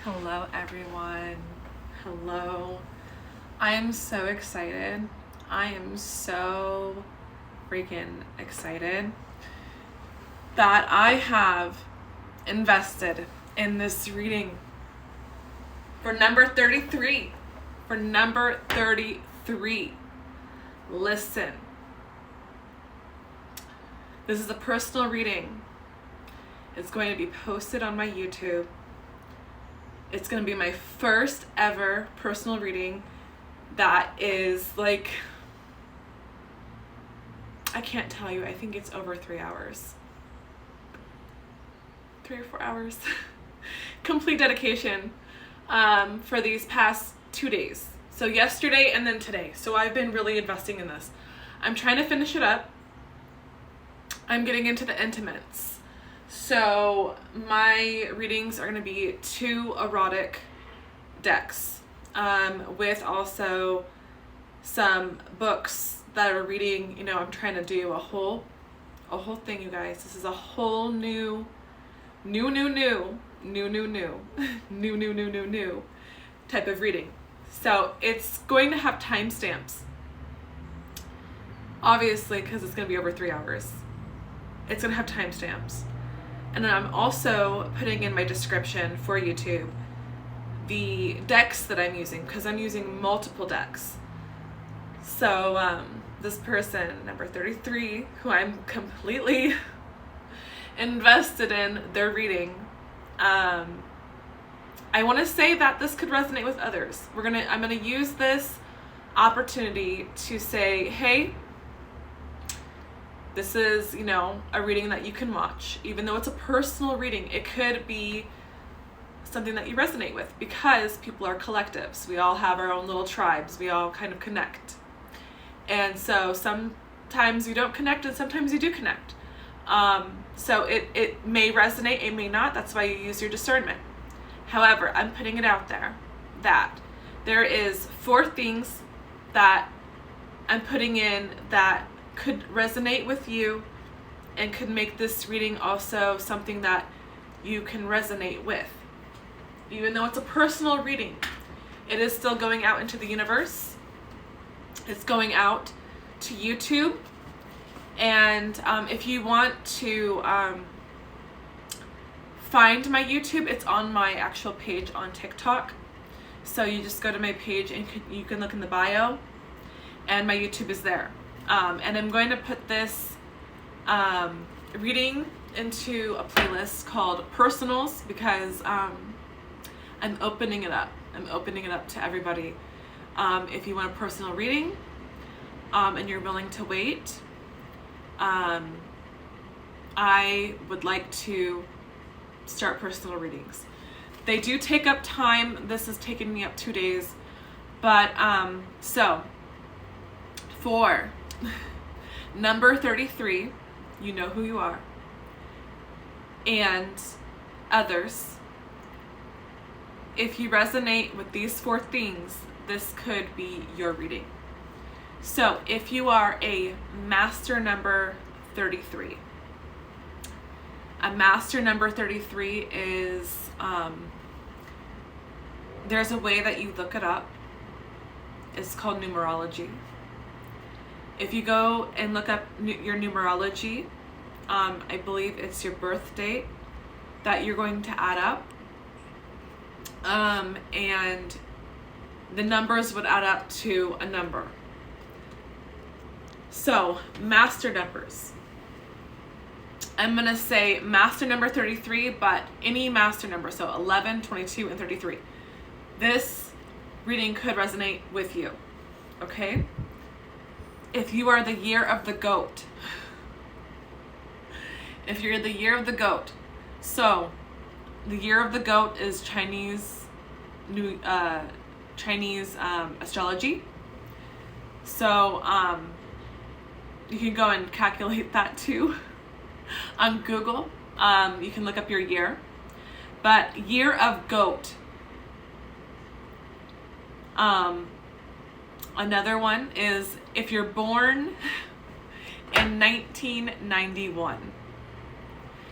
Hello everyone. Hello. I am so excited. I am so freaking excited that I have invested in this reading for number 33. For number 33. Listen. This is a personal reading. It's going to be posted on my YouTube. It's going to be my first ever personal reading that is like, I can't tell you, I think it's over 3 hours. 3 or 4 hours. Complete dedication for these past 2 days. So yesterday and then today. So I've been really investing in this. I'm trying to finish it up. I'm getting into the intimates. So my readings are going to be 2 erotic decks with also some books that are reading. You know, I'm trying to do a whole thing, you guys. This is a whole new type of reading. So it's going to have timestamps, obviously, because it's going to be over 3 hours. It's going to have timestamps. And then I'm also putting in my description for YouTube the decks that I'm using, because I'm using multiple decks. So this person, number 33, who I'm completely invested in their reading, I want to say that this could resonate with others. I'm gonna use this opportunity to say, hey, this is, you know, a reading that you can watch. Even though it's a personal reading, it could be something that you resonate with, because people are collectives. We all have our own little tribes. We all kind of connect. And so sometimes you don't connect and sometimes you do connect. So it may resonate, it may not. That's why you use your discernment. However, I'm putting it out there that there is 4 things that I'm putting in that could resonate with you and could make this reading also something that you can resonate with. Even though it's a personal reading, it is still going out into the universe. It's going out to YouTube. And if you want to find my YouTube, it's on my actual page on TikTok. So you just go to my page and you can look in the bio, and my YouTube is there. And I'm going to put this reading into a playlist called Personals, because I'm opening it up. I'm opening it up to everybody. If you want a personal reading and you're willing to wait, I would like to start personal readings. They do take up time. This has taken me up 2 days. But so for number 33, you know who you are, and others, if you resonate with these 4 things, this could be your reading. So if you are a master number 33, a master number 33 is, there's a way that you look it up. It's called numerology. If you go and look up your numerology, I believe it's your birth date that you're going to add up. And the numbers would add up to a number. So, master numbers. I'm going to say master number 33, but any master number. So 11, 22, and 33. This reading could resonate with you. Okay? If you are the year of the goat. If you're the year of the goat. So, the year of the goat is Chinese astrology. So, you can go and calculate that too on Google. You can look up your year. But year of goat. Another one is if you're born in 1991.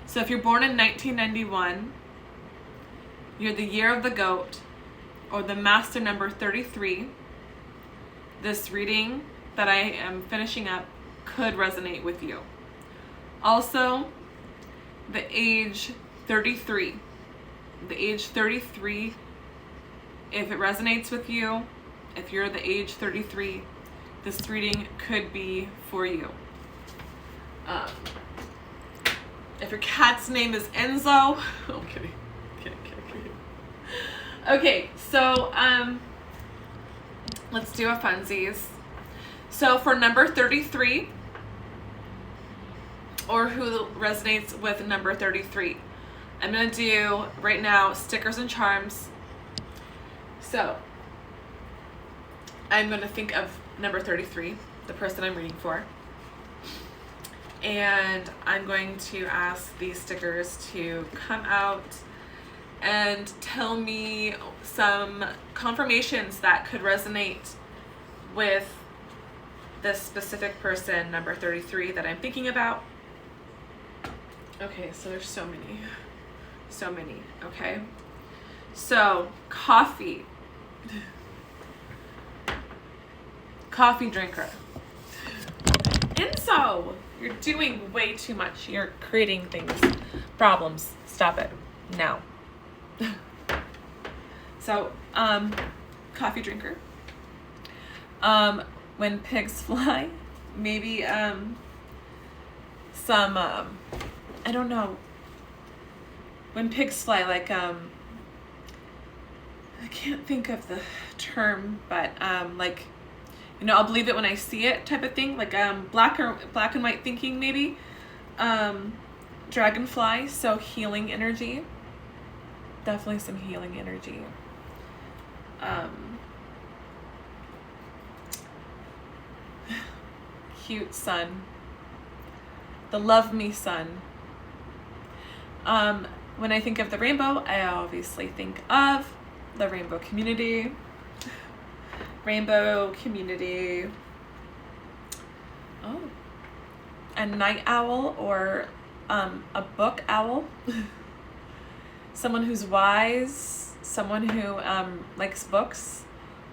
So if you're born in 1991, you're the year of the goat, or the master number 33, this reading that I am finishing up could resonate with you. Also, the age 33. The age 33, if it resonates with you, if you're the age 33, this reading could be for you. If your cat's name is Enzo, I'm kidding. Okay, so let's do a funsies. So for number 33, or who resonates with number 33, I'm going to do right now stickers and charms. So I'm going to think of number 33, the person I'm reading for. And I'm going to ask these stickers to come out and tell me some confirmations that could resonate with this specific person, number 33, that I'm thinking about. Okay, so there's so many, okay? So, coffee drinker. Enzo, you're doing way too much. You're creating things, problems. Stop it now. So, coffee drinker. When pigs fly, maybe some I don't know. When pigs fly, like I can't think of the term, but like, you know, I'll believe it when I see it type of thing, like black and white thinking maybe. Dragonfly, so healing energy. Definitely some healing energy. Cute sun. The love me sun. When I think of the rainbow, I obviously think of the rainbow community. Rainbow community. Oh. A night owl, or a book owl. Someone who's wise, someone who likes books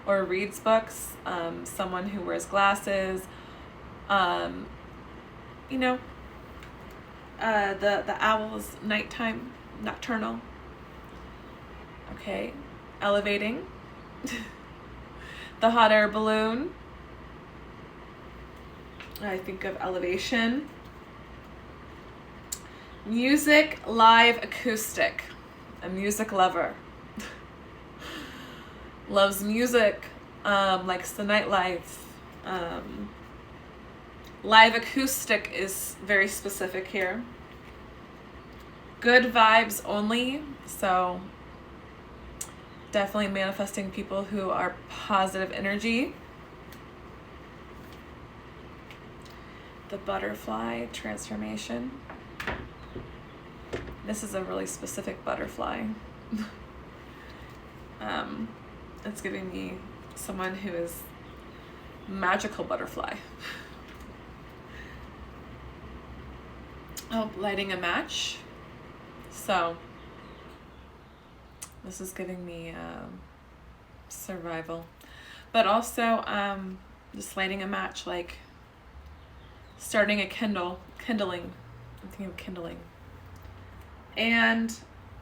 or reads books, someone who wears glasses, you know, the owl is nighttime, nocturnal. Okay, elevating. The hot air balloon. I think of elevation. Music, live, acoustic. A music lover. Loves music, likes the nightlife. Live acoustic is very specific here. Good vibes only, so definitely manifesting people who are positive energy. The butterfly transformation. This is a really specific butterfly. It's giving me someone who is magical butterfly. Oh, lighting a match. So this is giving me survival, but also just lighting a match, like starting a kindling. I'm thinking of kindling. And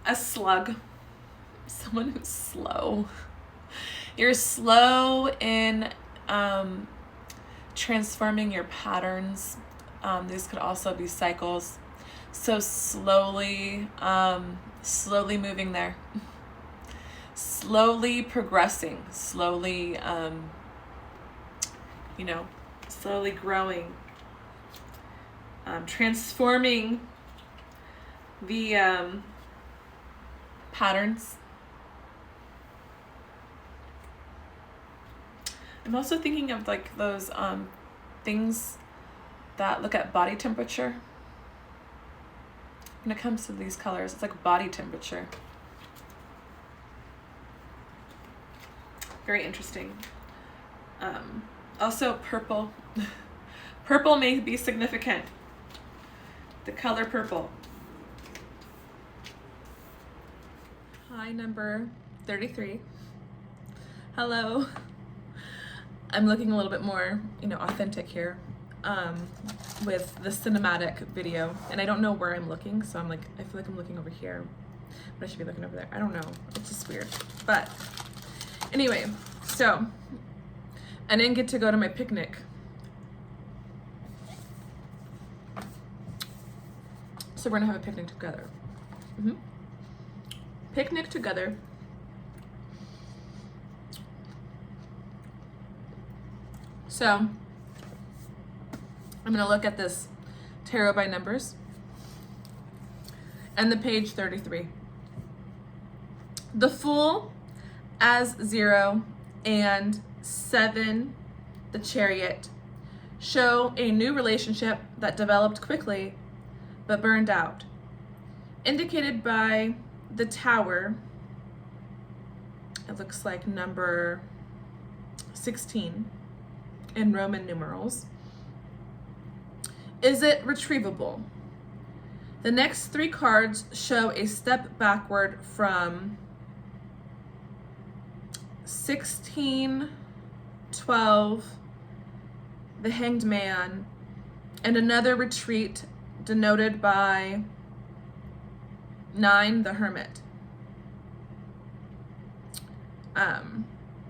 a slug, someone who's slow. You're slow in transforming your patterns. These could also be cycles. So slowly moving there. Slowly progressing, slowly, you know, slowly growing. Transforming the patterns. I'm also thinking of like those things that look at body temperature. When it comes to these colors, it's like body temperature. Very interesting. Also purple. Purple may be significant. The color purple. Hi, number 33. Hello. I'm looking a little bit more, authentic here with the cinematic video. And I don't know where I'm looking, so I feel like I'm looking over here, but I should be looking over there. I don't know. It's just weird. But anyway, so I didn't get to go to my picnic. So we're gonna have a picnic together. Picnic together. So I'm gonna look at this tarot by numbers and the page 33. The Fool as 0 and 7, the Chariot, show a new relationship that developed quickly but burned out. Indicated by the Tower, it looks like number 16 in Roman numerals. Is it retrievable? The next 3 cards show a step backward from 16, 12, the Hanged Man, and another retreat denoted by 9, the Hermit.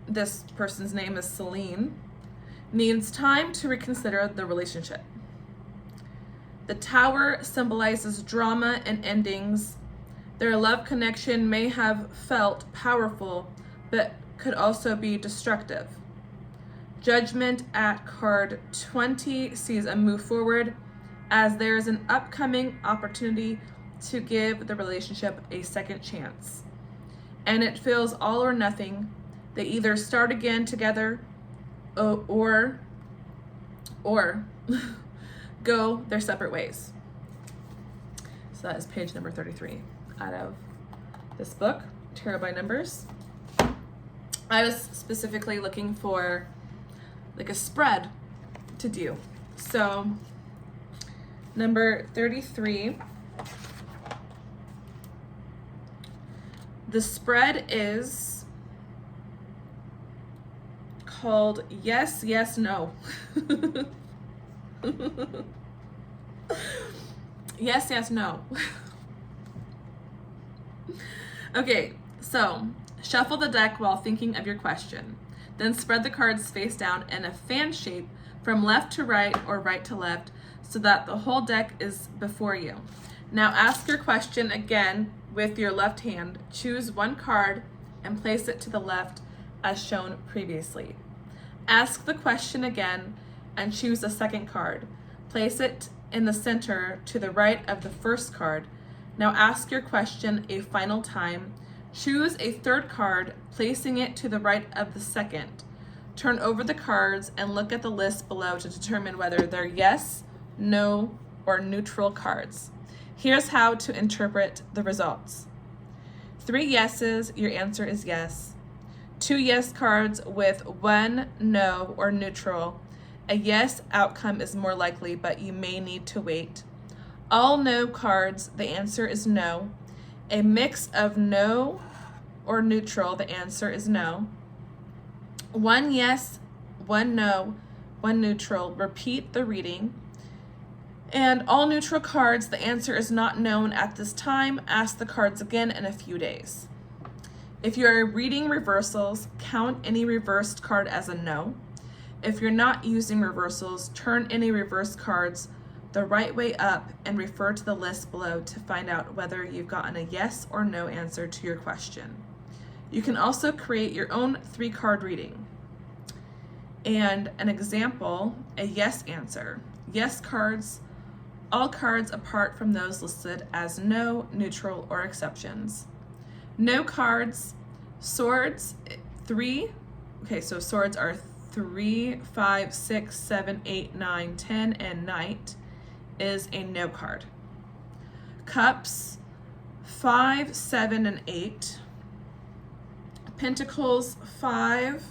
This person's name is Celine. Needs time to reconsider the relationship. The Tower symbolizes drama and endings. Their love connection may have felt powerful, but could also be destructive. Judgment at card 20 sees a move forward as there is an upcoming opportunity to give the relationship a second chance. And it feels all or nothing. They either start again together or go their separate ways. So that is page number 33 out of this book, Tarot by Numbers. I was specifically looking for like a spread to do. So number 33, the spread is called Yes, Yes, No. Yes, yes, no. Okay, so shuffle the deck while thinking of your question. Then spread the cards face down in a fan shape from left to right or right to left so that the whole deck is before you. Now ask your question again with your left hand. Choose one card and place it to the left as shown previously. Ask the question again and choose a second card. Place it in the center to the right of the first card. Now ask your question a final time. Choose a third card, placing it to the right of the second. Turn over the cards and look at the list below to determine whether they're yes, no, or neutral cards. Here's how to interpret the results. 3 yeses, your answer is yes. 2 yes cards with 1 no or neutral. A yes outcome is more likely, but you may need to wait. All no cards, the answer is no. A mix of no or neutral, the answer is no. 1 yes, 1 no, 1 neutral. Repeat the reading. And all neutral cards, the answer is not known at this time. Ask the cards again in a few days. If you are reading reversals, count any reversed card as a no. If you're not using reversals, turn any reversed cards the right way up and refer to the list below to find out whether you've gotten a yes or no answer to your question. You can also create your own 3-card reading. And an example, a yes answer. Yes cards, all cards apart from those listed as no, neutral, or exceptions. No cards, swords, 3. Okay, so swords are 3, 5, 6, 7, 8, 9, 10, and knight is a no card. Cups, 5, 7, and 8. Pentacles, 5.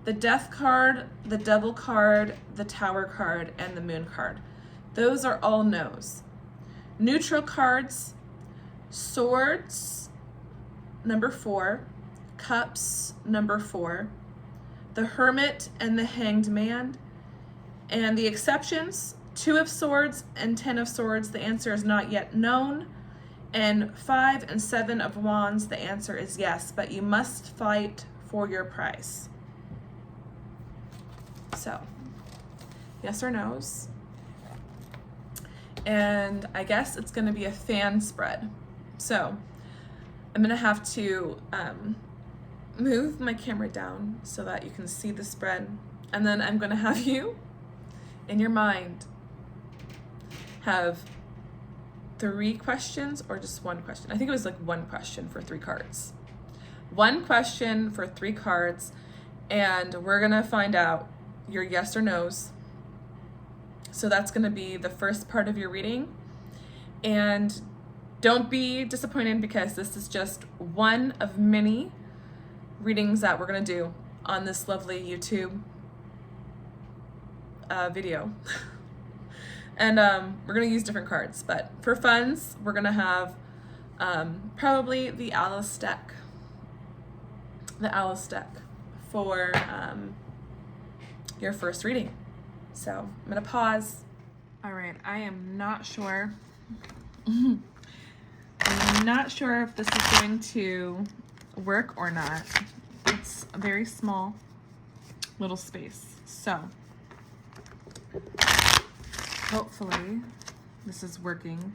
The Death card, the Devil card, the Tower card, and the Moon card. Those are all no's. Neutral cards, swords, number 4, Cups, number 4, the Hermit and the Hanged Man. And the exceptions, 2 of Swords and 10 of Swords, the answer is not yet known. And 5 and 7 of Wands, the answer is yes, but you must fight for your prize. So, yes or no's. And I guess it's gonna be a fan spread. So, I'm gonna have to move my camera down so that you can see the spread. And then I'm gonna have you, in your mind, have 3 questions or just 1 question. I think it was like 1 question for 3 cards. 1 question for 3 cards, and we're gonna find out your yes or no's. So that's gonna be the first part of your reading. And don't be disappointed because this is just one of many readings that we're gonna do on this lovely YouTube video. And we're gonna use different cards, but for funds, we're gonna have probably the Alice deck. The Alice deck for your first reading. So I'm gonna pause. All right, I am not sure. I'm not sure if this is going to work or not. It's a very small little space. So hopefully this is working.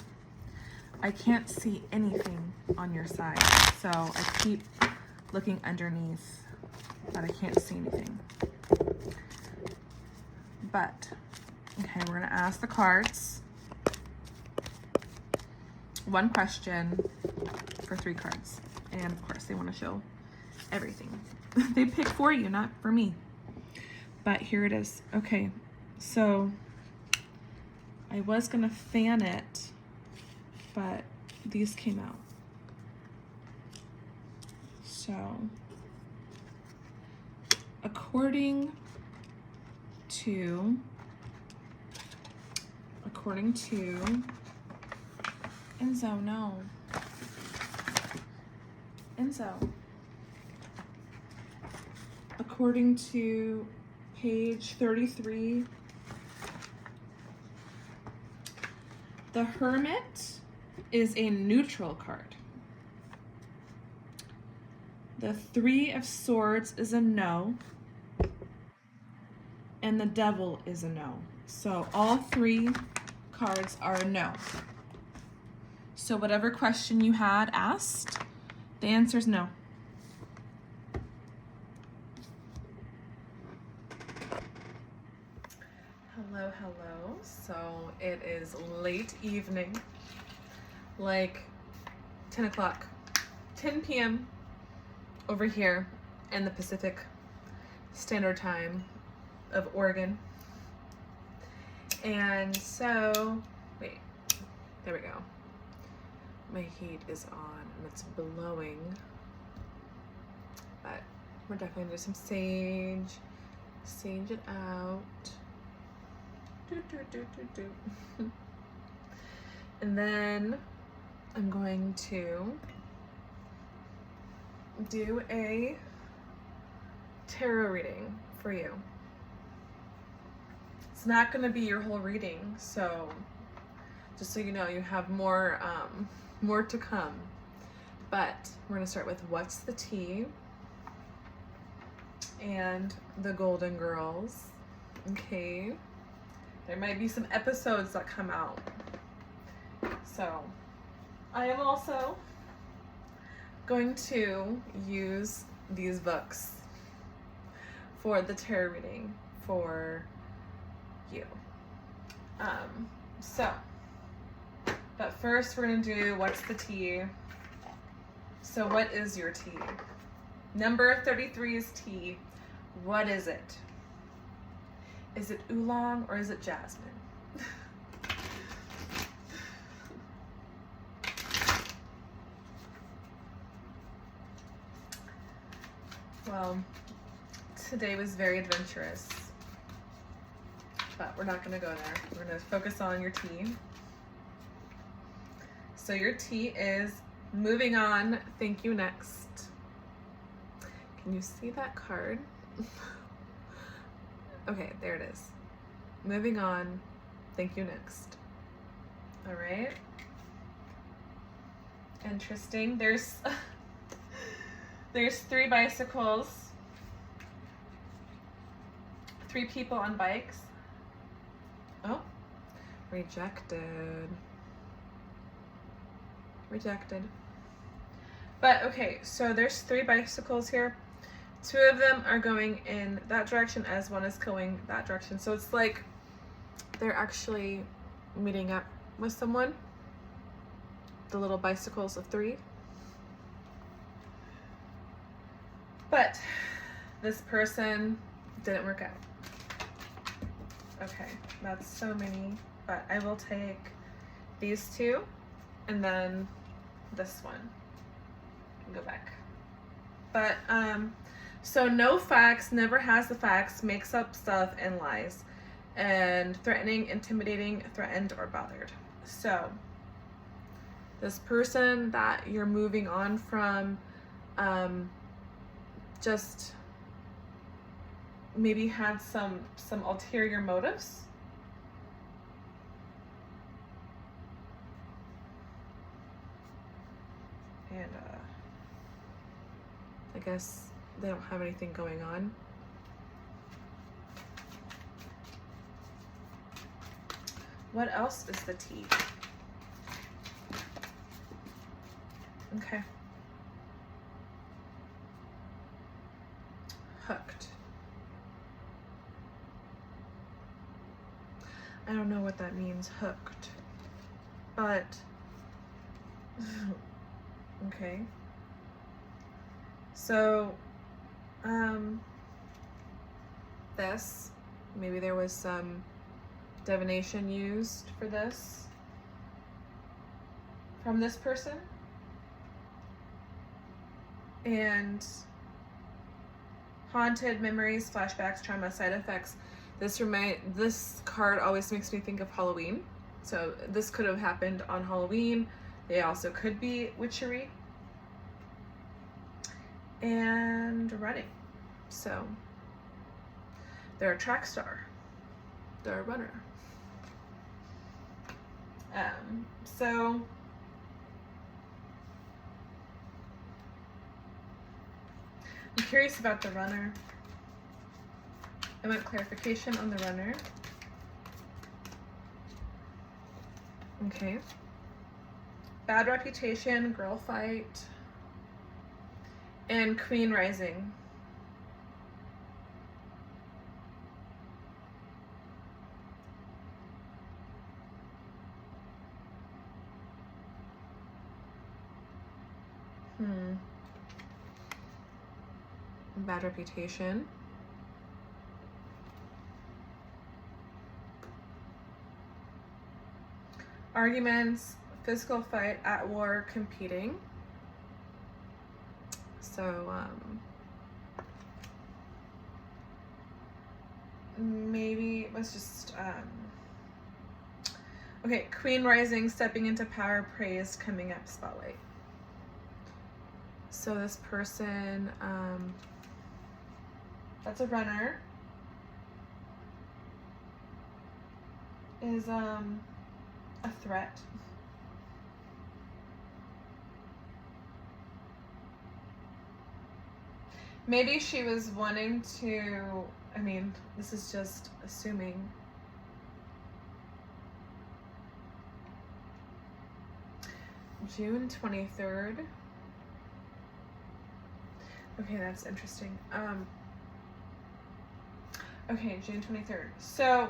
I can't see anything on your side, so I keep looking underneath, but I can't see anything. But, okay, we're gonna ask the cards 1 question for 3 cards. And of course they wanna show everything. They pick for you, not for me. But here it is. Okay, so I was gonna fan it, but these came out. So, according to Enzo, no. Enzo. According to page 33, the Hermit is a neutral card. The 3 of Swords is a no. And the Devil is a no. So all 3 cards are a no. So whatever question you had asked, the answer is no. Hello, hello. So it is late evening, like 10 o'clock, 10 p.m. over here in the Pacific Standard Time of Oregon. And so, wait, there we go. My heat is on and it's blowing, but we're definitely gonna do some sage it out. And then I'm going to do a tarot reading for you. It's not going to be your whole reading, so just so you know, you have more to come. But we're going to start with What's the Tea and the Golden Girls. Okay. There might be some episodes that come out. So I am also going to use these books for the tarot reading for you. But first we're gonna do What's the Tea. So what is your tea? Number 33 is tea. What is it? Is it oolong or is it jasmine? Well, today was very adventurous, but we're not going to go there. We're going to focus on your tea. So your tea is Moving on, thank you next. Can you see that card? Okay, there it is. Moving on, thank you next. All right. Interesting. There's 3 bicycles, 3 people on bikes. Oh, rejected. Rejected. But okay, so there's 3 bicycles here. 2 of them are going in that direction as one is going that direction. So it's like they're actually meeting up with someone. The little bicycles of 3. But this person didn't work out. Okay, that's so many, but I will take these 2 and then this one and go back. But so no facts, never has the facts, makes up stuff and lies, and threatening, intimidating, threatened, or bothered. So this person that you're moving on from just maybe had some ulterior motives. And I guess they don't have anything going on. What else is the tea? Okay. Hooked. I don't know what that means, hooked. But okay. So this, maybe there was some divination used for this from this person, and haunted memories, flashbacks, trauma, side effects. This card always makes me think of Halloween. So this could have happened on Halloween. They also could be witchery and running. So they're a track star. They're a runner. So I'm curious about the runner. I want clarification on the runner. Okay. Bad reputation, girl fight, and queen rising. Bad reputation. Arguments, physical fight, at war, competing. So maybe it was just okay, queen rising, stepping into power, praise, coming up, spotlight. So this person, that's a runner, is a threat. Maybe she was wanting to, I mean, this is just assuming. June 23rd. Okay, that's interesting. Okay, June 23rd. So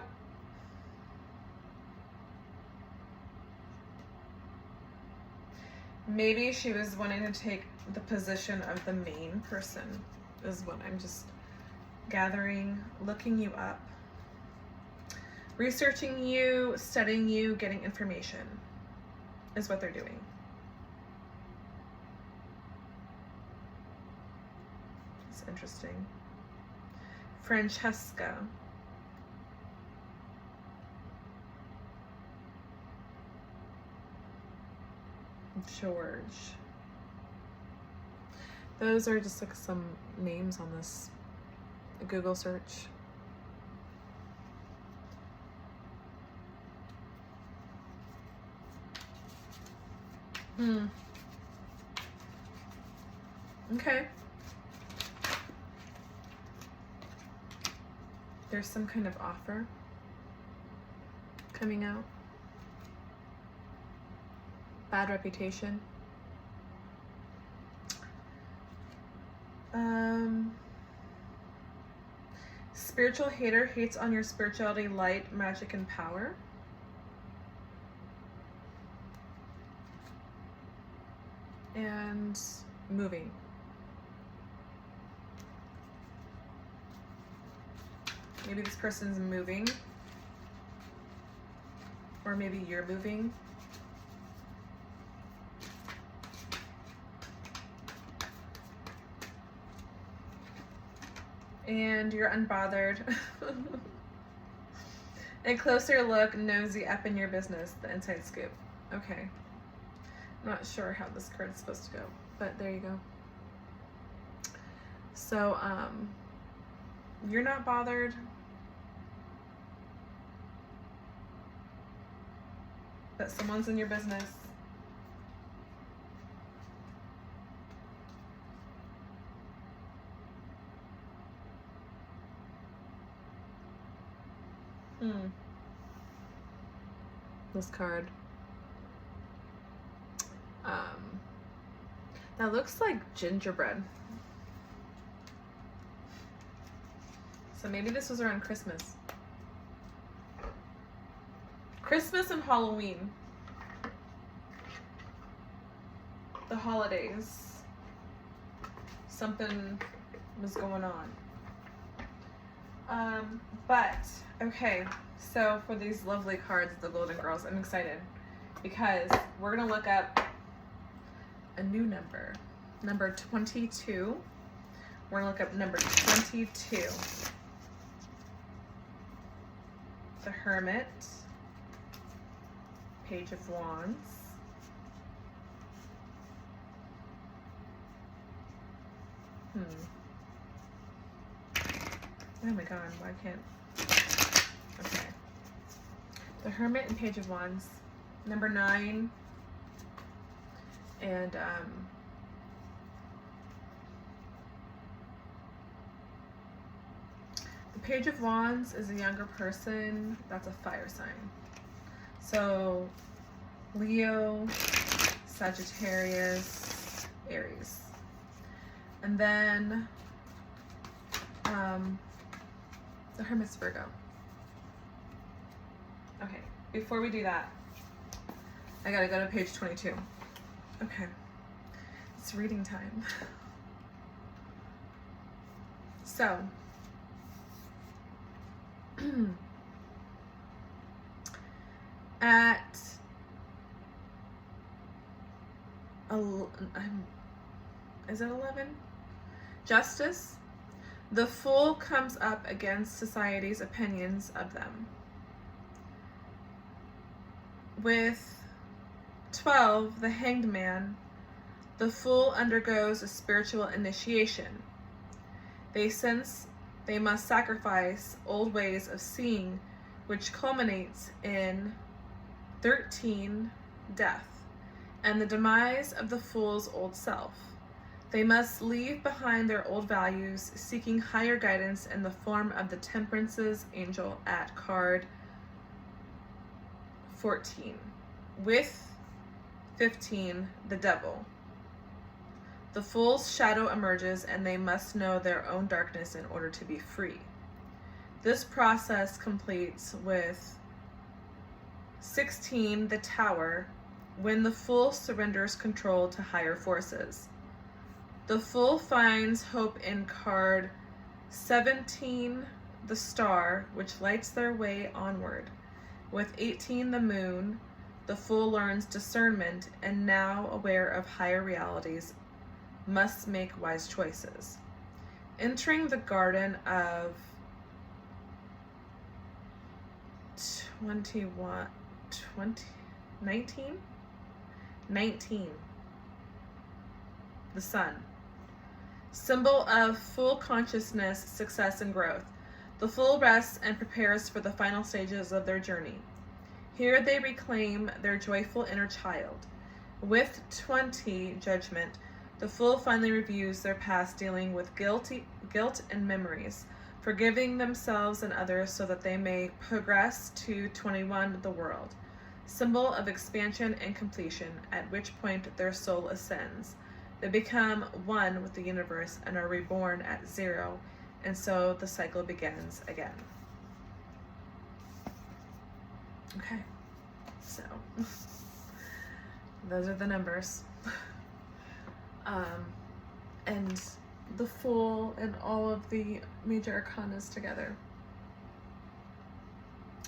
maybe she was wanting to take the position of the main person, is what I'm just gathering, looking you up, researching you, studying you, getting information is what they're doing. It's interesting. Francesca. George. Those are just like some names on this Google search. Okay. There's some kind of offer coming out. Bad reputation. Spiritual hater hates on your spirituality, light, magic, and power. And moving. Maybe this person's moving. Or maybe you're moving. And you're unbothered. A closer look, nosy up in your business, the inside scoop. Okay. Not sure how this card is supposed to go, but there you go. So, you're not bothered. That someone's in your business. This card. That looks like gingerbread. So maybe this was around Christmas. Christmas and Halloween. The holidays. Something was going on. But, okay. So for these lovely cards, the Golden Girls, I'm excited. Because we're going to look up a new number. Number 22. We're going to look up number 22. The Hermit. Page of Wands. Oh my god, why can't... Okay. The Hermit and Page of Wands. Number 9. And, the Page of Wands is a younger person. That's a fire sign. So, Leo, Sagittarius, Aries. And then, the Hermit's Virgo. Okay, before we do that, I gotta go to page 22. Okay, it's reading time. So, at is it 11? Justice. The Fool comes up against society's opinions of them. With 12, the Hanged Man, the Fool undergoes a spiritual initiation. They sense they must sacrifice old ways of seeing, which culminates in 13, death, and the demise of the Fool's old self. They must leave behind their old values, seeking higher guidance in the form of the Temperance's Angel at card 14. With 15, the Devil. The Fool's shadow emerges, and they must know their own darkness in order to be free. This process completes with 16, the Tower, when the Fool surrenders control to higher forces. The Fool finds hope in card 17, the Star, which lights their way onward. With 18, the Moon, the Fool learns discernment and, now aware of higher realities, must make wise choices. Entering the garden of 19, the Sun. Symbol of full consciousness, success, and growth. The Fool rests and prepares for the final stages of their journey. Here they reclaim their joyful inner child. With 20, Judgment, the Fool finally reviews their past, dealing with guilt and memories, forgiving themselves and others so that they may progress to 21, the World. Symbol of expansion and completion, at which point their soul ascends. They become one with the universe and are reborn at 0, and so the cycle begins again. Okay, so those are the numbers. And the Fool and all of the major arcanas together,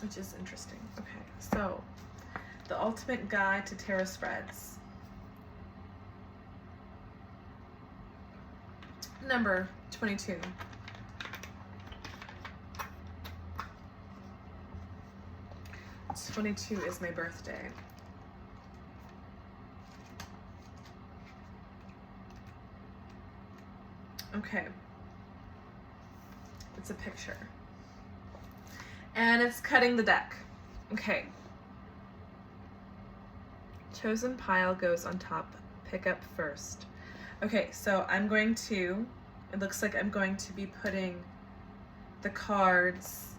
which is interesting. Okay, so the ultimate guide to tarot spreads. Number 22. It's 22 is my birthday. Okay. It's a picture. And it's cutting the deck. Okay. Chosen pile goes on top. Pick up first. Okay, so I'm going to, it looks like I'm going to be putting the cards,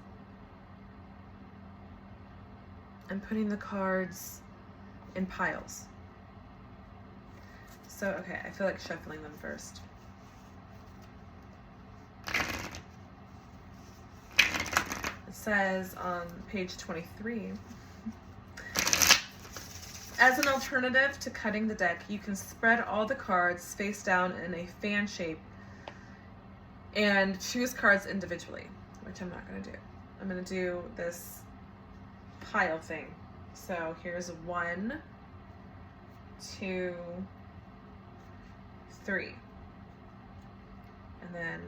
I'm putting the cards in piles. So, okay, I feel like shuffling them first. It says on page 23, as an alternative to cutting the deck, you can spread all the cards face down in a fan shape and choose cards individually, which I'm not going to do. I'm going to do this pile thing. So here's 1, 2, 3. And then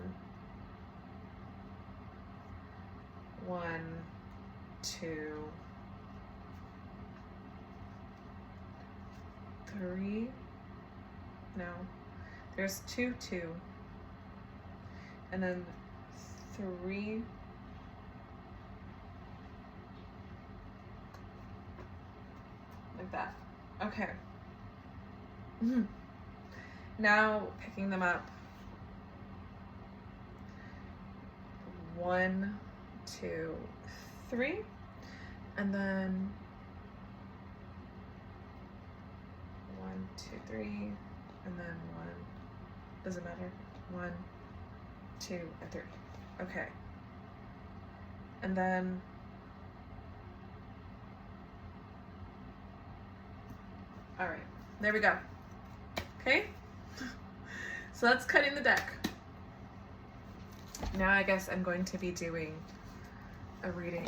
1, 2, 3. No, there's 2, 2, and then 3, like that. Okay. Now picking them up. 1, 2, 3, and then 1, 2, 3, and then 1. Doesn't matter. 1, 2, and 3. Okay. And then all right, there we go. Okay, so that's cutting the deck. Now I guess I'm going to be doing a reading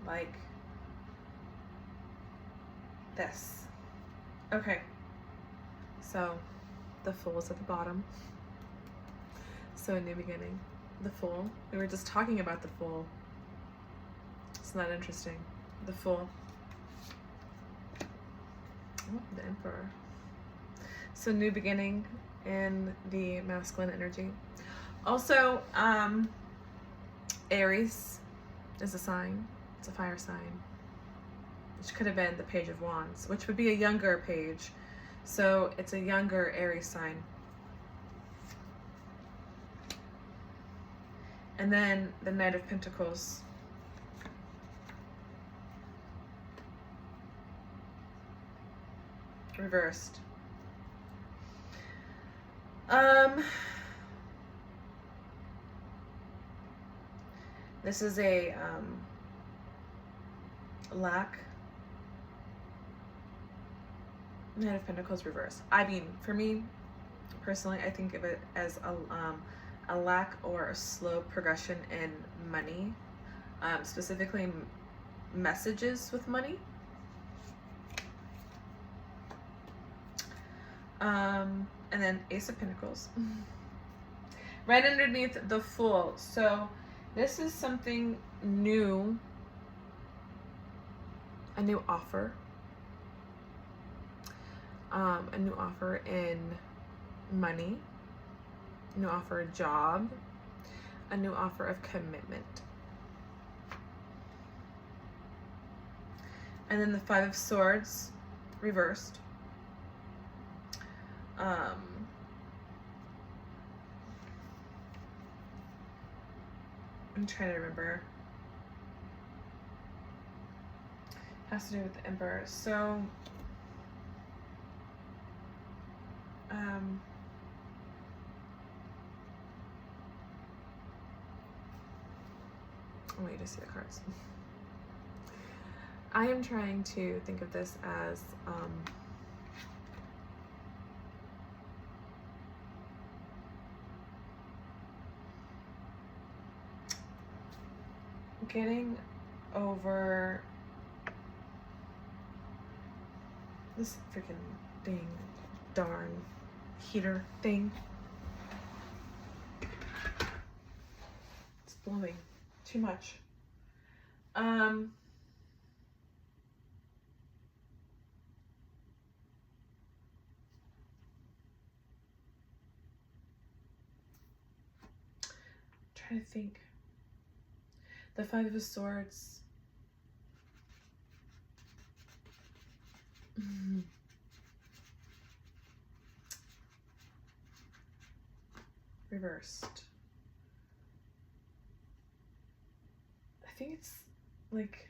like this. Okay, so the Fool is at the bottom. So a new beginning. The Fool. We were just talking about the Fool. Isn't that interesting? The Fool. Oh, the Emperor. So new beginning in the masculine energy. Also, Aries is a sign. It's a fire sign, which could have been the Page of Wands, which would be a younger page. So it's a younger Aries sign. And then the Knight of Pentacles. Reversed. This is a lack. Knight of Pentacles reversed. I mean, for me personally, I think of it as a lack or a slow progression in money, specifically messages with money. And then Ace of Pentacles. Right underneath the Fool. So this is something new, a new offer. A new offer in money. new offer a job, a new offer of commitment. And then the Five of Swords reversed. I'm trying to remember. Has to do with the Emperor. So, wait to see the cards. I am trying to think of this as getting over this freaking dang darn heater thing. It's blowing too much. Trying to think. The Five of Swords. Reversed. I think it's like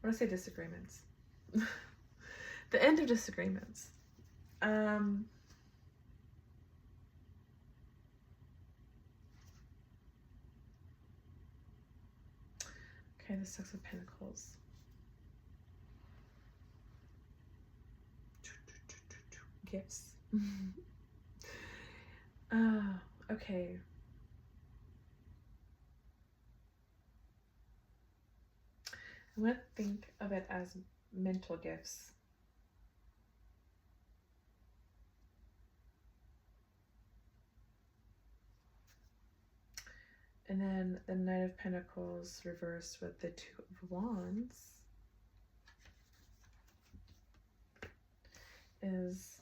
I want to say disagreements. The end of disagreements. Okay, the Six of Pentacles. Gifts. Okay. I'm going to think of it as mental gifts. And then the Knight of Pentacles reversed with the Two of Wands is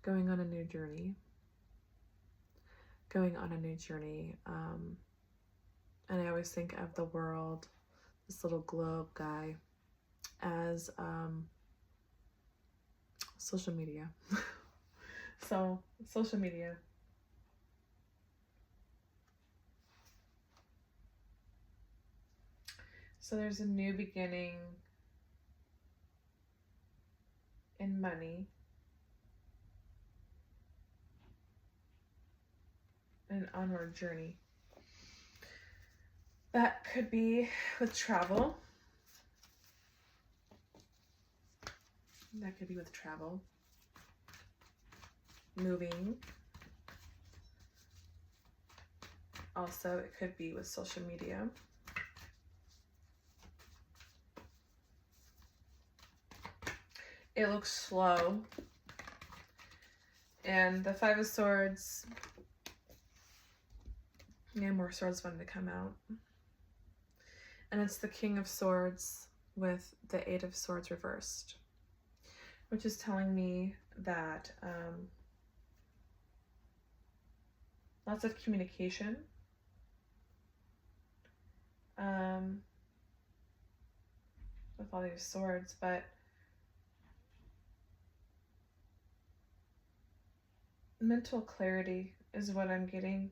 going on a new journey. Going on a new journey. And I always think of the world, this little globe guy, as social media. So, social media. So there's a new beginning in money. An onward journey. That could be with travel. That could be with travel. Moving. Also, it could be with social media. It looks slow. And the Five of Swords. Yeah, more swords wanted to come out. And it's the King of Swords with the Eight of Swords reversed, which is telling me that lots of communication. With all these swords, but mental clarity is what I'm getting.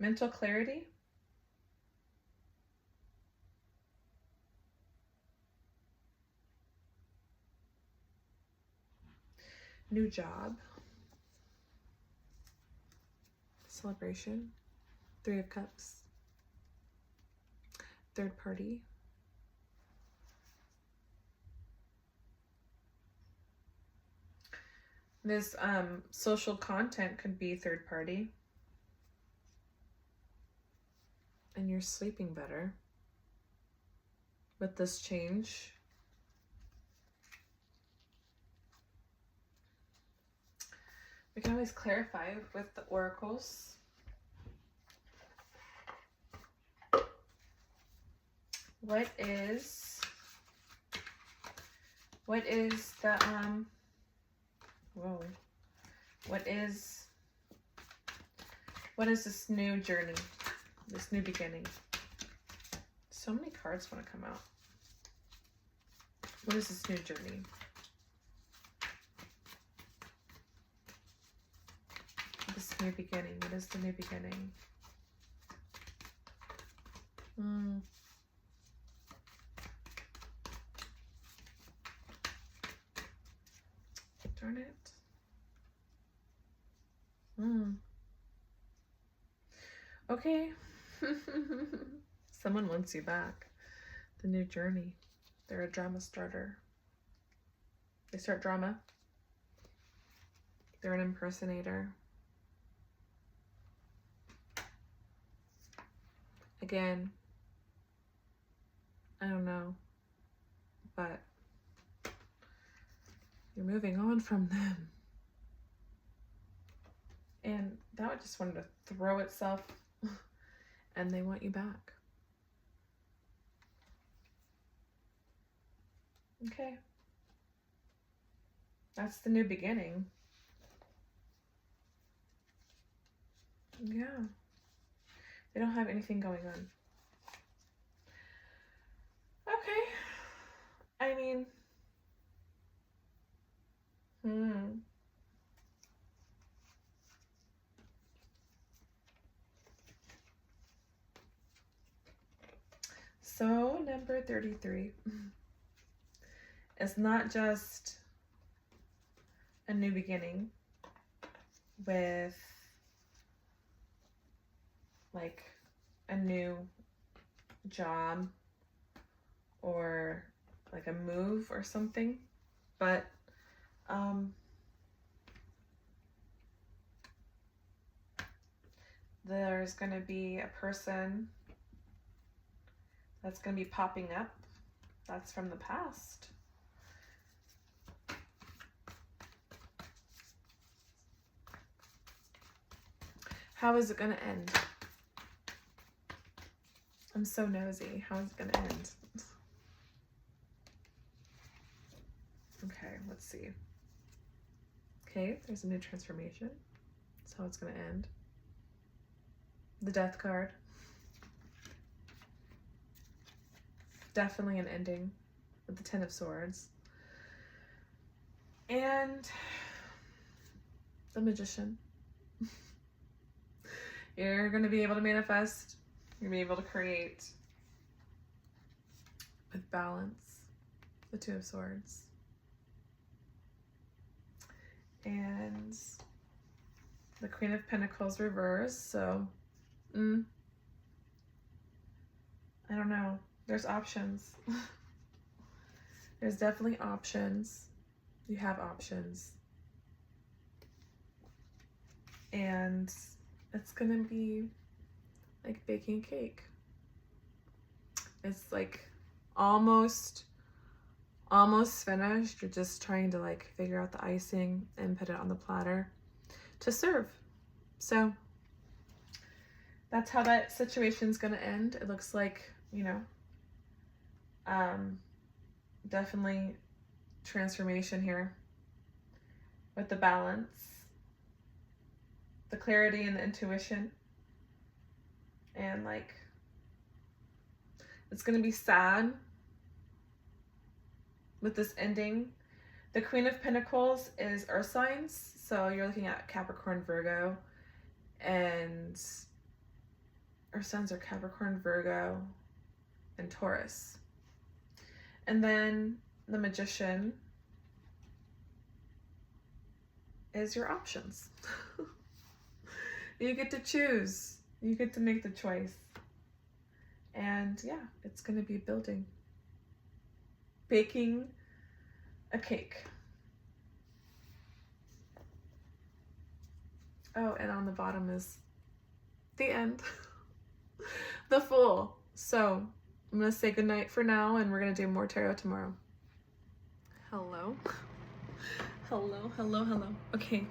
Mental clarity. New job. Celebration. Three of Cups. Third party. This social content could be third party. And you're sleeping better with this change. We can always clarify with the oracles. What is the whoa, what is this new journey, this new beginning? So many cards want to come out. What is this new journey? This new beginning. What is the new beginning? Darn it. Okay. Someone wants you back. The new journey. They're a drama starter. They start drama. They're an impersonator. Again, I don't know, but you're moving on from them. And that just wanted to throw itself, and they want you back. Okay. That's the new beginning. Yeah. They don't have anything going on. Okay. I mean, So number 33 is not just a new beginning with like a new job or like a move or something, but there's going to be a person that's going to be popping up that's from the past. How is it going to end? I'm so nosy. How is it going to end? Okay, let's see. Okay, there's a new transformation. That's how it's going to end. The Death card. Definitely an ending with the Ten of Swords. And the Magician. You're going to be able to manifest. You're going to be able to create with balance. The Two of Swords. And the Queen of Pentacles reversed. So, I don't know. There's options. There's definitely options. You have options. And it's going to be like baking a cake. It's like almost finished. You're just trying to like figure out the icing and put it on the platter to serve. So that's how that situation's going to end. It looks like, you know, definitely transformation here with the balance, the clarity and the intuition, and like it's gonna be sad with this ending. The Queen of Pentacles is earth signs, so you're looking at Capricorn, Virgo, and earth signs are Capricorn, Virgo, and Taurus. And then the Magician is your options. You get to choose. You get to make the choice. And yeah, it's going to be building. Baking a cake. Oh, and on the bottom is the end. The Fool. So I'm going to say goodnight for now, and we're going to do more tarot tomorrow. Hello. Hello. Okay.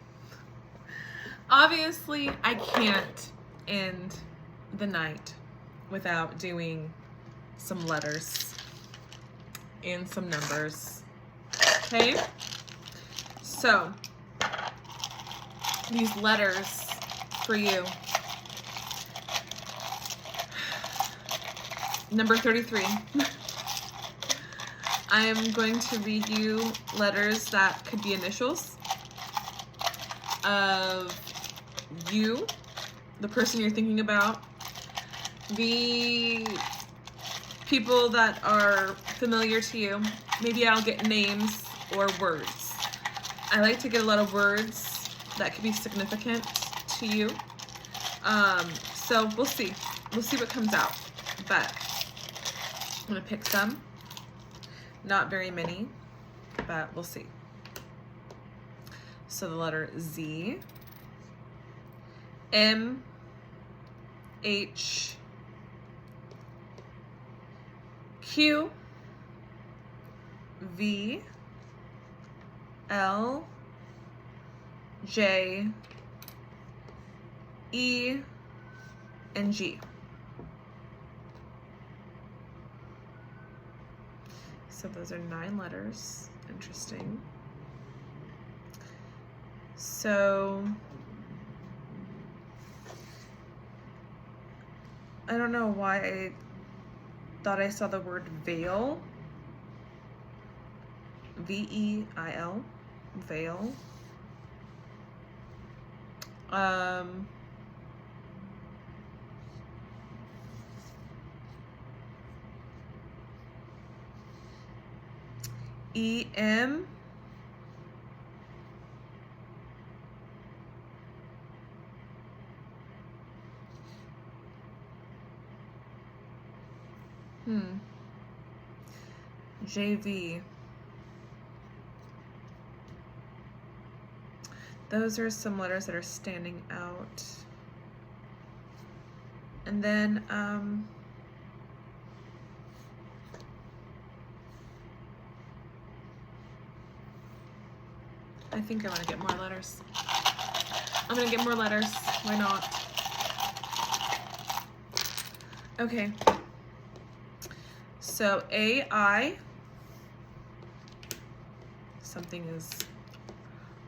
Obviously, I can't end the night without doing some letters and some numbers. Okay? So, these letters for you. Number 33. I am going to read you letters that could be initials of you, the person you're thinking about, the people that are familiar to you. Maybe I'll get names or words. I like to get a lot of words that could be significant to you. So we'll see. We'll see what comes out. But I'm going to pick some. Not very many, but we'll see. So the letter Z, M, H, Q, V, L, J, E, and G. So those are 9 letters. Interesting. So I don't know why I thought I saw the word veil. V-E-I-L. Veil. E-M. JV. Those are some letters that are standing out. And then, I think I want to get more letters. I'm going to get more letters. Why not? Okay. So AI, something is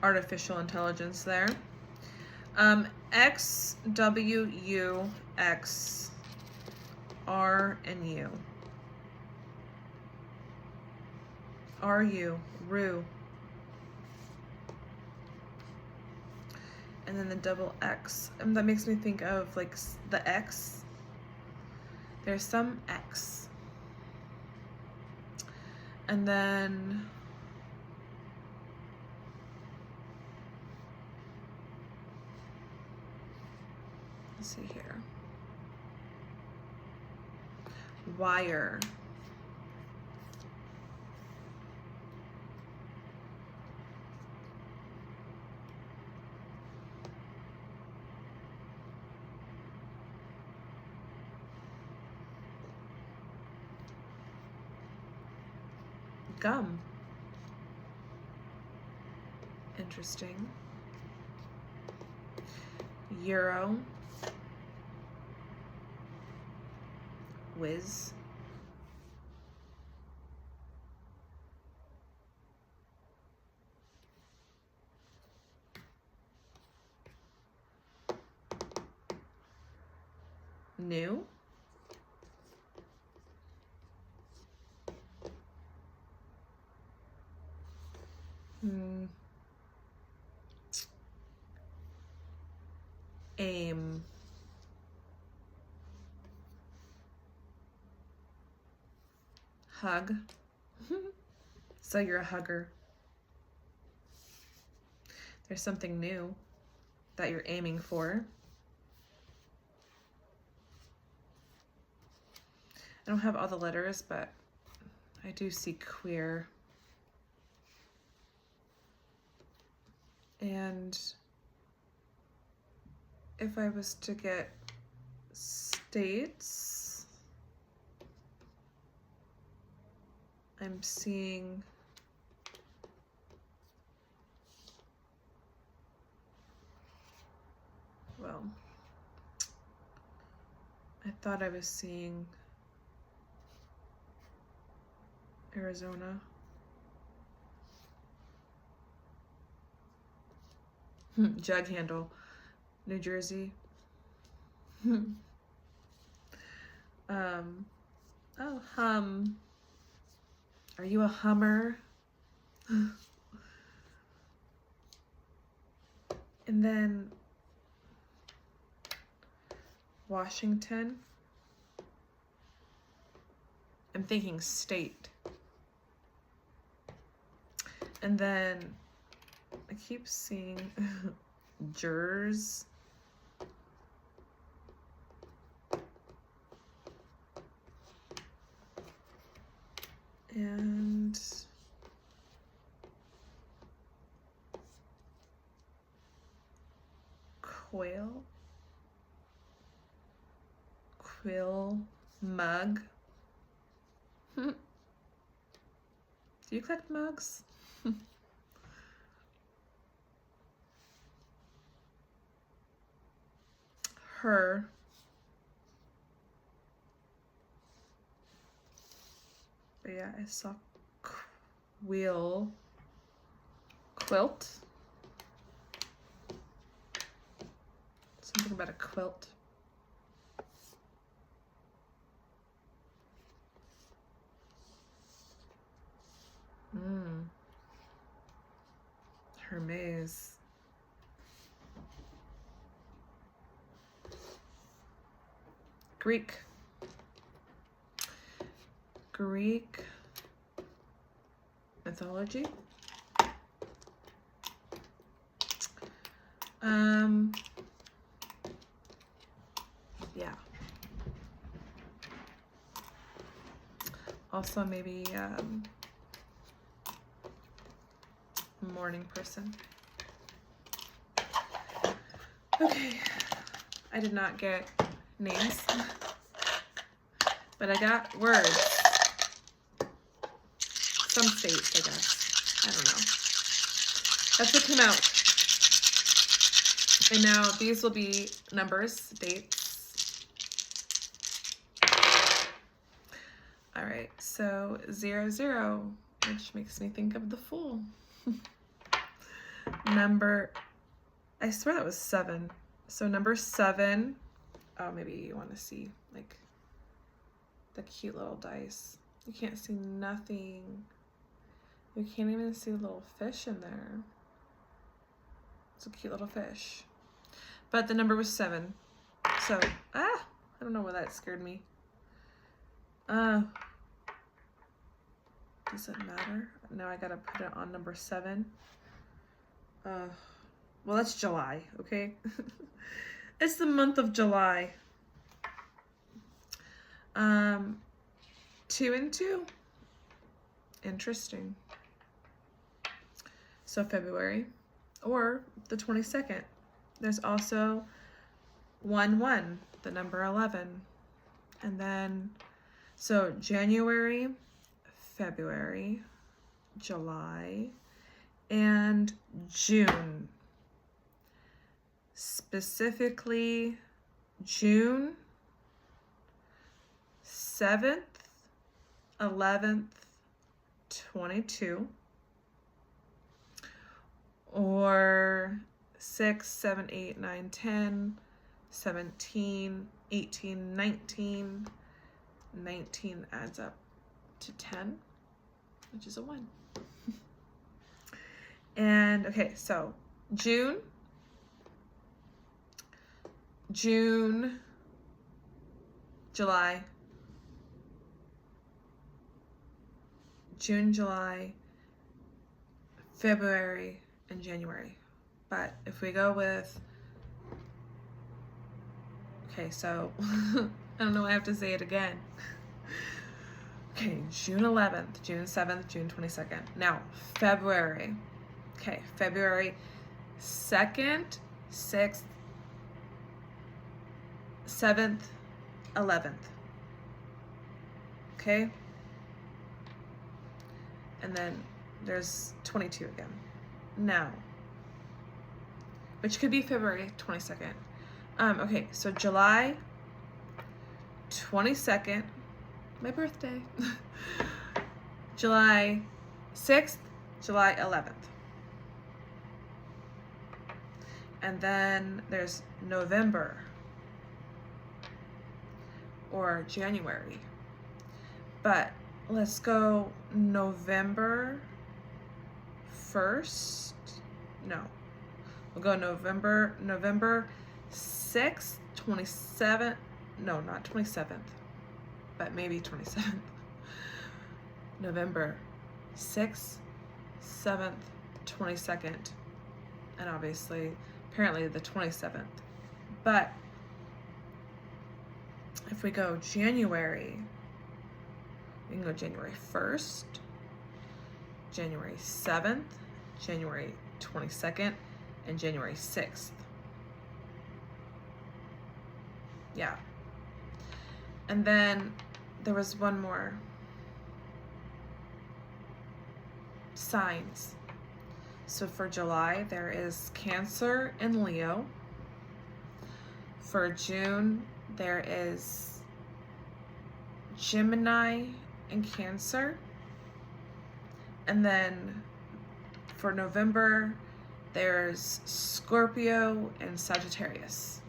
artificial intelligence there. X, W, U, X, R, and U. R, U, Ru. And then the double X. And that makes me think of like the X. There's some X. And then let's see here. Wire. Gum. Interesting. Euro. Whiz. New. Aim. Hug. So you're a hugger. There's something new that you're aiming for. I don't have all the letters, but I do see queer. And if I was to get states, I'm seeing well, I thought I was seeing Arizona. Jug handle, New Jersey. Oh, hum. Are you a hummer? And then Washington. I'm thinking state. And then I keep seeing jurors. And quill mug. Do you collect mugs? Her. But yeah, I saw quilt. Something about a quilt. Hermes. Greek mythology. Yeah. Also maybe morning person. Okay. I did not get names, but I got words. Some states, I guess. I don't know. That's what came out. And now these will be numbers, dates. All right, so 00, which makes me think of the Fool. Number, I swear that was 7. So number 7, oh, maybe you want to see like the cute little dice. You can't see nothing. You can't even see the little fish in there. It's a cute little fish. But the number was 7. So, I don't know why that scared me. Does it matter? Now I gotta put it on number 7. Well, that's July, okay? It's the month of July. 2 and 2. Interesting. So February or the 22nd. There's also 1-1, the number 11. And then, so January, February, July, and June. Specifically, June 7th, 11th, 22, or 6, 7, 8, 9, 10, 17, 18, 19. 19 adds up to 10, which is a 1. And okay, so June, July, February, and January. But if we go with, okay, so I don't know why I have to say it again. Okay, June 11th, June 7th, June 22nd. Now, February. Okay, February 2nd, 6th, 7th, 11th. Okay? And then there's 22 again. Now, which could be February 22nd. Okay, so July 22nd, my birthday. July 6th, July 11th. And then there's November or January. But let's go November 1st. No. We'll go November 6th, 27th. No, not 27th, but maybe 27th. November 6th, 7th, 22nd, and obviously, apparently the 27th. But if we go January, we can go January 1st, January 7th, January 22nd, and January 6th. Yeah. And then there was one more. Signs. So for July, there is Cancer and Leo. For June, there is Gemini and Cancer. And then for November, there's Scorpio and Sagittarius.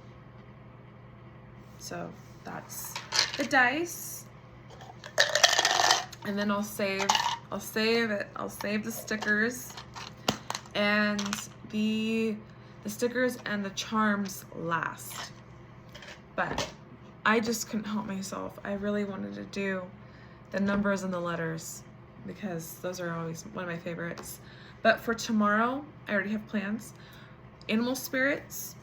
So that's the dice. And then I'll save it. I'll save the stickers and the stickers and the charms last. But I just couldn't help myself. I really wanted to do the numbers and the letters because those are always one of my favorites. But for tomorrow, I already have plans. Animal spirits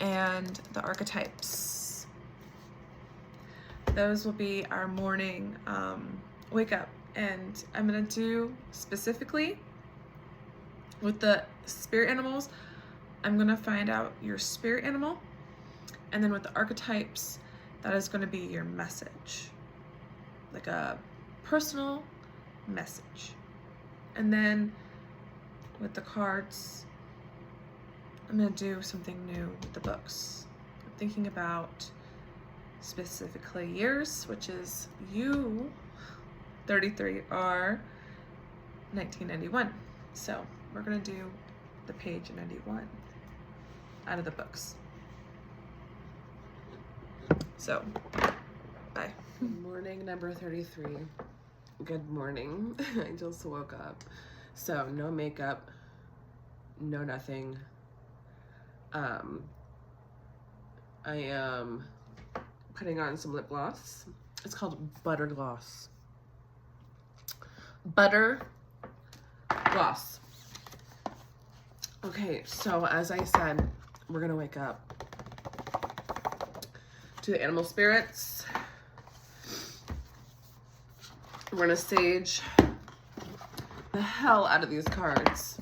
and the archetypes. Those will be our morning wake up, and I'm gonna do specifically with the spirit animals. I'm gonna find out your spirit animal, and then with the archetypes, that is gonna be your message, like a personal message. And then with the cards, I'm gonna do something new with the books. I'm thinking about specifically yours, which is you, 33R, 1991. So we're gonna do the page 91 out of the books. So, bye. Good morning, number 33. Good morning. I just woke up. So no makeup, no nothing. I am putting on some lip gloss. It's called Butter Gloss. Butter Gloss. Okay, so as I said, we're gonna wake up to the animal spirits. We're gonna sage the hell out of these cards.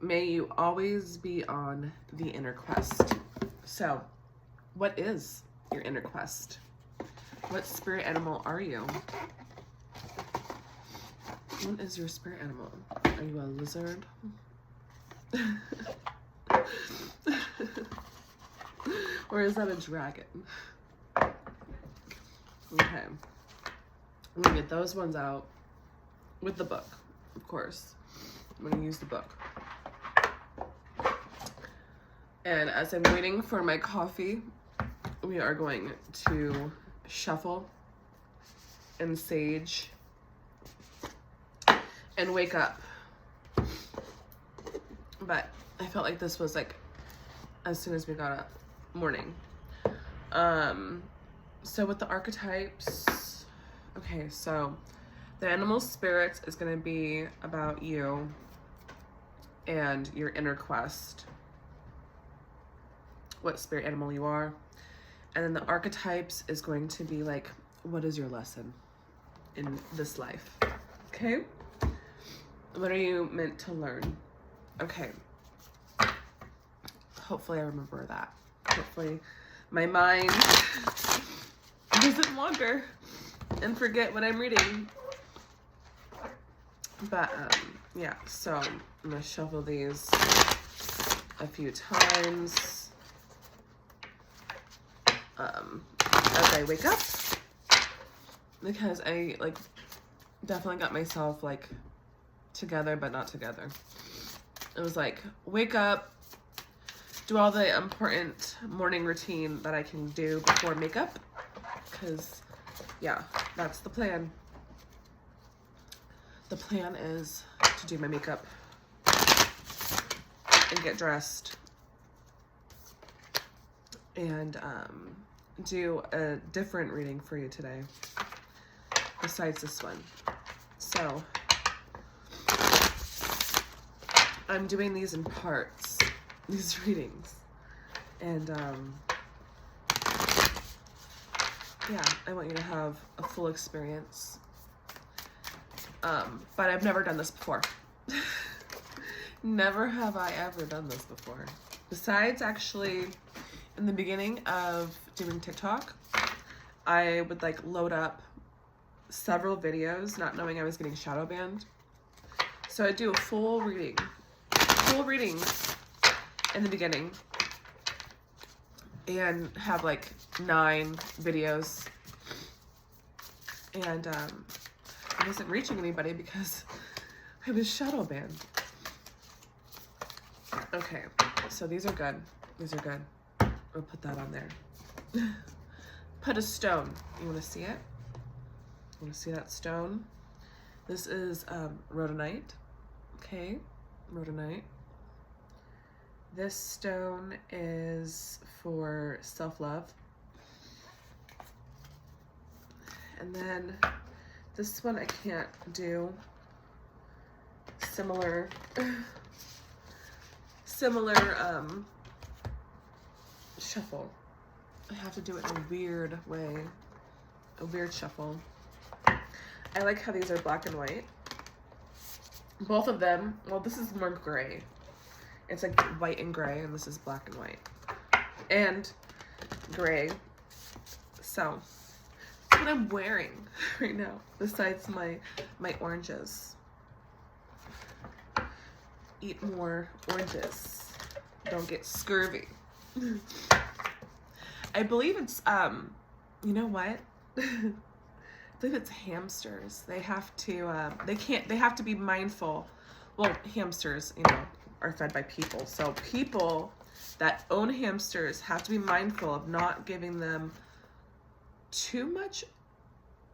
May you always be on the inner quest. So, what is your inner quest? What spirit animal are you? What is your spirit animal? Are you a lizard? Or is that a dragon? Okay. I'm gonna get those ones out with the book, of course. I'm gonna use the book. And as I'm waiting for my coffee, we are going to shuffle and sage and wake up. But I felt like this was like as soon as we got up, morning. So with the archetypes, okay, so the animal spirits is going to be about you and your inner quest, what spirit animal you are. And then the archetypes is going to be like, what is your lesson in this life? Okay? What are you meant to learn? Okay. Hopefully I remember that. Hopefully my mind doesn't wander and forget what I'm reading. But yeah, so I'm gonna shuffle these a few times as I wake up, because I like definitely got myself like together but not together. It was like wake up, do all the important morning routine that I can do before makeup, because yeah, that's the plan. The plan is to do my makeup and get dressed and do a different reading for you today besides this one. So I'm doing these in parts, these readings, and yeah, I want you to have a full experience. But I've never done this before. Never have I ever done this before. Besides, actually, in the beginning of doing TikTok, I would like load up several videos, not knowing I was getting shadow banned. So I'd do a full reading in the beginning, and have like 9 videos, and I wasn't reaching anybody because I was shadow banned. Okay, so these are good. These are good. I'll put that on there. Put a stone. You want to see it? You want to see that stone? This is rhodonite. Okay, rhodonite. This stone is for self-love. And then this one I can't do. Similar shuffle. I have to do it in a weird way. A weird shuffle. I like how these are black and white. Both of them, well, this is more gray. It's like white and gray, and this is black and white. And gray. So, that's what I'm wearing right now, besides my oranges. Eat more oranges. Don't get scurvy. I believe it's, you know what? I believe it's hamsters. They have to, they have to be mindful. Well, hamsters, you know, are fed by people. So people that own hamsters have to be mindful of not giving them too much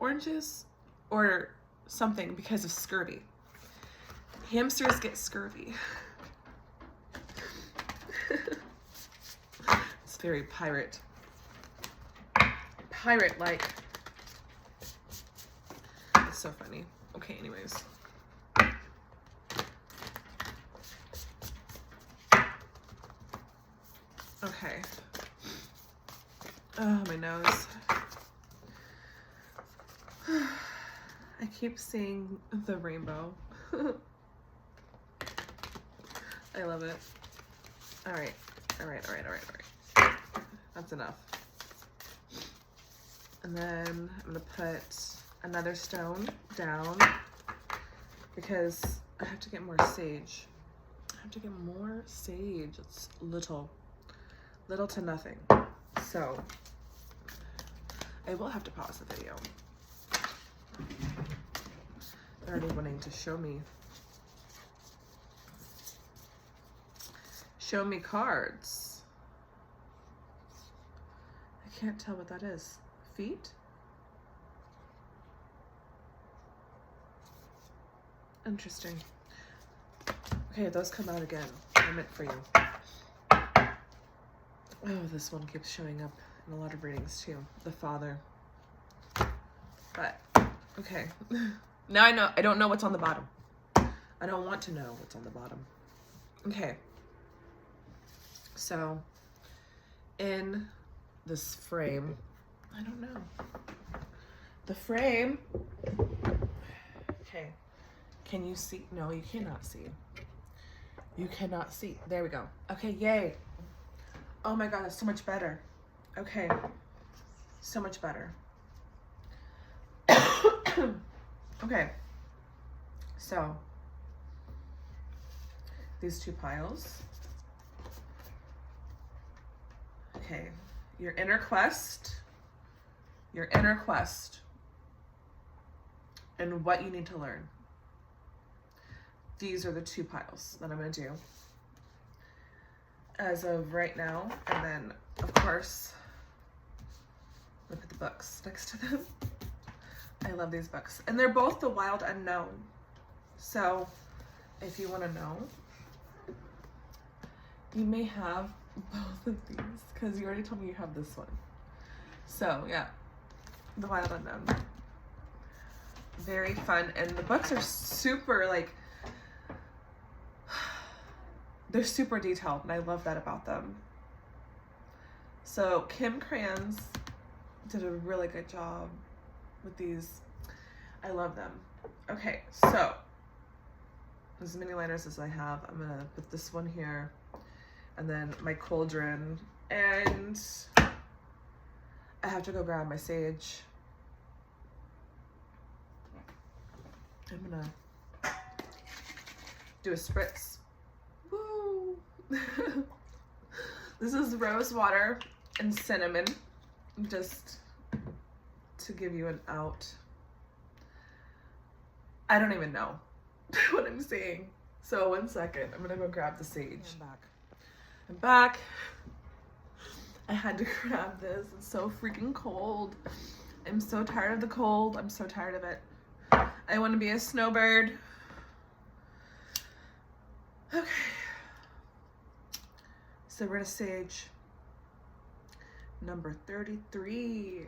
oranges or something because of scurvy. Hamsters get scurvy. It's very pirate-like. It's so funny. Okay, anyways. Okay. Oh, my nose. I keep seeing the rainbow. I love it. All right. That's enough. And then I'm gonna put another stone down because I have to get more sage. It's little to nothing. So I will have to pause the video. They're already wanting to show me cards. I can't tell what that is. Feet? Interesting. Okay, those come out again. I meant for you. Oh, this one keeps showing up in a lot of readings too. The father. But, okay. Now I know. I don't know what's on the bottom. I don't want to know what's on the bottom. Okay. So, in this frame, I don't know. The frame. Okay. Can you see? No, you cannot see. You cannot see. There we go. Okay, yay. Oh my God, that's so much better. Okay. So much better. Okay. So, these two piles. Okay, your inner quest, and what you need to learn. These are the 2 piles that I'm going to do as of right now. And then, of course, look at the books next to them. I love these books. And they're both The Wild Unknown. So if you want to know, you may have both of these because you already told me you have this one. So yeah, The Wild Unknown. Very fun. And the books are super, like, they're super detailed, and I love that about them. So Kim Crayons did a really good job with these. I love them. Okay, so as many liners as I have, I'm gonna put this one here, and then my cauldron, and I have to go grab my sage. I'm gonna do a spritz. Woo! This is rose water and cinnamon, just to give you an out. I don't even know what I'm saying. So 1 second, I'm gonna go grab the sage. I'm back. I had to grab this. It's so freaking cold. I'm so tired of the cold. I'm so tired of it. I want to be a snowbird. Okay. So we're gonna sage number 33.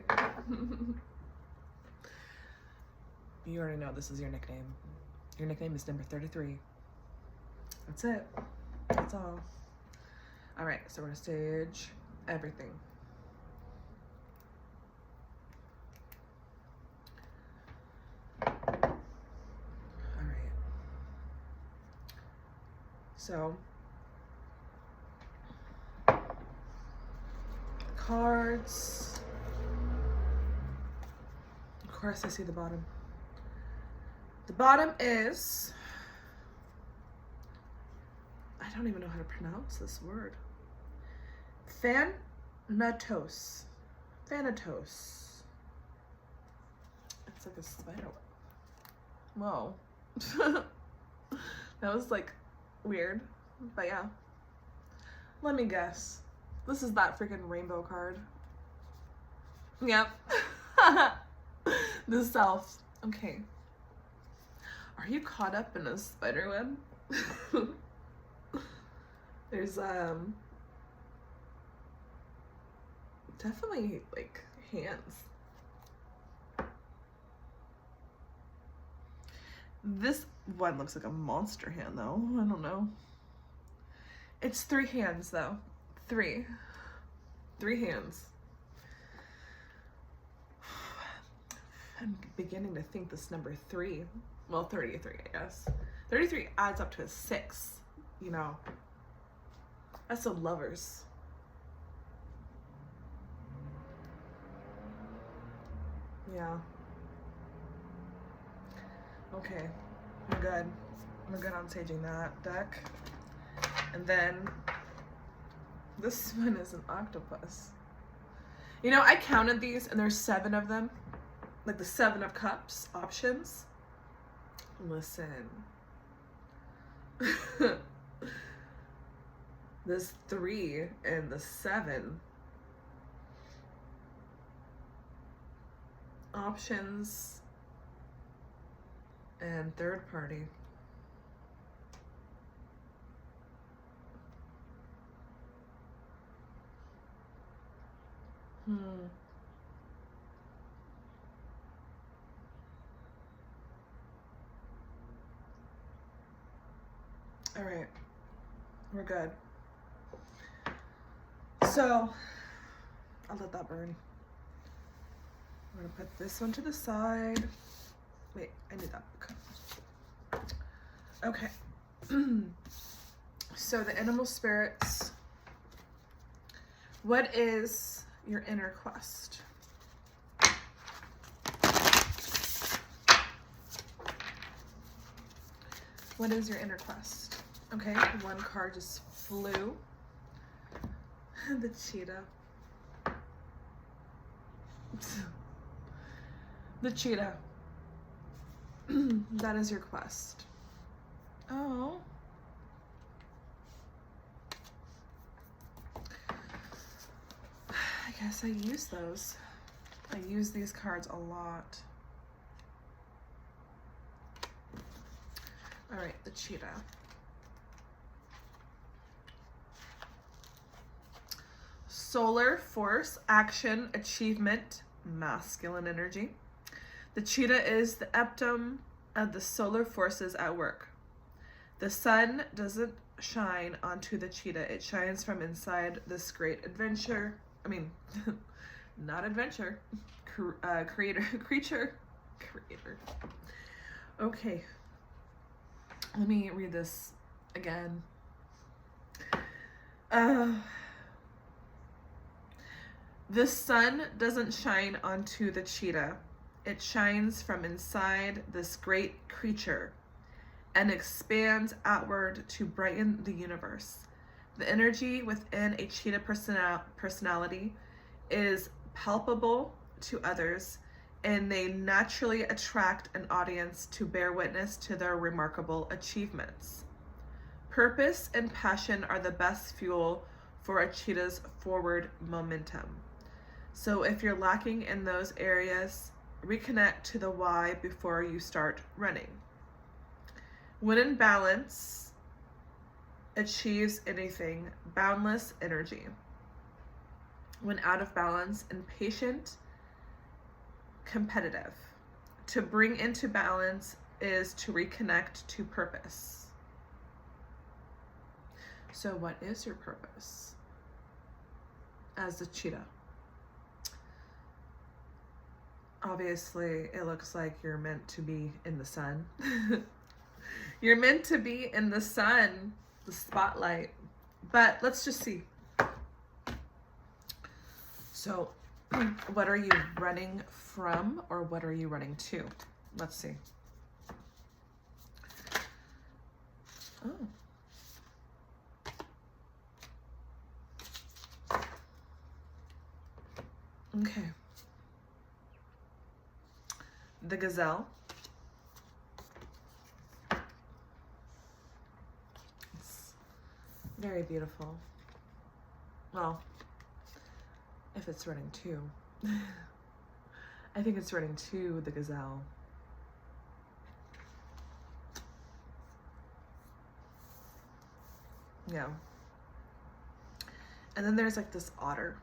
You already know this is your nickname. Your nickname is number 33. That's it. That's all. All right, so we're gonna stage everything. All right. So, cards. Of course, I see the bottom. The bottom is, I don't even know how to pronounce this word. Thanatos. Thanatos. It's like a spider web. Whoa. That was like weird, but yeah. Let me guess. This is that freaking rainbow card. Yep. The self. Okay. Are you caught up in a spider web? There's definitely like hands. This one looks like a monster hand though. I don't know. It's 3 hands though. 3 hands. I'm beginning to think this number 3, well, 33, I guess. 33 adds up to a 6, you know. That's the lovers. Yeah. Okay, we're good. We're good on saging that deck. And then this one is an octopus. You know, I counted these and there's 7 of them. Like the 7 of Cups options. Listen. This 3 and the 7 options and third party. All right, we're good. So I'll let that burn. We're gonna put this one to the side. Wait, I need that book. Okay. So the animal spirits. What is your inner quest? What is your inner quest? Okay, one card just flew. The cheetah. The cheetah. That is your quest. Oh. I guess I use those. I use these cards a lot. All right, the cheetah. Solar force, action, achievement, masculine energy. The cheetah is the epitome of the solar forces at work. The sun doesn't shine onto the cheetah. It shines from inside this great adventure. I mean, not adventure. Creature. Okay. Let me read this again. The sun doesn't shine onto the cheetah. It shines from inside this great creature and expands outward to brighten the universe. The energy within a cheetah personality is palpable to others, and they naturally attract an audience to bear witness to their remarkable achievements. Purpose and passion are the best fuel for a cheetah's forward momentum. So if you're lacking in those areas, reconnect to the why before you start running. When in balance, achieves anything, boundless energy. When out of balance, impatient, competitive. To bring into balance is to reconnect to purpose. So what is your purpose as the cheetah? Obviously, it looks like you're meant to be in the sun. You're meant to be in the sun, the spotlight. But let's just see. So, what are you running from, or what are you running to? Let's see. Oh. Okay. The gazelle. It's very beautiful. Well, if it's running to. I think it's running to the gazelle. Yeah. And then there's like this otter.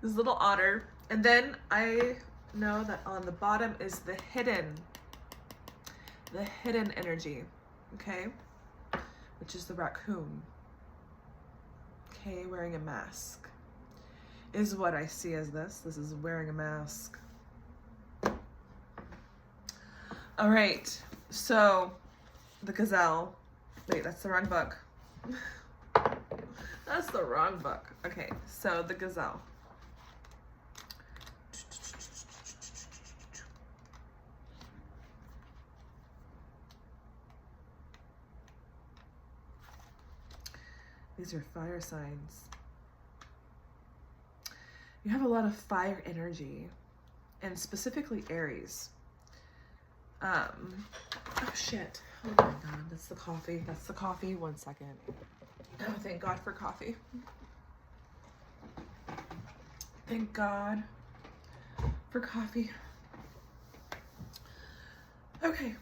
This little otter. And then I know that on the bottom is the hidden energy, okay? Which is the raccoon. Okay, wearing a mask is what I see as this. This is wearing a mask. All right, so the gazelle. Wait, that's the wrong book. That's the wrong book. Okay, so the gazelle. These are fire signs. You have a lot of fire energy, and specifically Aries. Oh shit. Oh my god, that's the coffee. That's the coffee. 1 second. Oh, thank God for coffee. Thank God for coffee. Okay.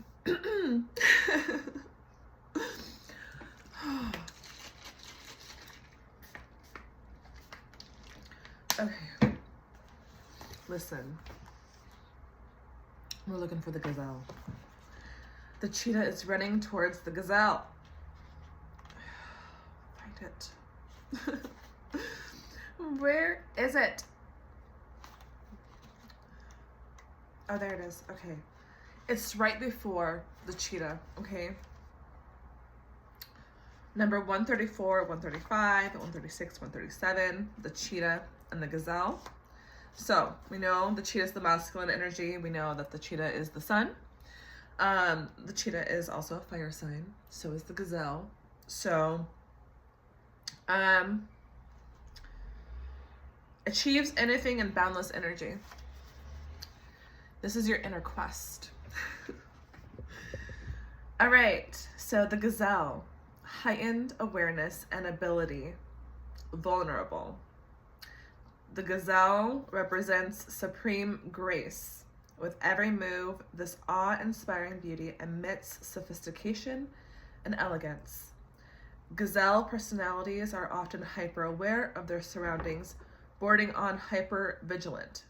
Okay. Listen. We're looking for the gazelle. The cheetah is running towards the gazelle. Find it. Where is it? Oh, there it is. Okay. It's right before the cheetah, okay? Number 134, 135, 136, 137, the cheetah and the gazelle. So we know the cheetah is the masculine energy. We know that the cheetah is the sun. The cheetah is also a fire sign. So is the gazelle. So achieves anything in boundless energy. This is your inner quest. All right, so the gazelle, heightened awareness and ability, vulnerable. The gazelle represents supreme grace. With every move, this awe-inspiring beauty emits sophistication and elegance. Gazelle personalities are often hyper-aware of their surroundings, bordering on hyper-vigilant.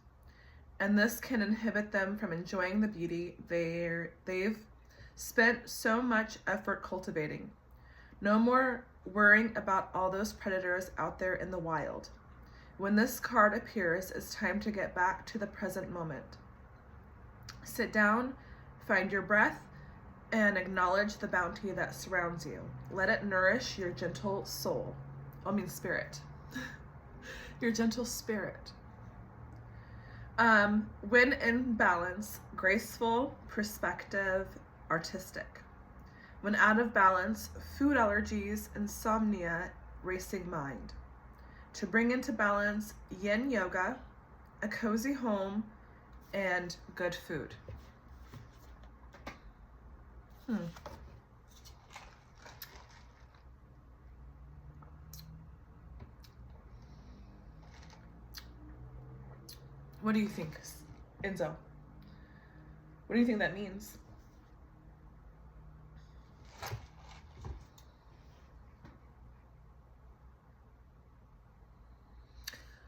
And this can inhibit them from enjoying the beauty they've spent so much effort cultivating. No more worrying about all those predators out there in the wild. When this card appears, it's time to get back to the present moment. Sit down, find your breath, and acknowledge the bounty that surrounds you. Let it nourish your gentle soul. Spirit. Your gentle spirit. When in balance, graceful, perspective, artistic. When out of balance, food allergies, insomnia, racing mind. To bring into balance, yin yoga, a cozy home, and good food. What do you think, Enzo? What do you think that means?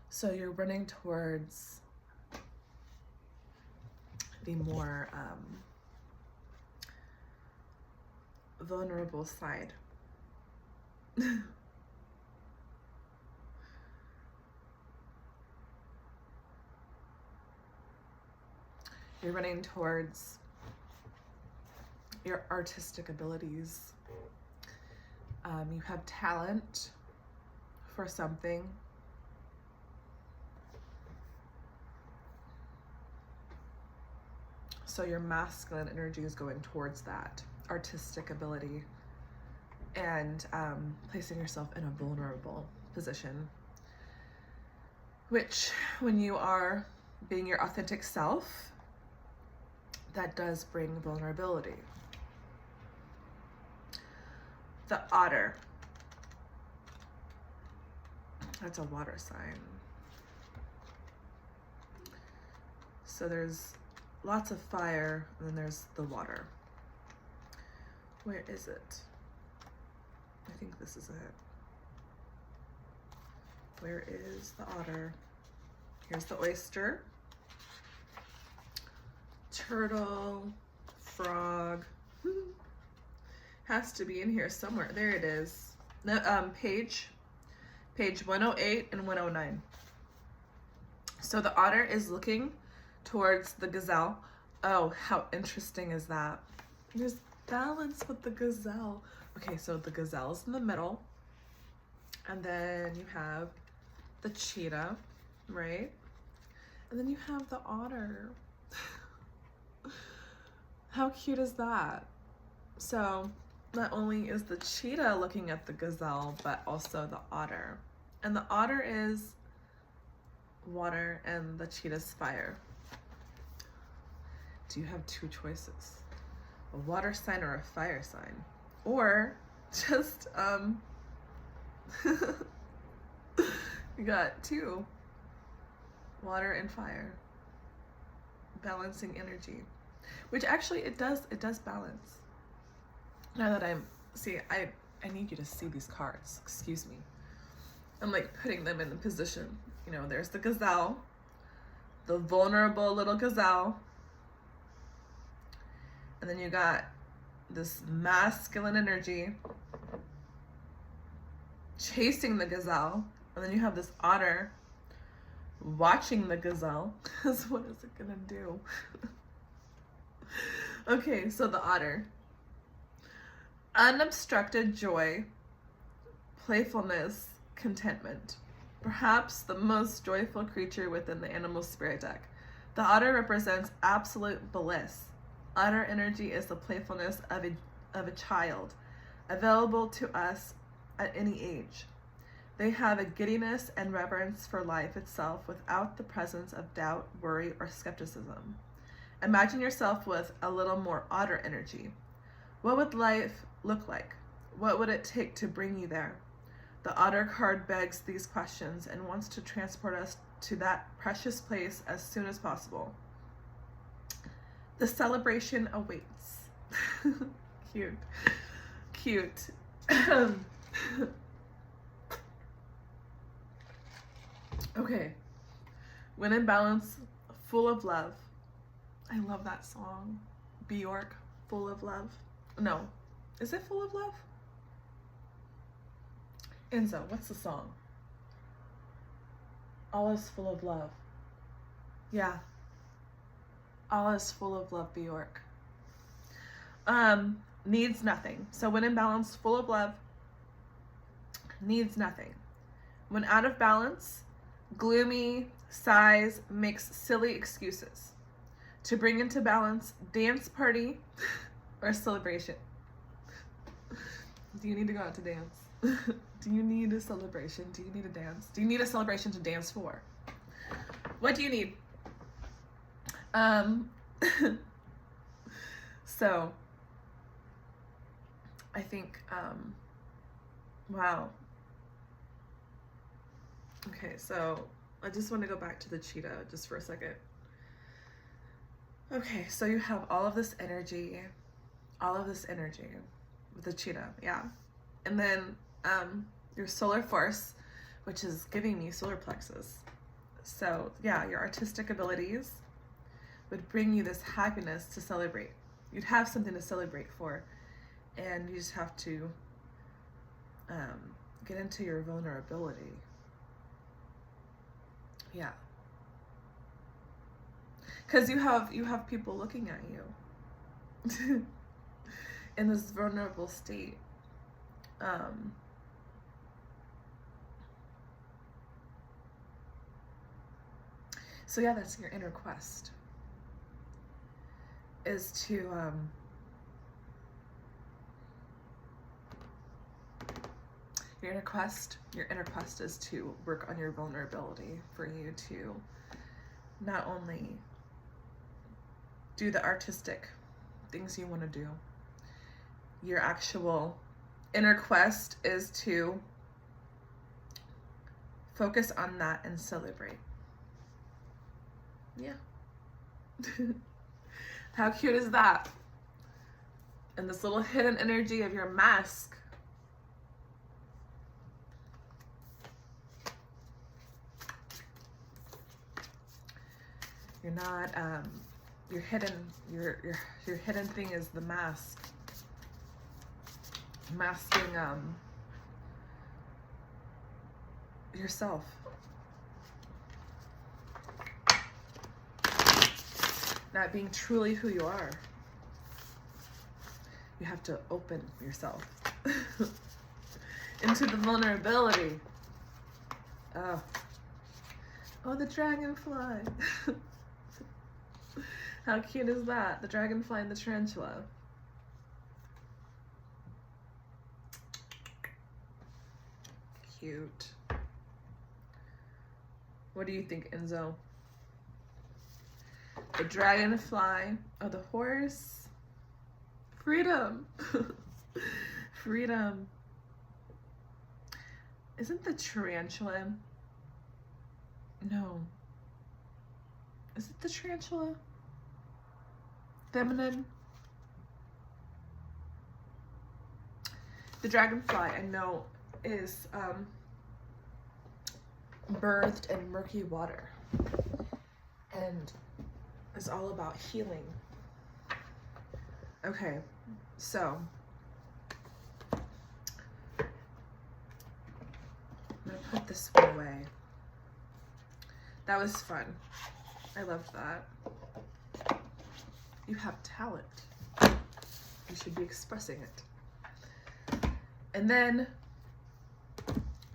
So you're running towards the more vulnerable side. You're running towards your artistic abilities. You have talent for something. So your masculine energy is going towards that artistic ability and placing yourself in a vulnerable position, which when you are being your authentic self, that does bring vulnerability. The otter. That's a water sign. So there's lots of fire, and then there's the water. Where is it? I think this is it. Where is the otter? Here's the oyster. Turtle, frog. Has to be in here somewhere. There it is. Page 108 and 109. So the otter is looking towards the gazelle. Oh, how interesting is that? There's balance with the gazelle. Okay, so the gazelle's in the middle. And then you have the cheetah, right? And then you have the otter. How cute is that? So not only is the cheetah looking at the gazelle, but also the otter. And the otter is water and the cheetah's fire. Do you have two choices? A water sign or a fire sign? Or just, you got two, water and fire, balancing energy, which actually it does balance. Now that I need you to see these cards, excuse me. I'm like putting them in the position. You know, there's the gazelle, the vulnerable little gazelle. And then you got this masculine energy chasing the gazelle. And then you have this otter watching the gazelle. Because what is it gonna do? Okay, so the otter. Unobstructed joy, playfulness, contentment. Perhaps the most joyful creature within the animal spirit deck. The otter represents absolute bliss. Otter energy is the playfulness of a child, available to us at any age. They have a giddiness and reverence for life itself without the presence of doubt, worry, or skepticism. Imagine yourself with a little more otter energy. What would life look like? What would it take to bring you there? The otter card begs these questions and wants to transport us to that precious place as soon as possible. The celebration awaits. Cute. Cute. Okay. When in balance, full of love. I love that song. Bjork, Full of Love. No. Is it Full of Love? Enzo, what's the song? All is full of love. Yeah. All is full of love, Bjork. Needs nothing. So when in balance, full of love, needs nothing. When out of balance, gloomy, sighs, makes silly excuses. To bring into balance, dance party or celebration. Do you need to go out to dance? Do you need a celebration? Do you need a dance? Do you need a celebration to dance for? What do you need? So I think, wow. Okay, so I just want to go back to the cheetah just for a second. Okay, so you have all of this energy with the cheetah, yeah. And then your solar force, which is giving me solar plexus. So yeah, your artistic abilities would bring you this happiness to celebrate. You'd have something to celebrate for, and you just have to get into your vulnerability. Yeah. Because you have people looking at you in this vulnerable state. So yeah, that's your inner quest. Is to your inner quest is to work on your vulnerability, for you to not only do the artistic things you want to do. Your actual inner quest is to focus on that and celebrate. Yeah. How cute is that? And this little hidden energy of your mask. You're not your hidden thing is the mask. Masking yourself. Not being truly who you are. You have to open yourself into the vulnerability. Oh, the dragonfly. How cute is that? The dragonfly and the tarantula. Cute. What do you think, Enzo? The dragonfly. Oh, the horse. Freedom. Freedom. Isn't the tarantula? No. Is it the tarantula? Feminine? The dragonfly, I know, is birthed in murky water and is all about healing. Okay, so I'm gonna put this one away. That was fun. I loved that. You have talent. You should be expressing it. And then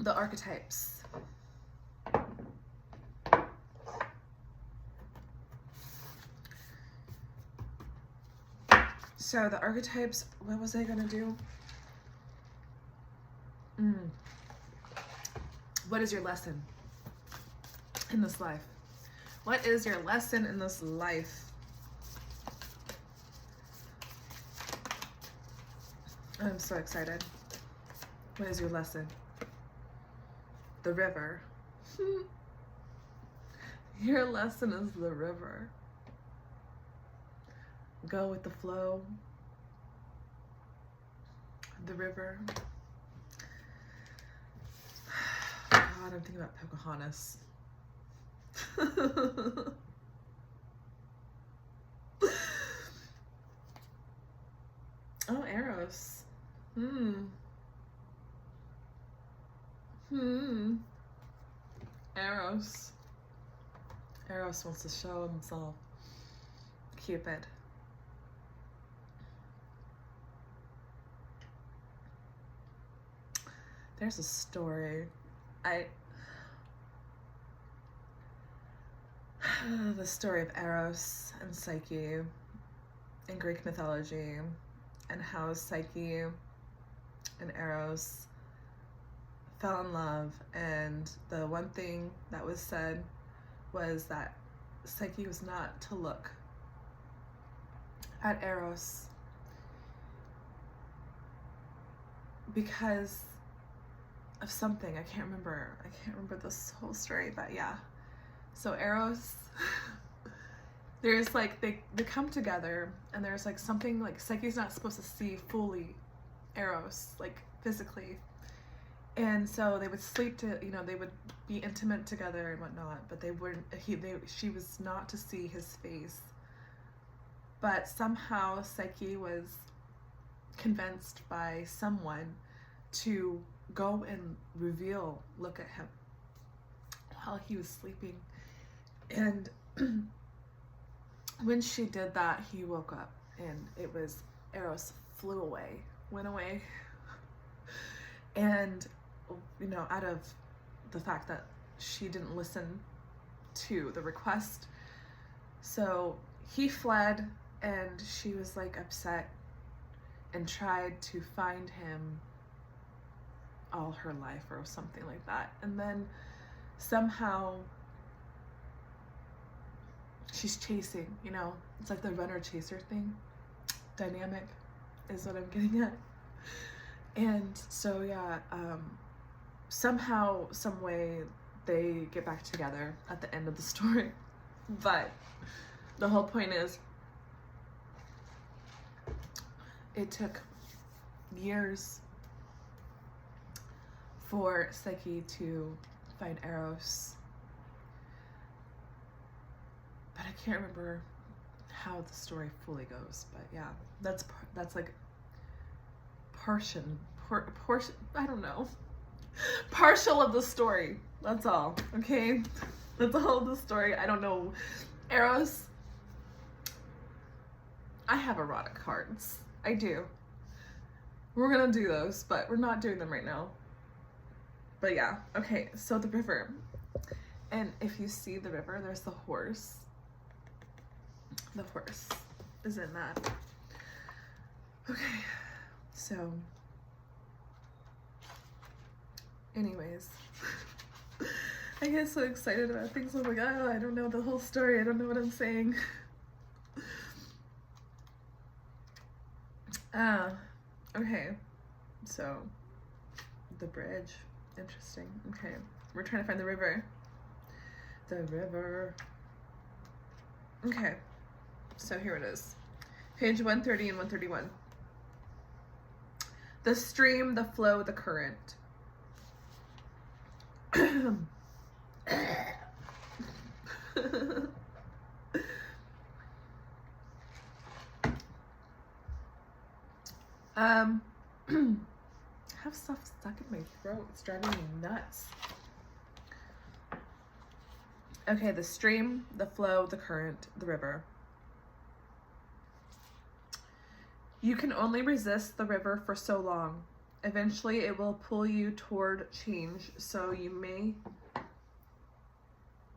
the archetypes. So the archetypes, what was I gonna do? What is your lesson in this life? What is your lesson in this life? I'm so excited. What is your lesson? The river. Your lesson is the river. Go with the flow. The river. God, I'm thinking about Pocahontas. Oh, Eros. Eros. Eros wants to show himself. Cupid. There's a story. The story of Eros and Psyche in Greek mythology, and how Psyche and Eros fell in love, and the one thing that was said was that Psyche was not to look at Eros because of something. I can't remember this whole story, but yeah. So Eros, there's like, they come together, and there's like something, like Psyche's not supposed to see fully Eros, like physically. And so they would sleep to, you know, they would be intimate together and whatnot, but they wouldn't, she was not to see his face. But somehow Psyche was convinced by someone to go and look at him while he was sleeping. And when she did that, he woke up, and it was Eros went away. And, you know, out of the fact that she didn't listen to the request, so he fled, and she was like upset and tried to find him all her life or something like that. And then somehow she's chasing, you know, it's like the runner chaser thing dynamic is what I'm getting at. And so yeah, somehow, some way they get back together at the end of the story. But the whole point is, it took years for Psyche to find Eros, but I can't remember how the story fully goes. But yeah, that's like portion, I don't know, partial of the story. That's all. Okay, that's all of the story. I don't know. Eros, I have erotic cards. I do. We're gonna do those, but we're not doing them right now. But yeah, okay, so the river. And if you see the river, there's the horse. The horse is in that. Okay, so anyways, I get so excited about things. I'm like, oh, I don't know the whole story. I don't know what I'm saying. Okay, so the bridge, interesting. Okay, we're trying to find the river. The river. Okay, so here it is. Page 130 and 131. The stream, the flow, the current. I have stuff stuck in my throat. It's driving me nuts. Okay, the stream, the flow, the current, the river. You can only resist the river for so long. Eventually, it will pull you toward change, so you may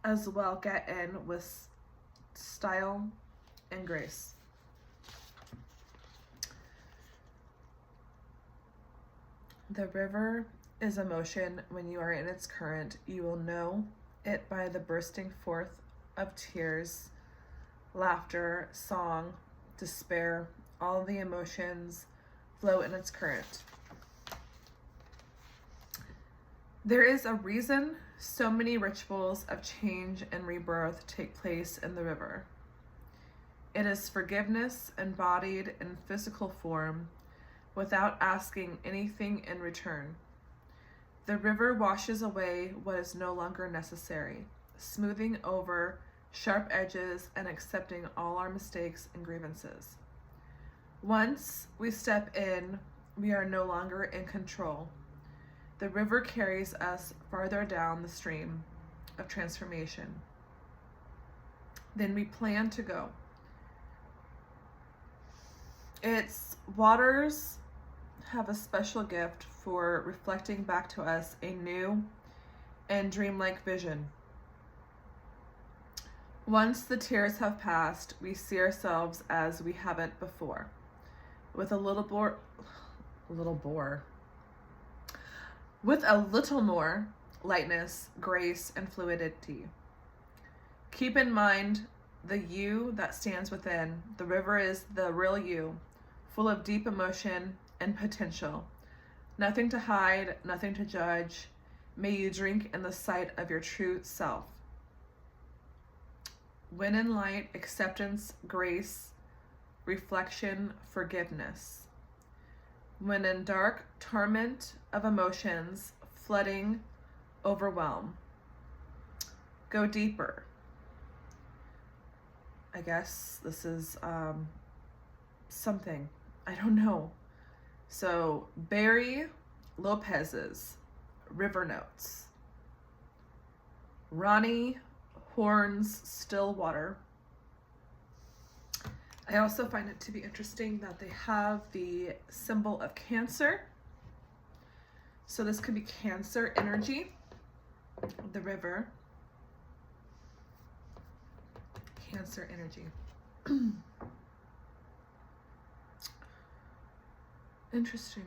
as well get in with style and grace. The river is emotion when you are in its current. You will know it by the bursting forth of tears, laughter, song, despair. All the emotions flow in its current. There is a reason so many rituals of change and rebirth take place in the river. It is forgiveness embodied in physical form without asking anything in return. The river washes away what is no longer necessary, smoothing over sharp edges and accepting all our mistakes and grievances. Once we step in, we are no longer in control. The river carries us farther down the stream of transformation than we plan to go. Its waters have a special gift for reflecting back to us a new and dreamlike vision. Once the tears have passed, we see ourselves as we haven't before, with a little more lightness, grace, and fluidity. Keep in mind the you that stands within. The river is the real you, full of deep emotion and potential. Nothing to hide, nothing to judge. May you drink in the sight of your true self. When in light, acceptance, grace, reflection, forgiveness. When in dark, torment of emotions, flooding, overwhelm. Go deeper. I guess this is something. I don't know. So, Barry Lopez's River Notes. Ronnie Horn's Stillwater. I also find it to be interesting that they have the symbol of Cancer. So this could be Cancer energy, the river. Cancer energy. Interesting.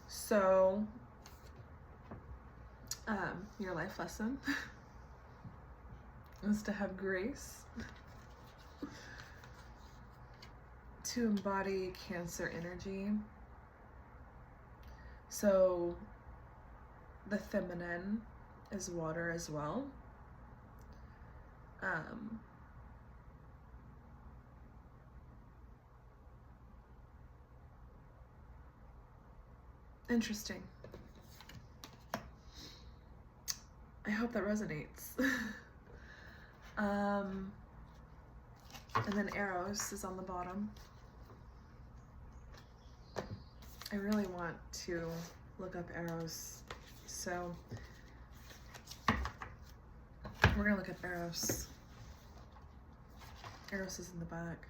So, your life lesson is to have grace, to embody Cancer energy. So, the feminine is water as well. Interesting. I hope that resonates. And then Eros is on the bottom. I really want to look up Eros, so we're gonna look up Eros. Eros is in the back.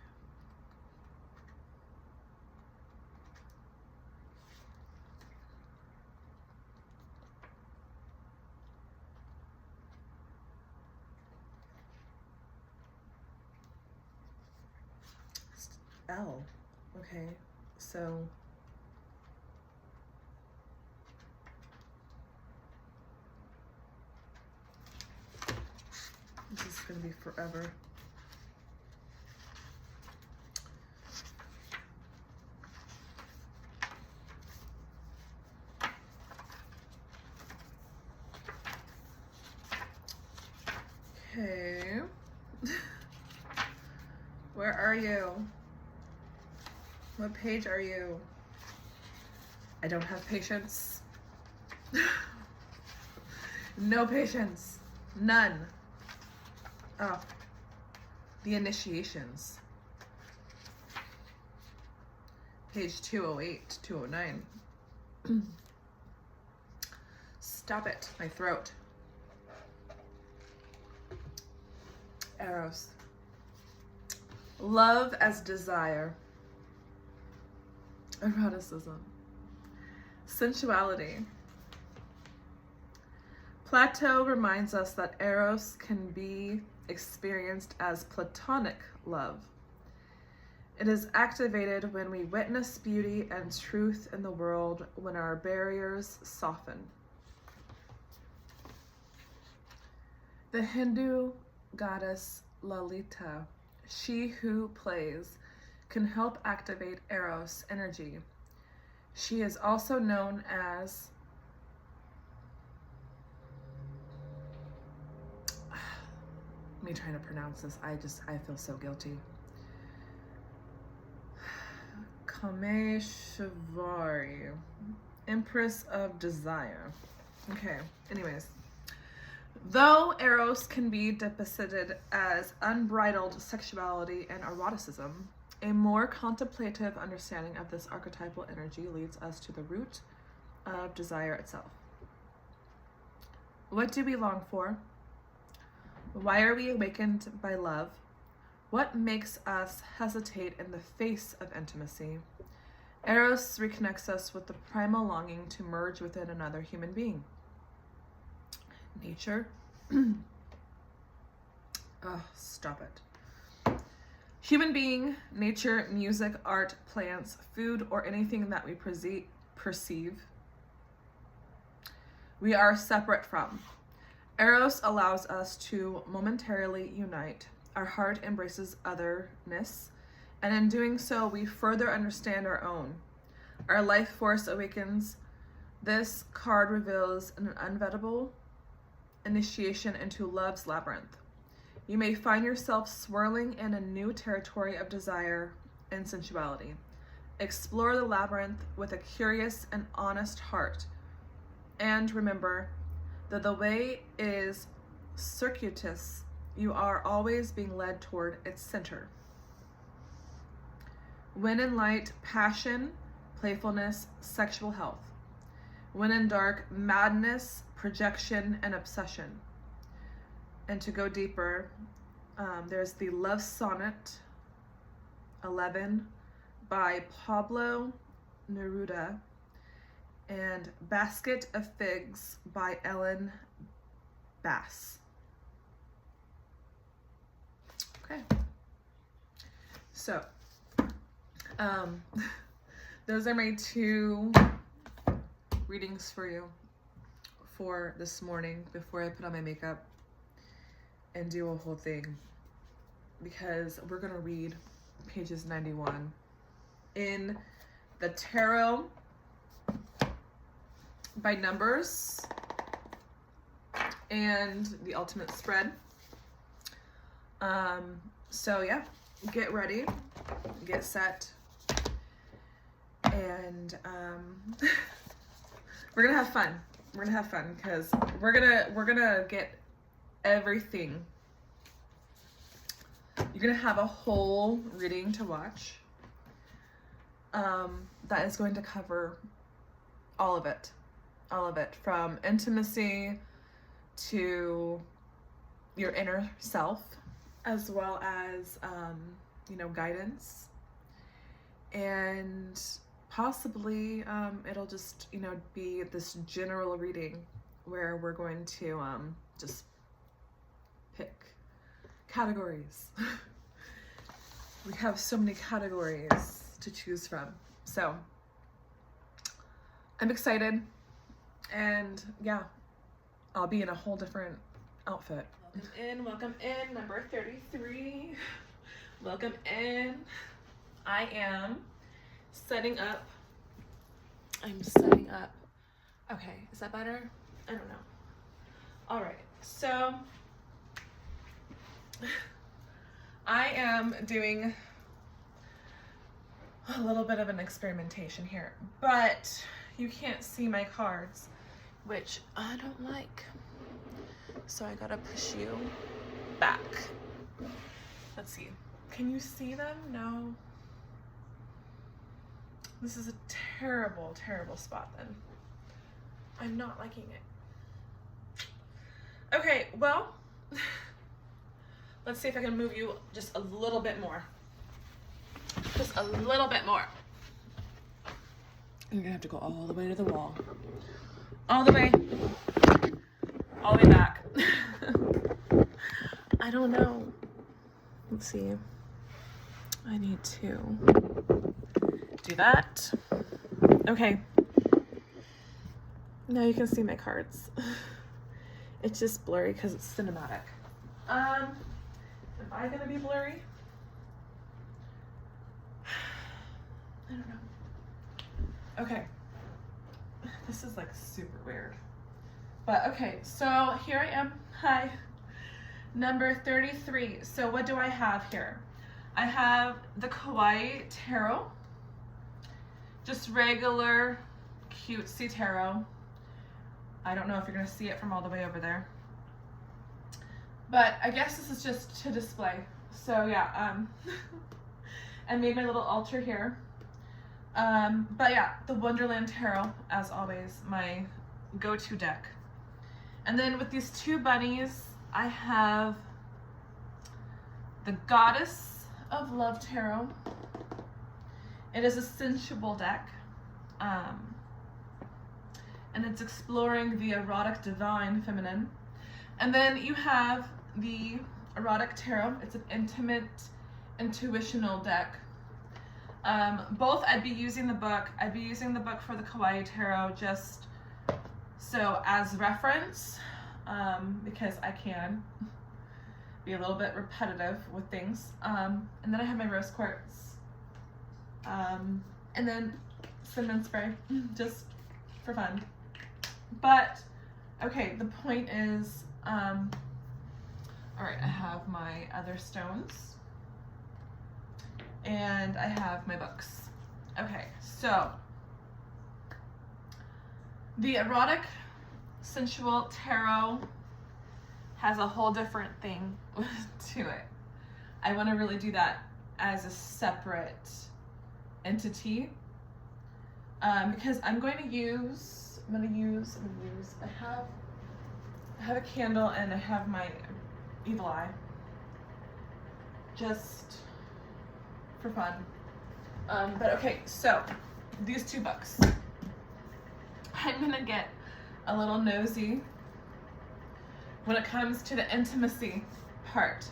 L. Okay, so this is gonna be forever. Okay. Where are you? What page are you? I don't have patience. No patience. None. Oh. The initiations. Page 208, 209. Stop it, my throat. Eros. Love as desire. Eroticism. Sensuality. Plato reminds us that Eros can be experienced as platonic love. It is activated when we witness beauty and truth in the world, when our barriers soften. The Hindu goddess Lalita, she who plays, can help activate Eros energy. She is also known as me trying to pronounce this, I feel so guilty. Kameshvari, Empress of Desire. Okay, anyways. Though Eros can be depicted as unbridled sexuality and eroticism, a more contemplative understanding of this archetypal energy leads us to the root of desire itself. What do we long for? Why are we awakened by love? What makes us hesitate in the face of intimacy? Eros reconnects us with the primal longing to merge within another human being. Nature. Oh, stop it. Human being, nature, music, art, plants, food, or anything that we perceive, we are separate from. Eros allows us to momentarily unite. Our heart embraces otherness, and in doing so, we further understand our own. Our life force awakens. This card reveals an unvetable initiation into love's labyrinth. You may find yourself swirling in a new territory of desire and sensuality. Explore the labyrinth with a curious and honest heart. And remember that the way is circuitous. You are always being led toward its center. When in light, passion, playfulness, sexual health. When in dark, madness, projection, and obsession. And to go deeper, there's the Love Sonnet 11 by Pablo Neruda, and Basket of Figs by Ellen Bass. Okay. So, those are my 2 readings for you for this morning before I put on my makeup and do a whole thing, because we're going to read pages 91 in the Tarot by Numbers and the Ultimate Spread. So yeah, get ready, get set, and we're gonna have fun. We're gonna have fun because we're gonna get everything. You're gonna have a whole reading to watch that is going to cover all of it, from intimacy to your inner self, as well as guidance, and possibly it'll just be this general reading where we're going to just pick categories. We have so many categories to choose from, so I'm excited, and yeah, I'll be in a whole different outfit. Welcome in, number 33. Welcome in. I am setting up. Okay, is that better? I don't know. All right, so I am doing a little bit of an experimentation here, but you can't see my cards, which I don't like. So I gotta push you back. Let's see. Can you see them? No. This is a terrible, terrible spot then. I'm not liking it. Okay, well, let's see if I can move you just a little bit more. Just a little bit more. You're gonna have to go all the way to the wall. All the way back. I don't know. Let's see. I need to do that. Okay. Now you can see my cards. It's just blurry because it's cinematic. Am I gonna be blurry? I don't know. Okay. This is like super weird. But okay, so here I am. Hi. Number 33. So what do I have here? I have the Kawaii Tarot. Just regular cutesy tarot. I don't know if you're gonna see it from all the way over there. But I guess this is just to display. So yeah, I made my little altar here. But yeah, the Wonderland Tarot, as always, my go-to deck. And then with these two bunnies, I have the Goddess of Love Tarot. It is a sensual deck. And it's exploring the erotic divine feminine. And then you have the Erotic Tarot. It's an intimate, intuitional deck. Both I'd be using the book. I'd be using the book for the Kawaii Tarot just so as reference, because I can be a little bit repetitive with things. And then I have my rose quartz. And then cinnamon spray, just for fun. But, okay, the point is, all right, I have my other stones. And I have my books. Okay, so the erotic sensual tarot has a whole different thing to it. I want to really do that as a separate entity, because I'm going to use, I have a candle and I have my evil eye, just for fun. But okay, so these two books. I'm gonna get a little nosy when it comes to the intimacy part.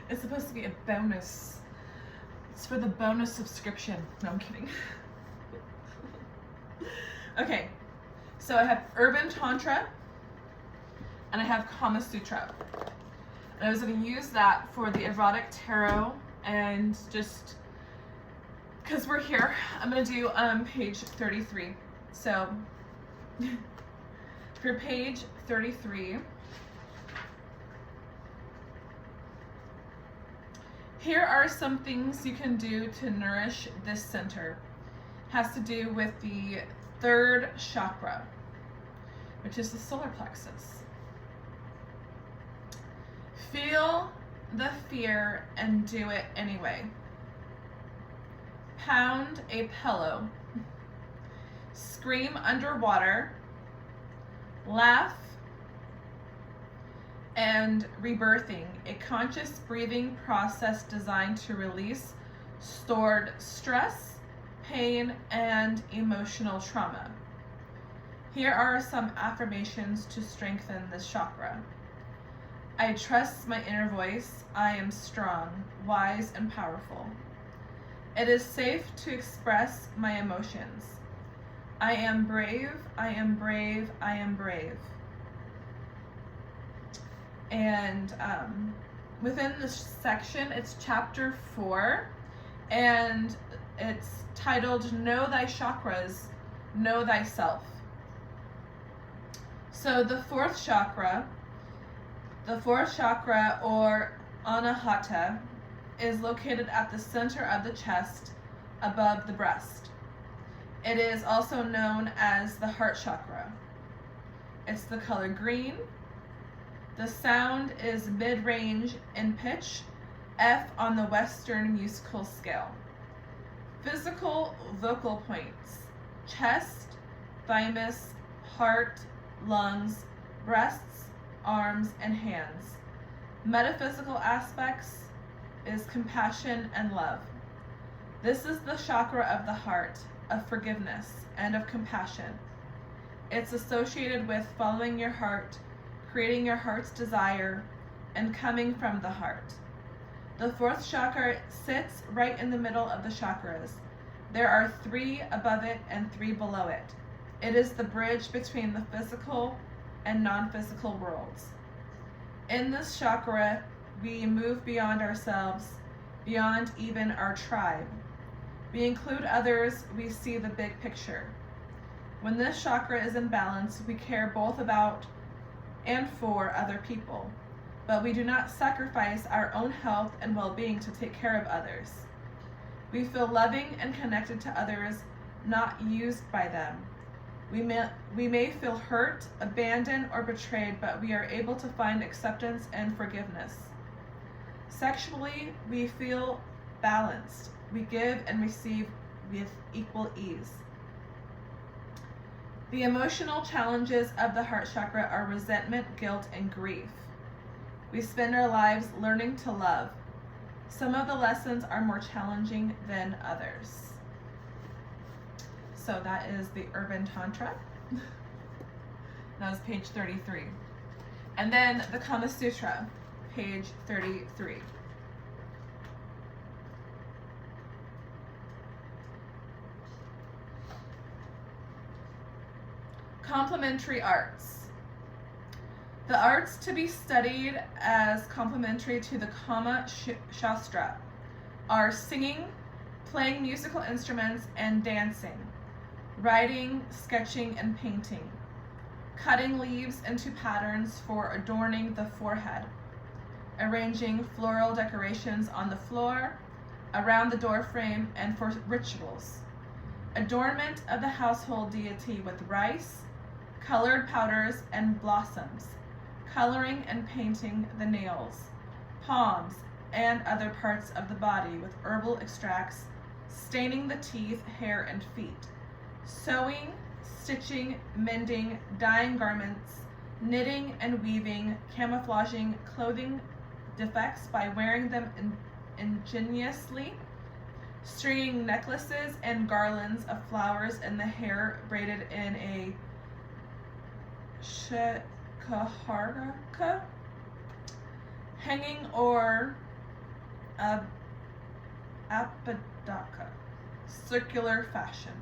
It's supposed to be a bonus. It's for the bonus subscription. No, I'm kidding. Okay, so I have Urban Tantra and I have Kama Sutra. And I was going to use that for the Erotic Tarot, and just because we're here, I'm going to do page 33. So for page 33, here are some things you can do to nourish this center. It has to do with the third chakra, which is the solar plexus. Feel the fear and do it anyway. Pound a pillow. Scream underwater. Laugh. And rebirthing, a conscious breathing process designed to release stored stress, pain, and emotional trauma. Here are some affirmations to strengthen this chakra. I trust my inner voice. I am strong, wise, and powerful. It is safe to express my emotions. I am brave. I am brave. I am brave. And within this section, it's chapter 4, and it's titled Know Thy Chakras, Know Thyself. So the fourth chakra or Anahata is located at the center of the chest above the breast. It is also known as the heart chakra. It's the color green. The sound is mid-range in pitch, F on the Western musical scale. Physical vocal points: chest, thymus, heart, lungs, breasts, arms, and hands. Metaphysical aspects is compassion and love. This is the chakra of the heart, of forgiveness, and of compassion. It's associated with following your heart, creating your heart's desire, and coming from the heart. The fourth chakra sits right in the middle of the chakras. There are 3 above it and 3 below it. It is the bridge between the physical and non-physical worlds. In this chakra, we move beyond ourselves, beyond even our tribe. We include others, we see the big picture. When this chakra is in balance, we care both about and for other people, but we do not sacrifice our own health and well-being to take care of others. We feel loving and connected to others, not used by them. We may feel hurt, abandoned, or betrayed, but we are able to find acceptance and forgiveness. Sexually, we feel balanced. We give and receive with equal ease. The emotional challenges of the heart chakra are resentment, guilt, and grief. We spend our lives learning to love. Some of the lessons are more challenging than others. So that is the Urban Tantra. That was page 33. And then the Kama Sutra, page 33. Complementary arts. The arts to be studied as complementary to the Kama Shastra are singing, playing musical instruments, and dancing, writing, sketching, and painting, cutting leaves into patterns for adorning the forehead, arranging floral decorations on the floor, around the doorframe, and for rituals, adornment of the household deity with rice, colored powders, and blossoms, coloring and painting the nails, palms, and other parts of the body with herbal extracts, staining the teeth, hair, and feet, sewing, stitching, mending, dyeing garments, knitting and weaving, camouflaging clothing defects by wearing them ingeniously, stringing necklaces and garlands of flowers in the hair braided in a shikaharaka, hanging or apadaka, circular fashion.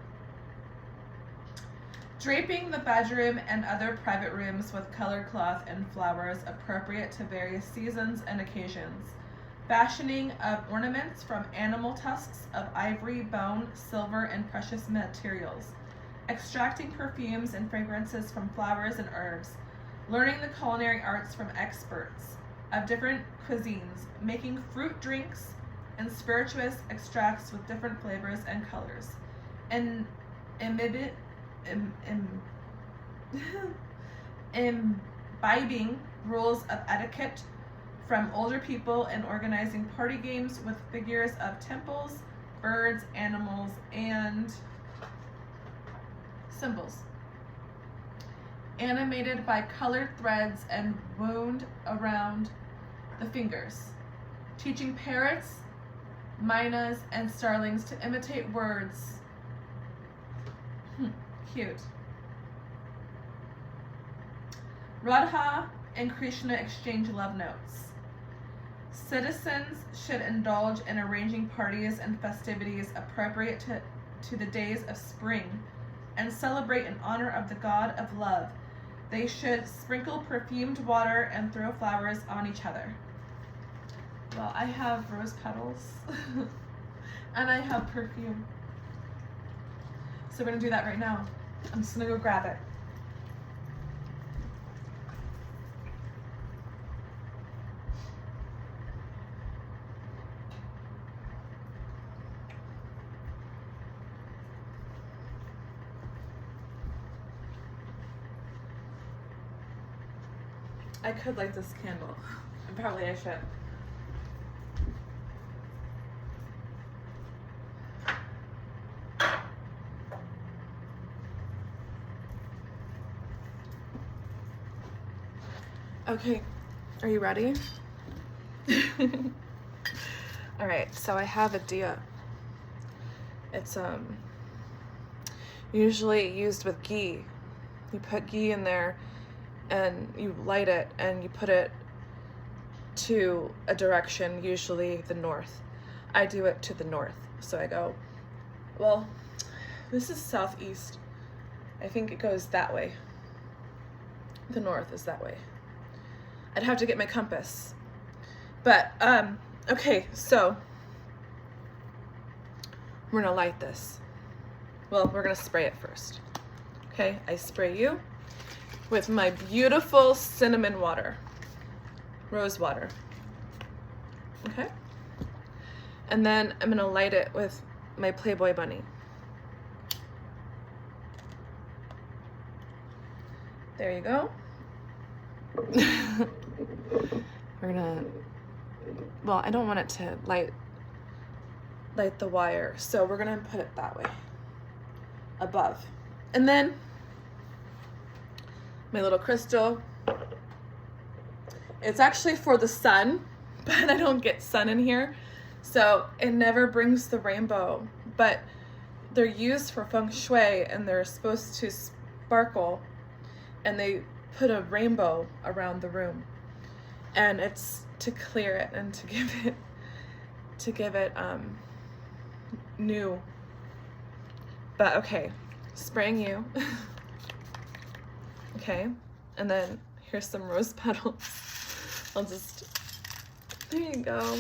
Draping the bedroom and other private rooms with colored cloth and flowers appropriate to various seasons and occasions. Fashioning of ornaments from animal tusks of ivory, bone, silver, and precious materials. Extracting perfumes and fragrances from flowers and herbs. Learning the culinary arts from experts of different cuisines. Making fruit drinks and spirituous extracts with different flavors and colors. And imbibing rules of etiquette from older people and organizing party games with figures of temples, birds, animals, and symbols. Animated by colored threads and wound around the fingers. Teaching parrots, mynas, and starlings to imitate words. Cute. Radha and Krishna exchange love notes. Citizens should indulge in arranging parties and festivities appropriate to the days of spring and celebrate in honor of the god of love. They should sprinkle perfumed water and throw flowers on each other. Well, I have rose petals and I have perfume. So we're gonna do that right now. I'm just gonna go grab it. I could light this candle. And probably I should. Okay, are you ready? All right, so I have a dia. It's usually used with ghee. You put ghee in there and you light it and you put it to a direction, usually the north. I do it to the north. So I go, well, this is southeast. I think it goes that way. The north is that way. I'd have to get my compass. But, okay, so we're gonna light this. Well, we're gonna spray it first. Okay, I spray you with my beautiful cinnamon water, rose water. Okay? And then I'm gonna light it with my Playboy bunny. There you go. We're gonna, well, I don't want it to light the wire, so we're gonna put it that way, above. And then my little crystal, it's actually for the sun, but I don't get sun in here, so it never brings the rainbow, but they're used for feng shui and they're supposed to sparkle, and they put a rainbow around the room, and it's to clear it and to give it new. But okay, spraying you. Okay, and then here's some rose petals. I'll just, there you go.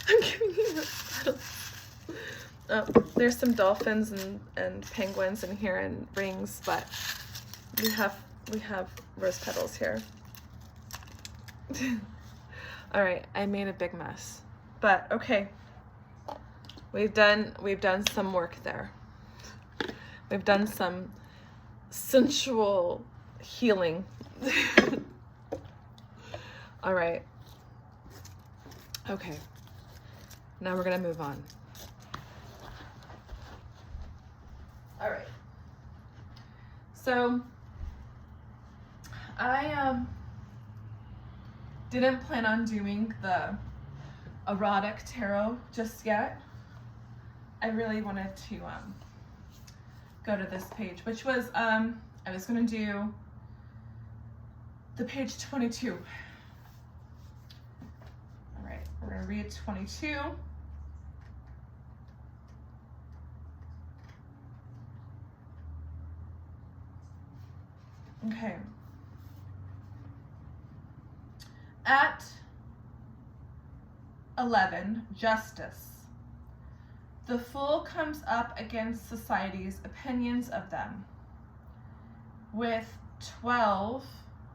I'm giving you rose petals. Oh, there's some dolphins and penguins in here and rings, but we have rose petals here. All right, I made a big mess, but okay. We've done some work there. We've done some sensual healing. All right. Okay. Now we're gonna move on. All right. So I didn't plan on doing the Erotic Tarot just yet. I really wanted to go to this page, which was I was gonna do the page 22. All right, we're gonna read 22. Okay. At 11, justice. The fool comes up against society's opinions of them. With 12,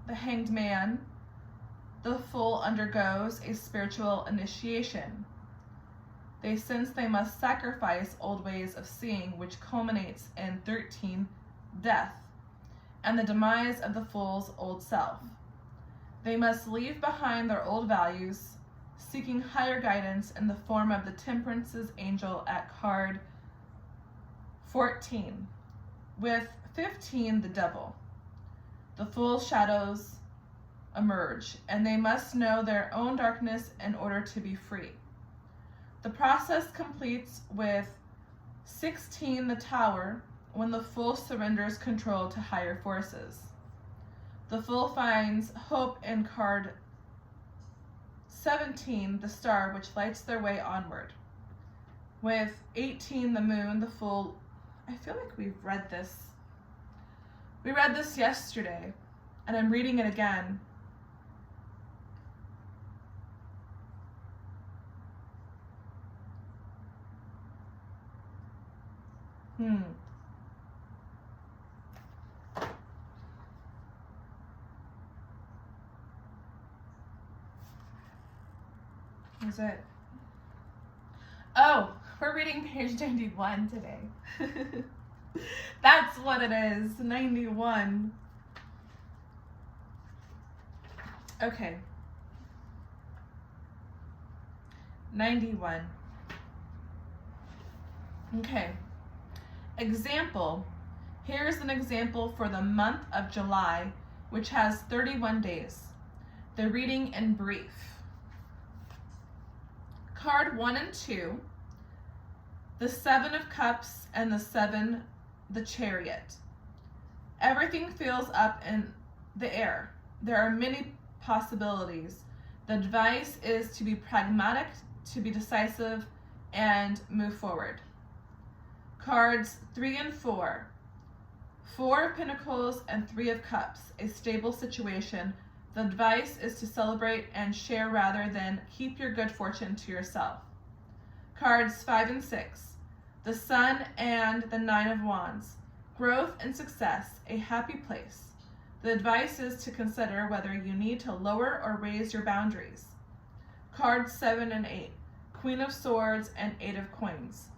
the hanged man, the fool undergoes a spiritual initiation. They sense they must sacrifice old ways of seeing, which culminates in 13, death, and the demise of the fool's old self. They must leave behind their old values, seeking higher guidance in the form of the Temperance's angel at card 14. With 15, the devil. The fool's shadows emerge, and they must know their own darkness in order to be free. The process completes with 16, the tower, when the fool surrenders control to higher forces. The fool finds hope in card 17, the star, which lights their way onward. With 18, the moon, the fool, I feel like we've read this. We read this yesterday, and I'm reading it again. Is it? Oh, we're reading page 91 today. That's what it is, 91. Okay. 91. Okay. Example. Here's an example for the month of July, which has 31 days. The reading in brief. Card 1 and 2, the 7 of Cups and the 7, the Chariot. Everything feels up in the air. There are many possibilities. The advice is to be pragmatic, to be decisive, and move forward. Cards 3 and 4. 4 of Pentacles and 3 of Cups, a stable situation. The advice is to celebrate and share rather than keep your good fortune to yourself. Cards 5 and 6. The Sun and the 9 of Wands. Growth and success, a happy place. The advice is to consider whether you need to lower or raise your boundaries. Cards 7 and 8. Queen of Swords and 8 of Coins.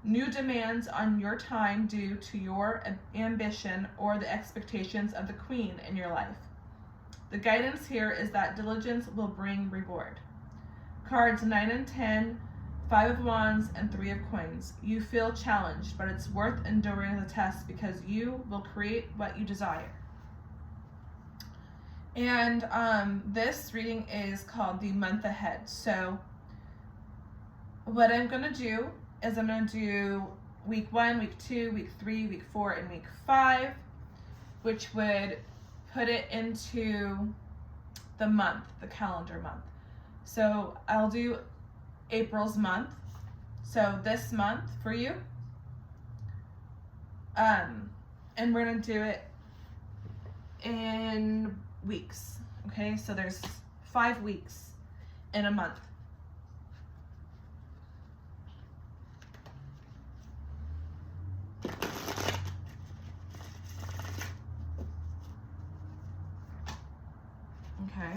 New demands on your time due to your ambition or the expectations of the Queen in your life. The guidance here is that diligence will bring reward. Cards 9 and 10, 5 of Wands and 3 of Coins. You feel challenged, but it's worth enduring the test because you will create what you desire. And this reading is called The Month Ahead. So what I'm going to do is I'm going to do week 1, week 2, week 3, week 4, and week 5, which would put it into the month, the calendar month. So I'll do April's month. So this month for you. And we're going to do it in weeks. Okay, so there's 5 weeks in a month. Okay.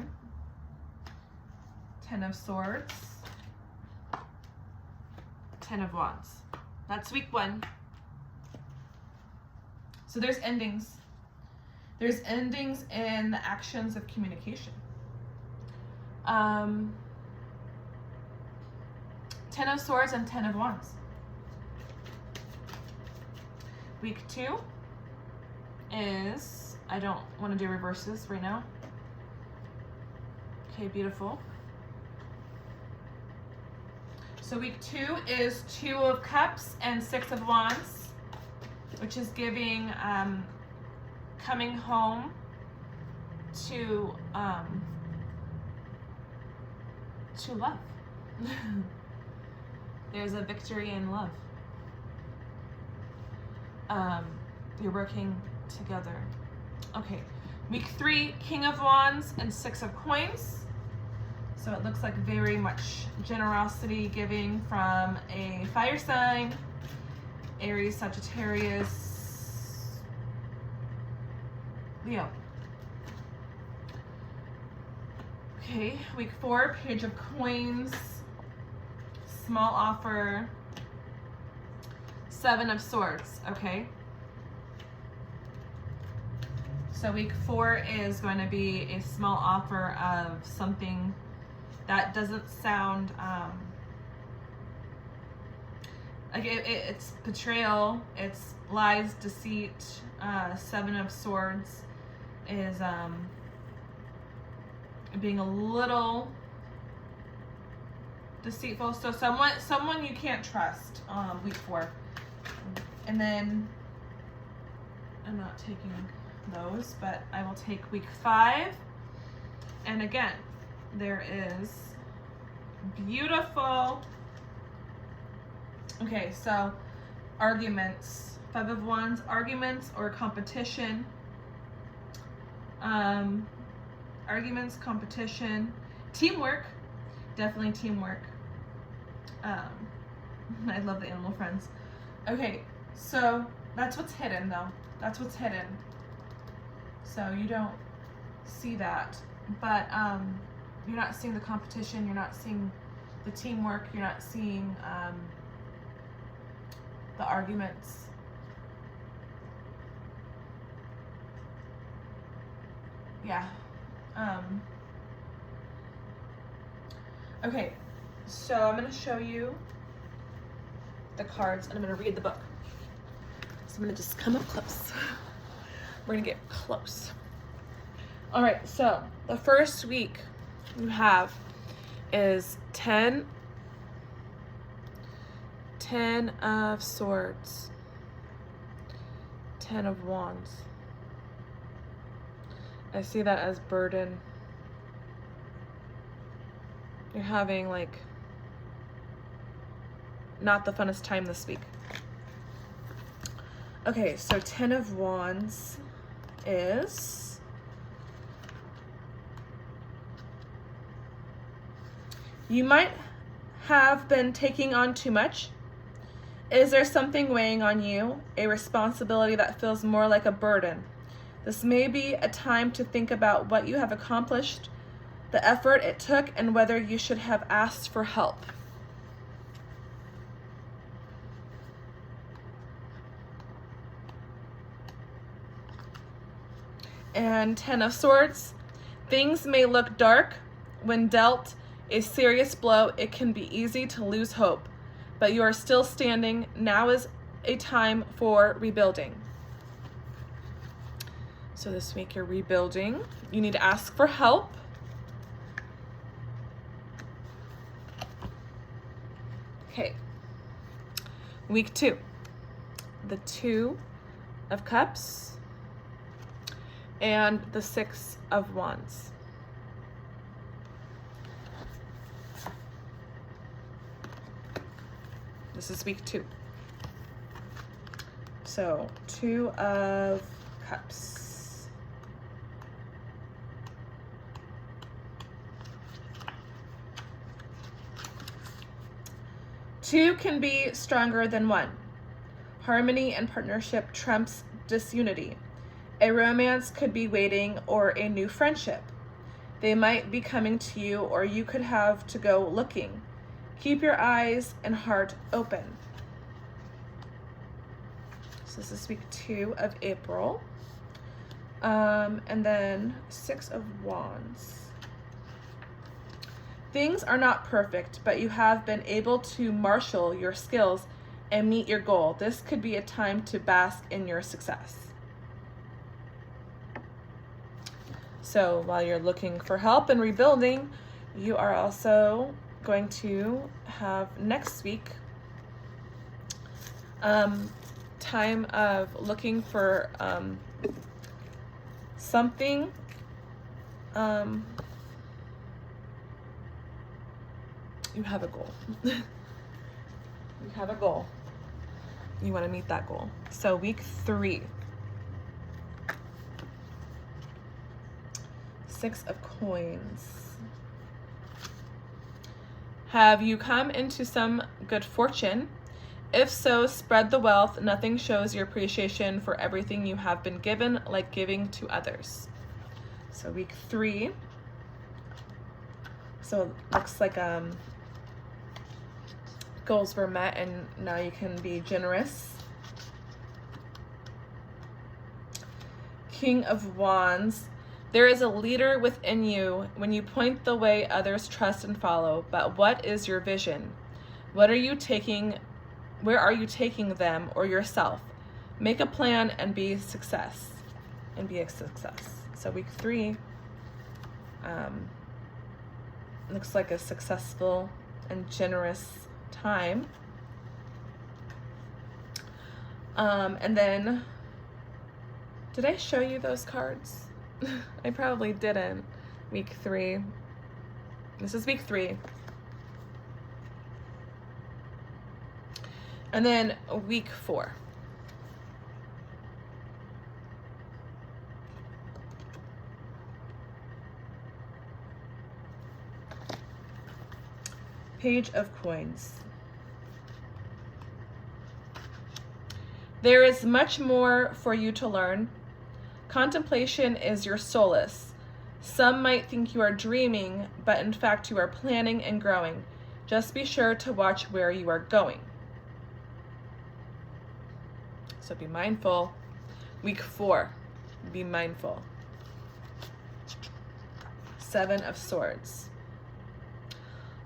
10 of Swords. 10 of Wands. That's week 1. So there's endings. There's endings in the actions of communication. 10 of Swords and 10 of Wands. Week 2 is, I don't want to do reverses right now. Okay, beautiful. So week 2 is 2 of Cups and 6 of Wands, which is giving coming home to love. There's a victory in love. You're working together. Okay, week 3, King of Wands and 6 of Coins. So it looks like very much generosity giving from a fire sign, Aries, Sagittarius, Leo. Okay, week 4, Page of Coins, small offer, 7 of Swords, okay. So week 4 is going to be a small offer of something that doesn't sound like it's betrayal, it's lies, deceit. 7 of Swords is being a little deceitful. So someone you can't trust. Week 4, and then I'm not taking those, but I will take week 5, and again there is beautiful. Okay, so arguments, 5 of Wands, arguments or competition. Arguments, competition, teamwork, definitely teamwork. I love the animal friends. Okay, so that's what's hidden though. That's what's hidden. So you don't see that, but you're not seeing the competition, you're not seeing the teamwork, you're not seeing the arguments. Yeah. Okay, so I'm going to show you the cards and I'm going to read the book. So I'm going to just come up close. We're going to get close. All right, so the first week you have is 10 of Swords, 10 of Wands. I see that as burden. You're having like not the funnest time this week. Okay, so 10 of Wands is you might have been taking on too much. Is there something weighing on you, a responsibility that feels more like a burden? This may be a time to think about what you have accomplished, the effort it took, and whether you should have asked for help. And 10 of Swords. Things may look dark. When dealt a serious blow, it can be easy to lose hope, but you are still standing. Now is a time for rebuilding. So this week you're rebuilding. You need to ask for help. Okay. Week 2. The 2 of Cups and the 6 of Wands. This is week 2. So 2 of Cups. Two can be stronger than one. Harmony and partnership trumps disunity. A romance could be waiting, or a new friendship. They might be coming to you, or you could have to go looking. Keep your eyes and heart open. So this is week 2 of April. And then 6 of Wands. Things are not perfect, but you have been able to marshal your skills and meet your goal. This could be a time to bask in your success. So while you're looking for help and rebuilding, you are also going to have next week time of looking for something you have a goal. You have a goal. You want to meet that goal. So week 3. 6 of Coins. Have you come into some good fortune? If so, spread the wealth. Nothing shows your appreciation for everything you have been given like giving to others. So week 3. So it looks like goals were met and now you can be generous. King of Wands. There is a leader within you when you point the way others trust and follow. But what is your vision? What are you taking? Where are you taking them or yourself? Make a plan and be a success. So week 3 looks like a successful and generous time. And then, did I show you those cards? I probably didn't. Week 3. This is week 3. And then week 4. Page of Coins. There is much more for you to learn. Contemplation is your solace. Some might think you are dreaming, but in fact you are planning and growing. Just be sure to watch where you are going. So be mindful. Week 4, be mindful. 7 of Swords.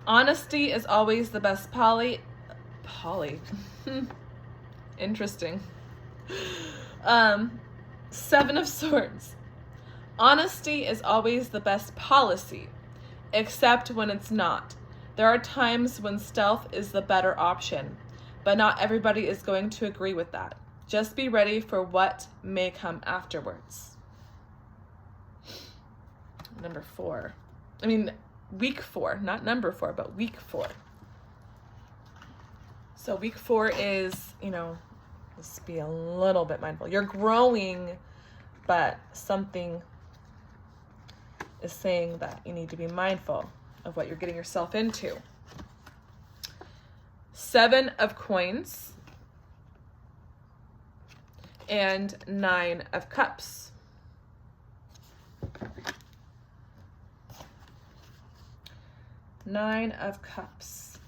Honesty is always the best poly. Interesting. 7 of Swords. Honesty is always the best policy, except when it's not. There are times when stealth is the better option, but not everybody is going to agree with that. Just be ready for what may come afterwards. Number 4. week 4, not number 4, but week 4. So week 4 is, you know, just be a little bit mindful. You're growing, but something is saying that you need to be mindful of what you're getting yourself into. 7 of coins and 9 of cups. Nine of cups.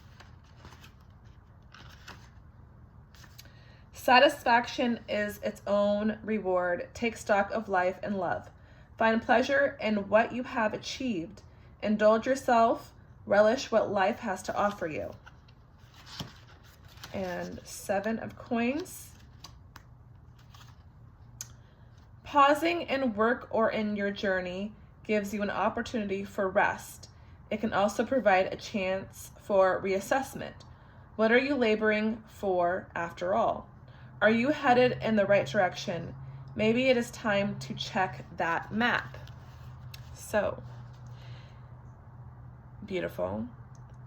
Satisfaction is its own reward. Take stock of life and love. Find pleasure in what you have achieved. Indulge yourself. Relish what life has to offer you. And 7 of coins. Pausing in work or in your journey gives you an opportunity for rest. It can also provide a chance for reassessment. What are you laboring for after all? Are you headed in the right direction? Maybe it is time to check that map. So, beautiful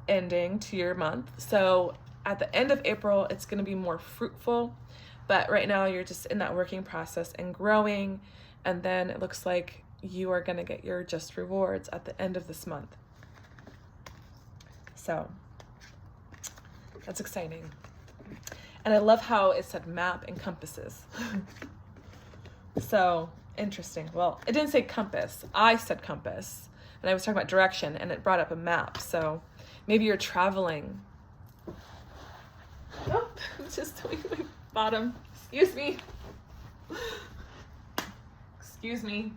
ending to your month. So at the end of April, it's going to be more fruitful, but right now you're just in that working process and growing, and then it looks like you are going to get your just rewards at the end of this month. So that's exciting. And I love how it said map and compasses. So interesting. Well, it didn't say compass. I said compass. And I was talking about direction, and it brought up a map. So maybe you're traveling. Oh, it's just doing my bottom. Excuse me. Excuse me.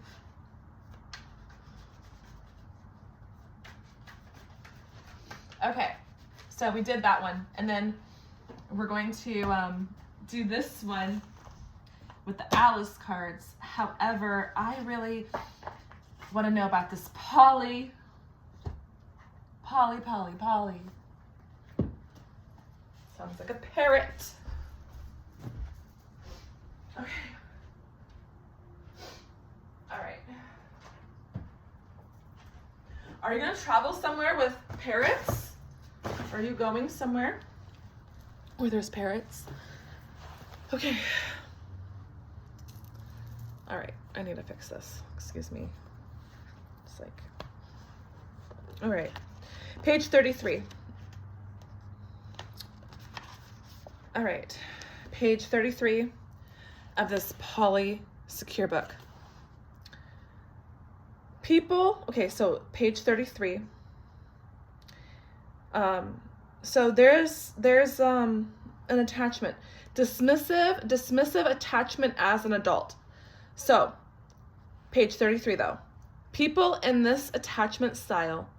Okay, so we did that one, and then we're going to do this one with the Alice cards. However, I really want to know about this Poly. Sounds like a parrot. Okay. All right. Are you going to travel somewhere with parrots? Are you going somewhere where there's parrots? Okay. All right. I need to fix this. Excuse me. It's like... All right. Page 33. All right. Page 33 of this Polysecure book. People... Okay, so page 33... so there's an attachment, dismissive attachment as an adult. So page 33 though, people in this attachment style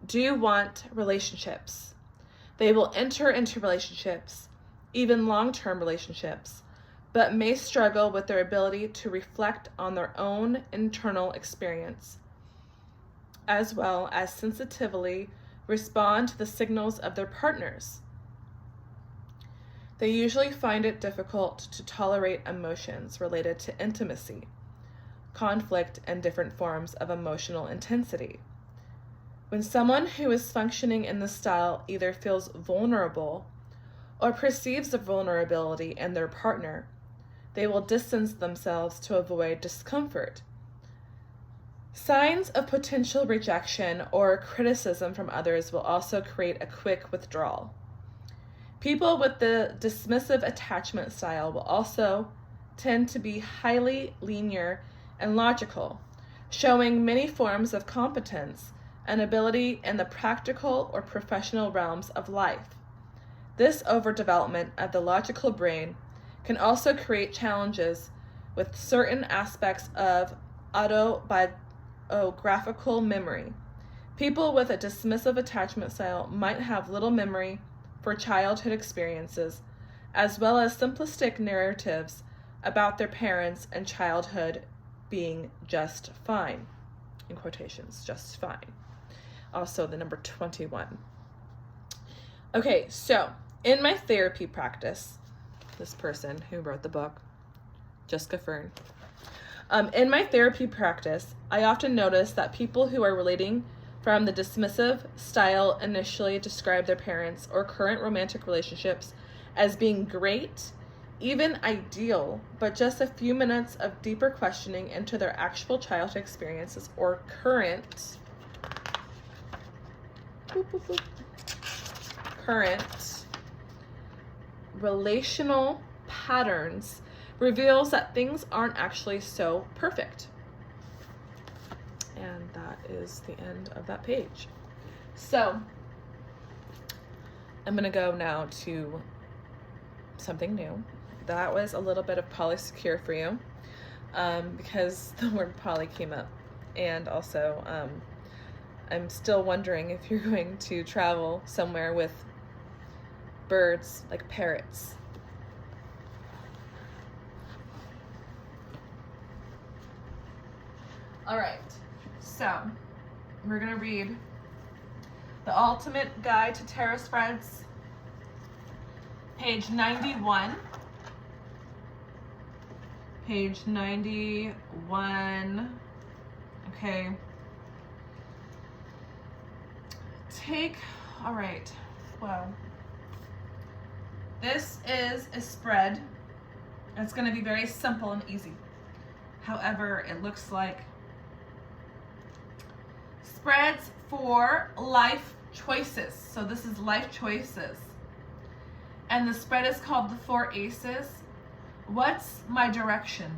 do want relationships. They will enter into relationships, even long-term relationships, but may struggle with their ability to reflect on their own internal experience, as well as sensitively respond to the signals of their partners. They usually find it difficult to tolerate emotions related to intimacy, conflict, and different forms of emotional intensity. When someone who is functioning in this style either feels vulnerable or perceives a vulnerability in their partner, they will distance themselves to avoid discomfort. Signs of potential rejection or criticism from others will also create a quick withdrawal. People with the dismissive attachment style will also tend to be highly linear and logical, showing many forms of competence and ability in the practical or professional realms of life. This overdevelopment of the logical brain can also create challenges with certain aspects of autobiographical memory. People with a dismissive attachment style might have little memory for childhood experiences, as well as simplistic narratives about their parents and childhood being just fine. In quotations, just fine. Also the number 21. Okay, so in my therapy practice, this person who wrote the book, Jessica Fern, in my therapy practice, I often notice that people who are relating from the dismissive style initially describe their parents or current romantic relationships as being great, even ideal, but just a few minutes of deeper questioning into their actual childhood experiences or current relational patterns reveals that things aren't actually so perfect. And that is the end of that page. So I'm gonna go now to something new. That was a little bit of Polysecure for you, because the word poly came up. And also, I'm still wondering if you're going to travel somewhere with birds, like parrots. All right, so we're gonna read The Ultimate Guide to Tarot Spreads, page 91. Page 91, okay. All right, well, this is a spread. It's gonna be very simple and easy. However, it looks like spreads for life choices. So this is life choices. And the spread is called the 4 Aces. What's my direction?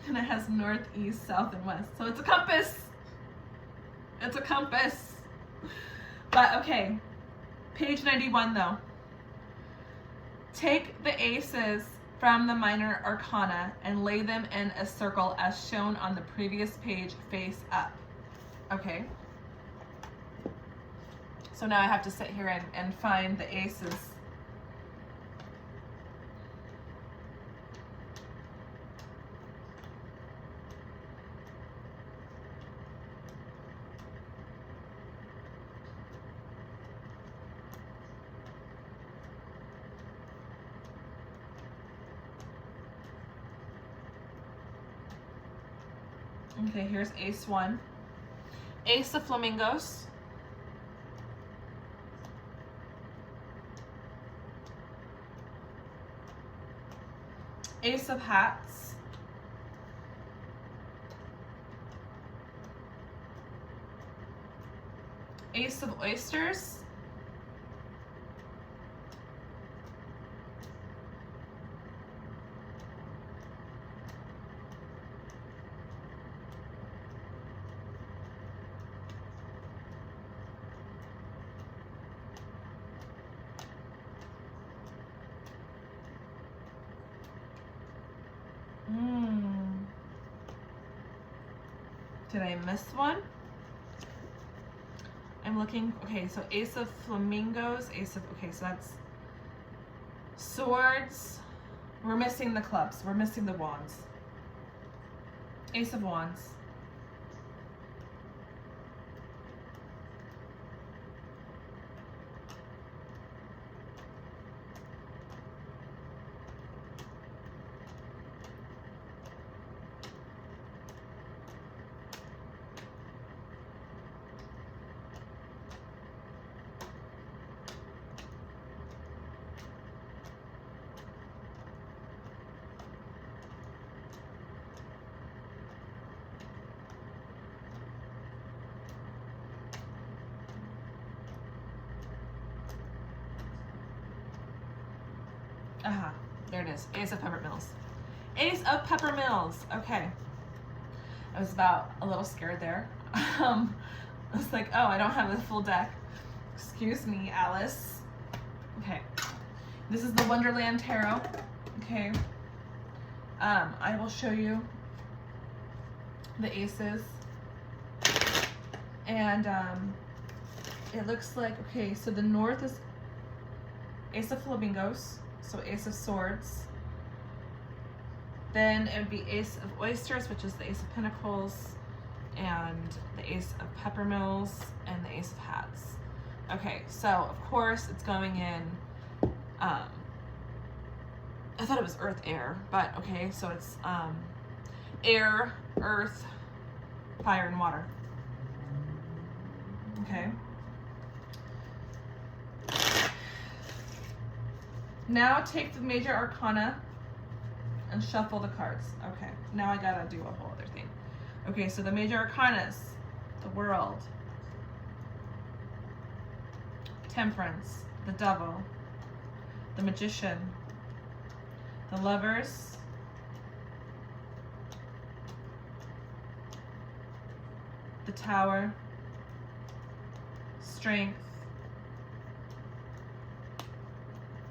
And it has north, east, south, and west. So it's a compass. It's a compass. But okay, page 91 though. Take the aces from the minor arcana and lay them in a circle as shown on the previous page, face up. Okay. So now I have to sit here and find the aces. Okay, here's Ace 1. Ace of Flamingos. Ace of Hats. Ace of Oysters. Did I miss one? I'm looking, okay, so Ace of Flamingos, okay, so that's swords. We're missing the clubs, we're missing the wands. Ace of Wands. Aha, there it is. Ace of Peppermills. Ace of Peppermills. Okay. I was about a little scared there. I was like, oh, I don't have the full deck. Excuse me, Alice. Okay. This is the Wonderland Tarot. Okay. I will show you the aces. And it looks like, okay, so the north is Ace of Flamingos. So Ace of Swords. Then it would be Ace of Oysters, which is the Ace of Pentacles, and the Ace of Peppermills, and the Ace of Hats. Okay, so of course it's going in, I thought it was Earth, Air, but okay, so it's air, earth, fire, and water. Okay. Now take the major arcana and shuffle the cards. Okay, now I gotta do a whole other thing. Okay, so the major arcanas, the World, Temperance, the Devil, the Magician, the Lovers, the Tower, Strength,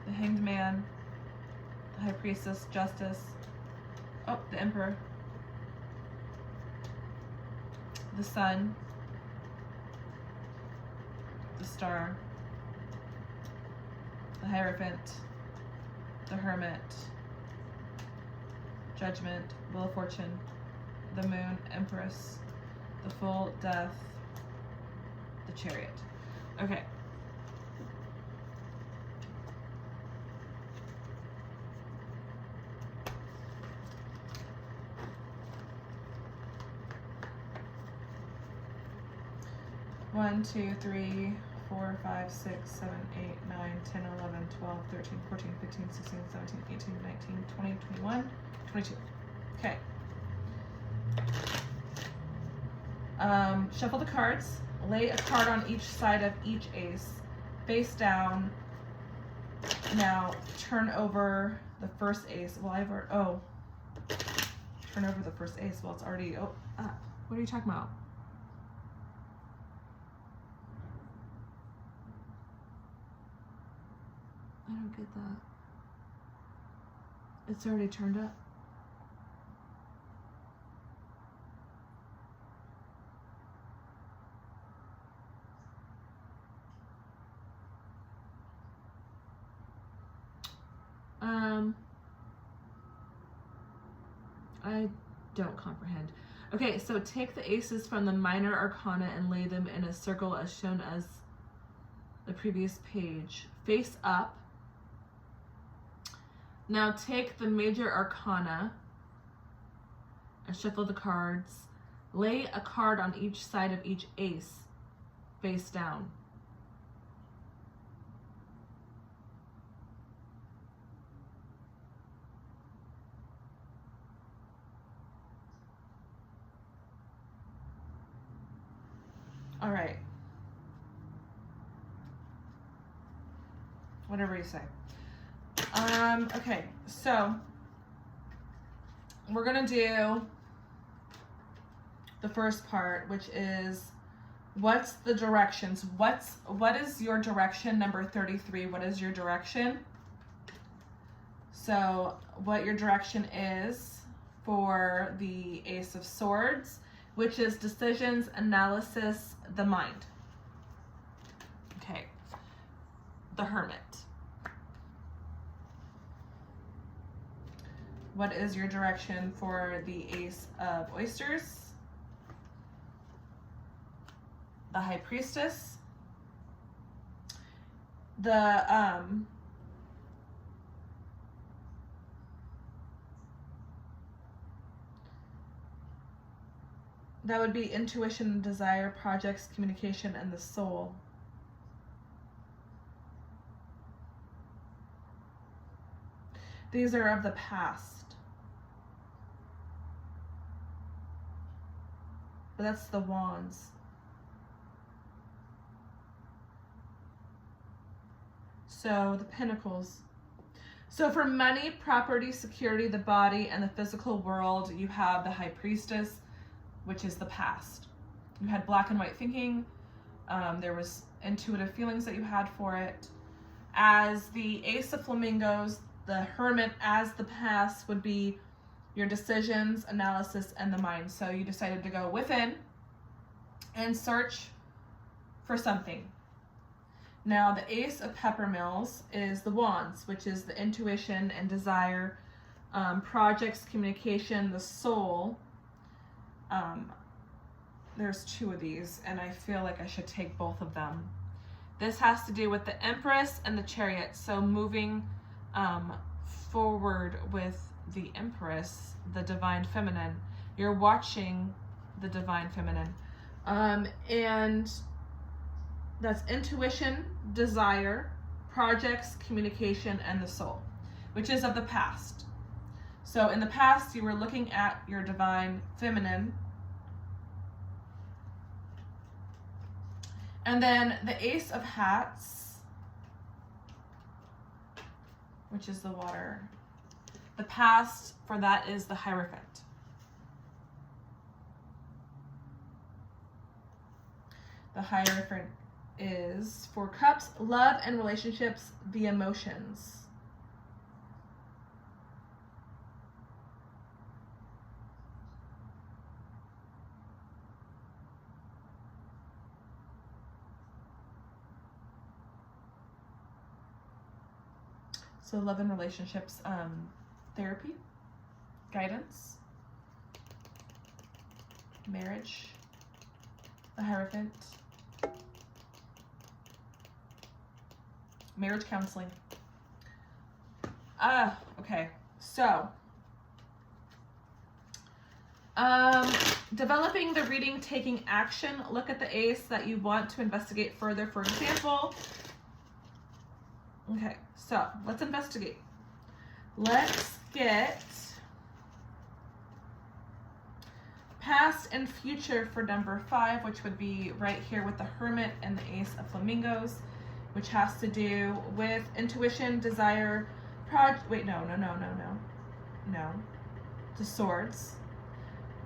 the Hanged Man, the High Priestess, Justice, oh, the Emperor, the Sun, the Star, the Hierophant, the Hermit, Judgment, Wheel of Fortune, the Moon, Empress, the Fool, Death, the Chariot. Okay. One, 2, 3, 4, 5, 6, 7, 8, 9, 10, 11, 12, 13, 14, 15, 16, 17, 18, 19, 20, 21, 22. Okay. Shuffle the cards. Lay a card on each side of each ace, face down. Now turn over the first ace. Well, turn over the first ace. Well, it's already, what are you talking about? I don't get that. It's already turned up. I don't comprehend. Okay, so take the aces from the minor arcana and lay them in a circle as shown as the previous page. Face up. Now take the major arcana and shuffle the cards. Lay a card on each side of each ace, face down. All right. Whatever you say. Okay, so we're gonna do the first part, which is what's the directions? What is your direction? Number 33, what is your direction? So what your direction is for the Ace of Swords, which is decisions, analysis, the mind. Okay, the Hermit. What is your direction for the Ace of Oysters? The High Priestess. The that would be intuition, desire, projects, communication, and the soul. These are of the past. But that's the Wands. So the Pentacles. So for money, property, security, the body, and the physical world, you have the High Priestess, which is the past. You had black and white thinking. There was intuitive feelings that you had for it. As the Ace of Flamingos, the Hermit as the past would be your decisions, analysis, and the mind. So you decided to go within and search for something. Now the Ace of Peppermills is the Wands, which is the intuition and desire, projects, communication, the soul. There's two of these, and I feel like I should take both of them. This has to do with the Empress and the Chariot. So moving forward with the Empress, the Divine Feminine. You're watching the Divine Feminine. And That's intuition, desire, projects, communication, and the soul, which is of the past. So in the past, you were looking at your divine feminine. And then the Ace of Hats, which is the water. The past for that is the Hierophant. The Hierophant is 4 Cups, love and relationships, the emotions. So love and relationships, therapy, guidance, marriage, the Hierophant, marriage counseling. Okay, so developing the reading, taking action. Look at the ace that you want to investigate further. For example, okay, so let's investigate. Let's get past and future for number 5, which would be right here with the Hermit and the Ace of Flamingos, which has to do with intuition, desire, the Swords.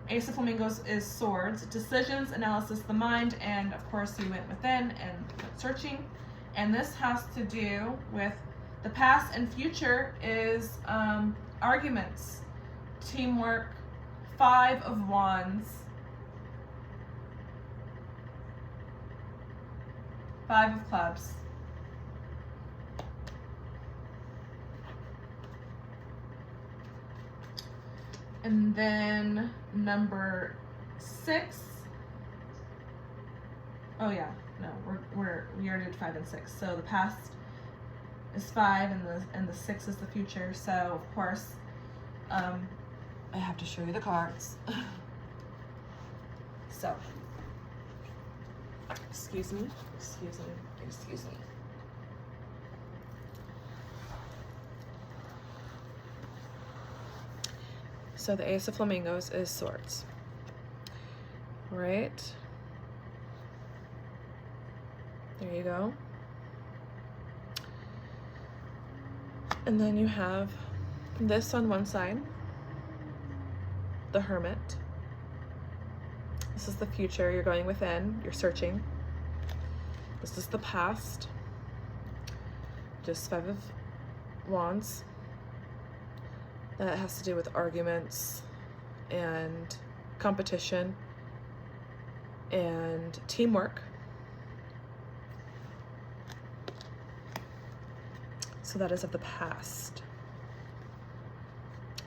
Ace of Flamingos is swords, decisions, analysis, the mind, and of course you went within and went searching. And this has to do with the past and future is arguments, teamwork, 5 of Wands, 5 of Clubs. And then number 6. Oh yeah, no, we already did 5 and 6. So the past is 5 and the 6 is the future. So of course, I have to show you the cards. So, excuse me. So the Ace of Flamingos is swords, right? There you go. And then you have this on one side, the Hermit. This is the future, you're going within, you're searching. This is the past, just 5 of Wands. That has to do with arguments and competition and teamwork. So that is of the past.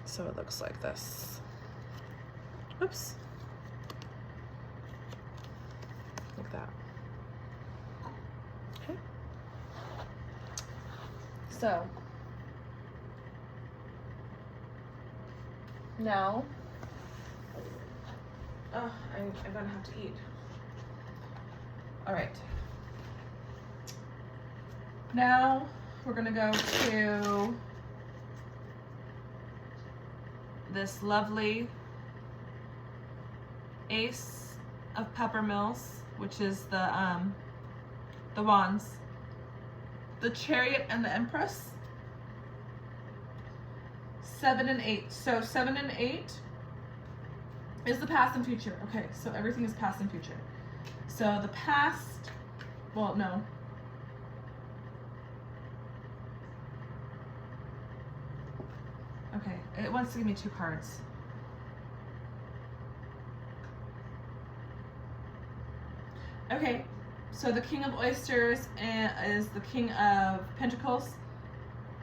So it looks like this. Oops. Like that. Okay. So now, I'm gonna have to eat. All right. Now we're gonna go to this lovely Ace of Peppermills, which is the Wands, the Chariot, and the Empress. 7 and 8. So 7 and 8 is the past and future. Okay, so everything is past and future. So the past, well, no. Okay, it wants to give me 2 cards. Okay, so the King of Oysters is the King of Pentacles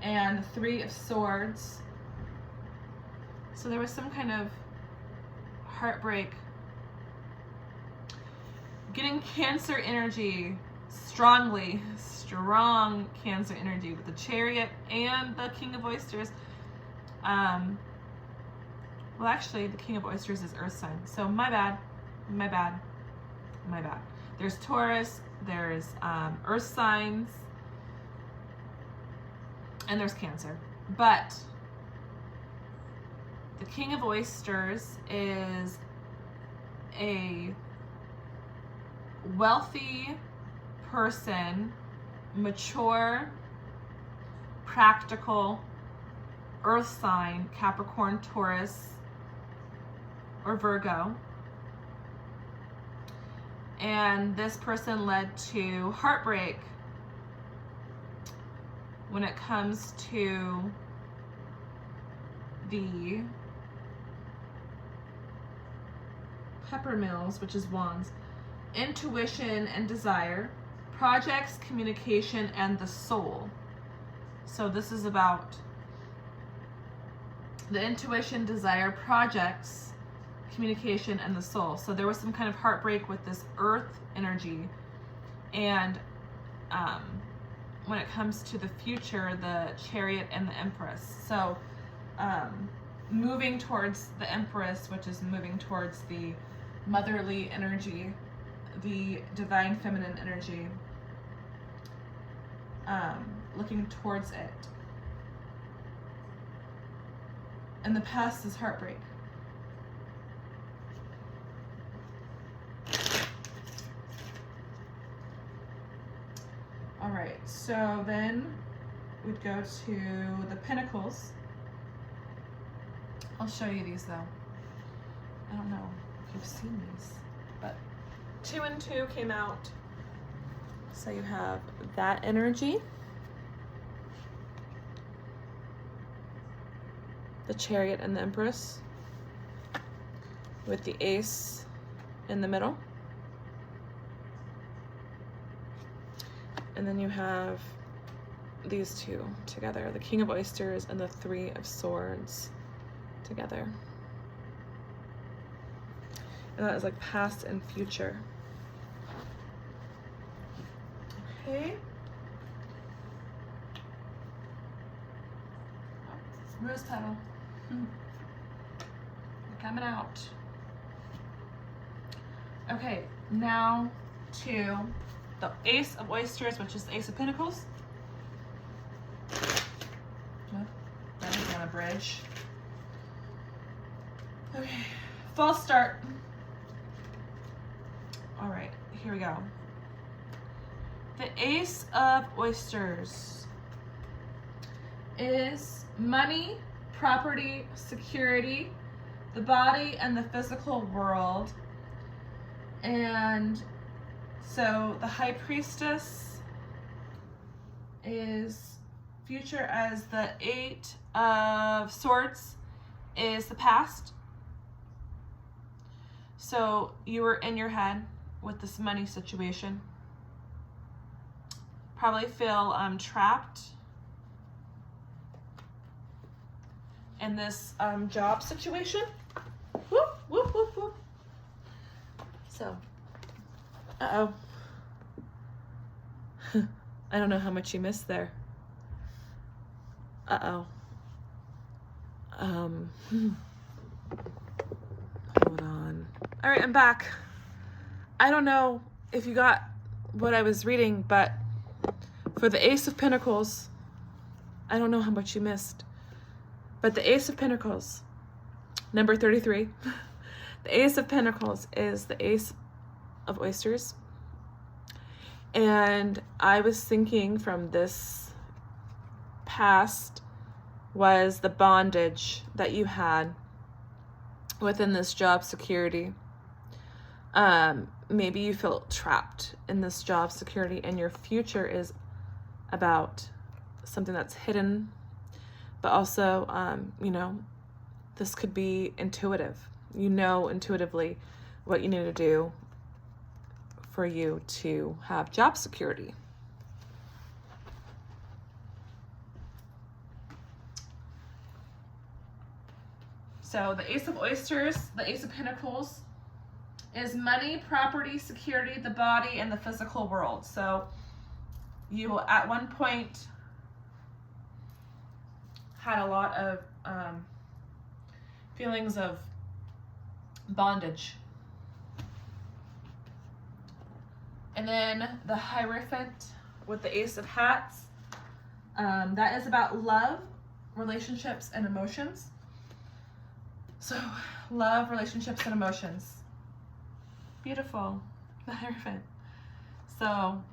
and the 3 of Swords. So there was some kind of heartbreak. Getting Cancer energy, strong Cancer energy with the Chariot and the King of Oysters. Well, actually, the King of Oysters is Earth sign. So my bad. There's Taurus, there's earth signs, and there's Cancer. But the King of Oysters is a wealthy person, mature, practical, earth sign, Capricorn, Taurus, or Virgo. And this person led to heartbreak when it comes to the Peppermills, which is Wands, intuition and desire, projects, communication, and the soul. So this is about the intuition, desire, projects, communication, and the soul. So there was some kind of heartbreak with this earth energy. And when it comes to the future, the Chariot and the Empress. So moving towards the Empress, which is moving towards the motherly energy, the divine feminine energy, looking towards it. And the past is heartbreak. All right, so then we'd go to the Pentacles. I'll show you these though. I don't know if you've seen these, but 2 and 2 came out. So you have that energy, the Chariot and the Empress, with the Ace in the middle. And then you have these two together, the King of Oysters and the Three of Swords together. And that is like past and future. Okay. Rose petal. You're coming out. Okay, now to the Ace of Oysters, which is the Ace of Pentacles. That is on a bridge. Okay, false start. All right, here we go. The Ace of Oysters is money, property, security, the body, and the physical world. And so the High Priestess is future, as the Eight of Swords is the past. So you were in your head with this money situation. Probably feel trapped in this job situation. Whoop, whoop, whoop, whoop. So, I don't know how much you missed there. Hold on. All right, I'm back. I don't know if you got what I was reading, but for the Ace of Pentacles, I don't know how much you missed, but the Ace of Pentacles, number 33, the Ace of Pentacles is the Ace of Oysters. And I was thinking from this past was the bondage that you had within this job security. Maybe you feel trapped in this job security, and your future is about something that's hidden, but also, you know, this could be intuitive. You know intuitively what you need to do for you to have job security. So the Ace of Oysters, the Ace of Pentacles, is money, property, security, the body, and the physical world. So you at one point had a lot of feelings of bondage. And then the Hierophant with the Ace of Hats. That is about love, relationships, and emotions. So, love, relationships, and emotions. Beautiful. The Hierophant. So,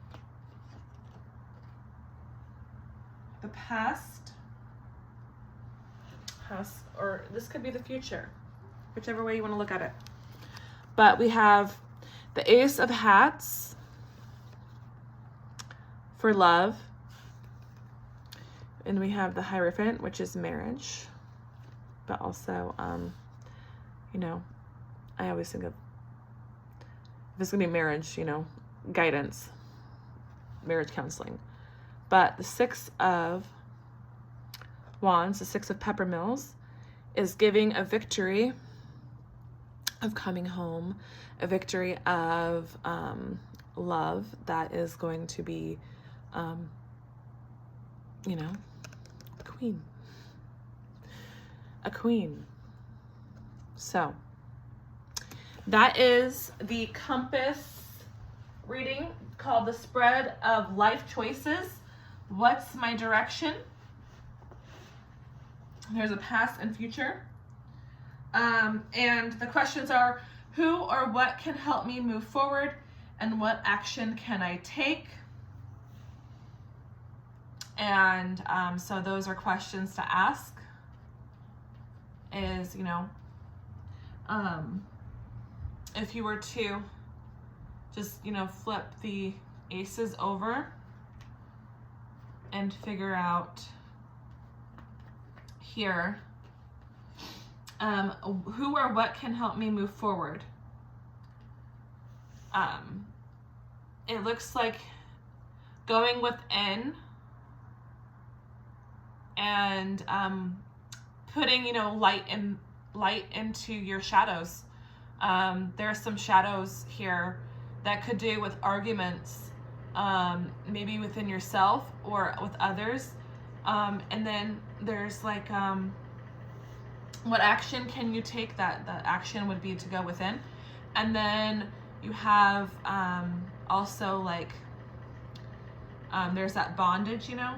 the past, or this could be the future, whichever way you want to look at it. But we have the Ace of Hats for love. And we have the Hierophant, which is marriage. But also, you know, I always think of, if it's going to be marriage, you know, guidance, marriage counseling. But the Six of Wands, the Six of Peppermills, is giving a victory of coming home, a victory of love that is going to be, you know, a queen. So that is the compass reading called The Spread of Life Choices. What's my direction? There's a past and future. And the questions are, who or what can help me move forward, and what action can I take? And so those are questions to ask. Is, you know, if you were to just, you know, flip the aces over and figure out here, who or what can help me move forward? It looks like going within and putting, you know, light into your shadows. There are some shadows here that could do with arguments, maybe within yourself or with others. And then there's like, what action can you take? That the action would be to go within. And then you have also like, there's that bondage, you know.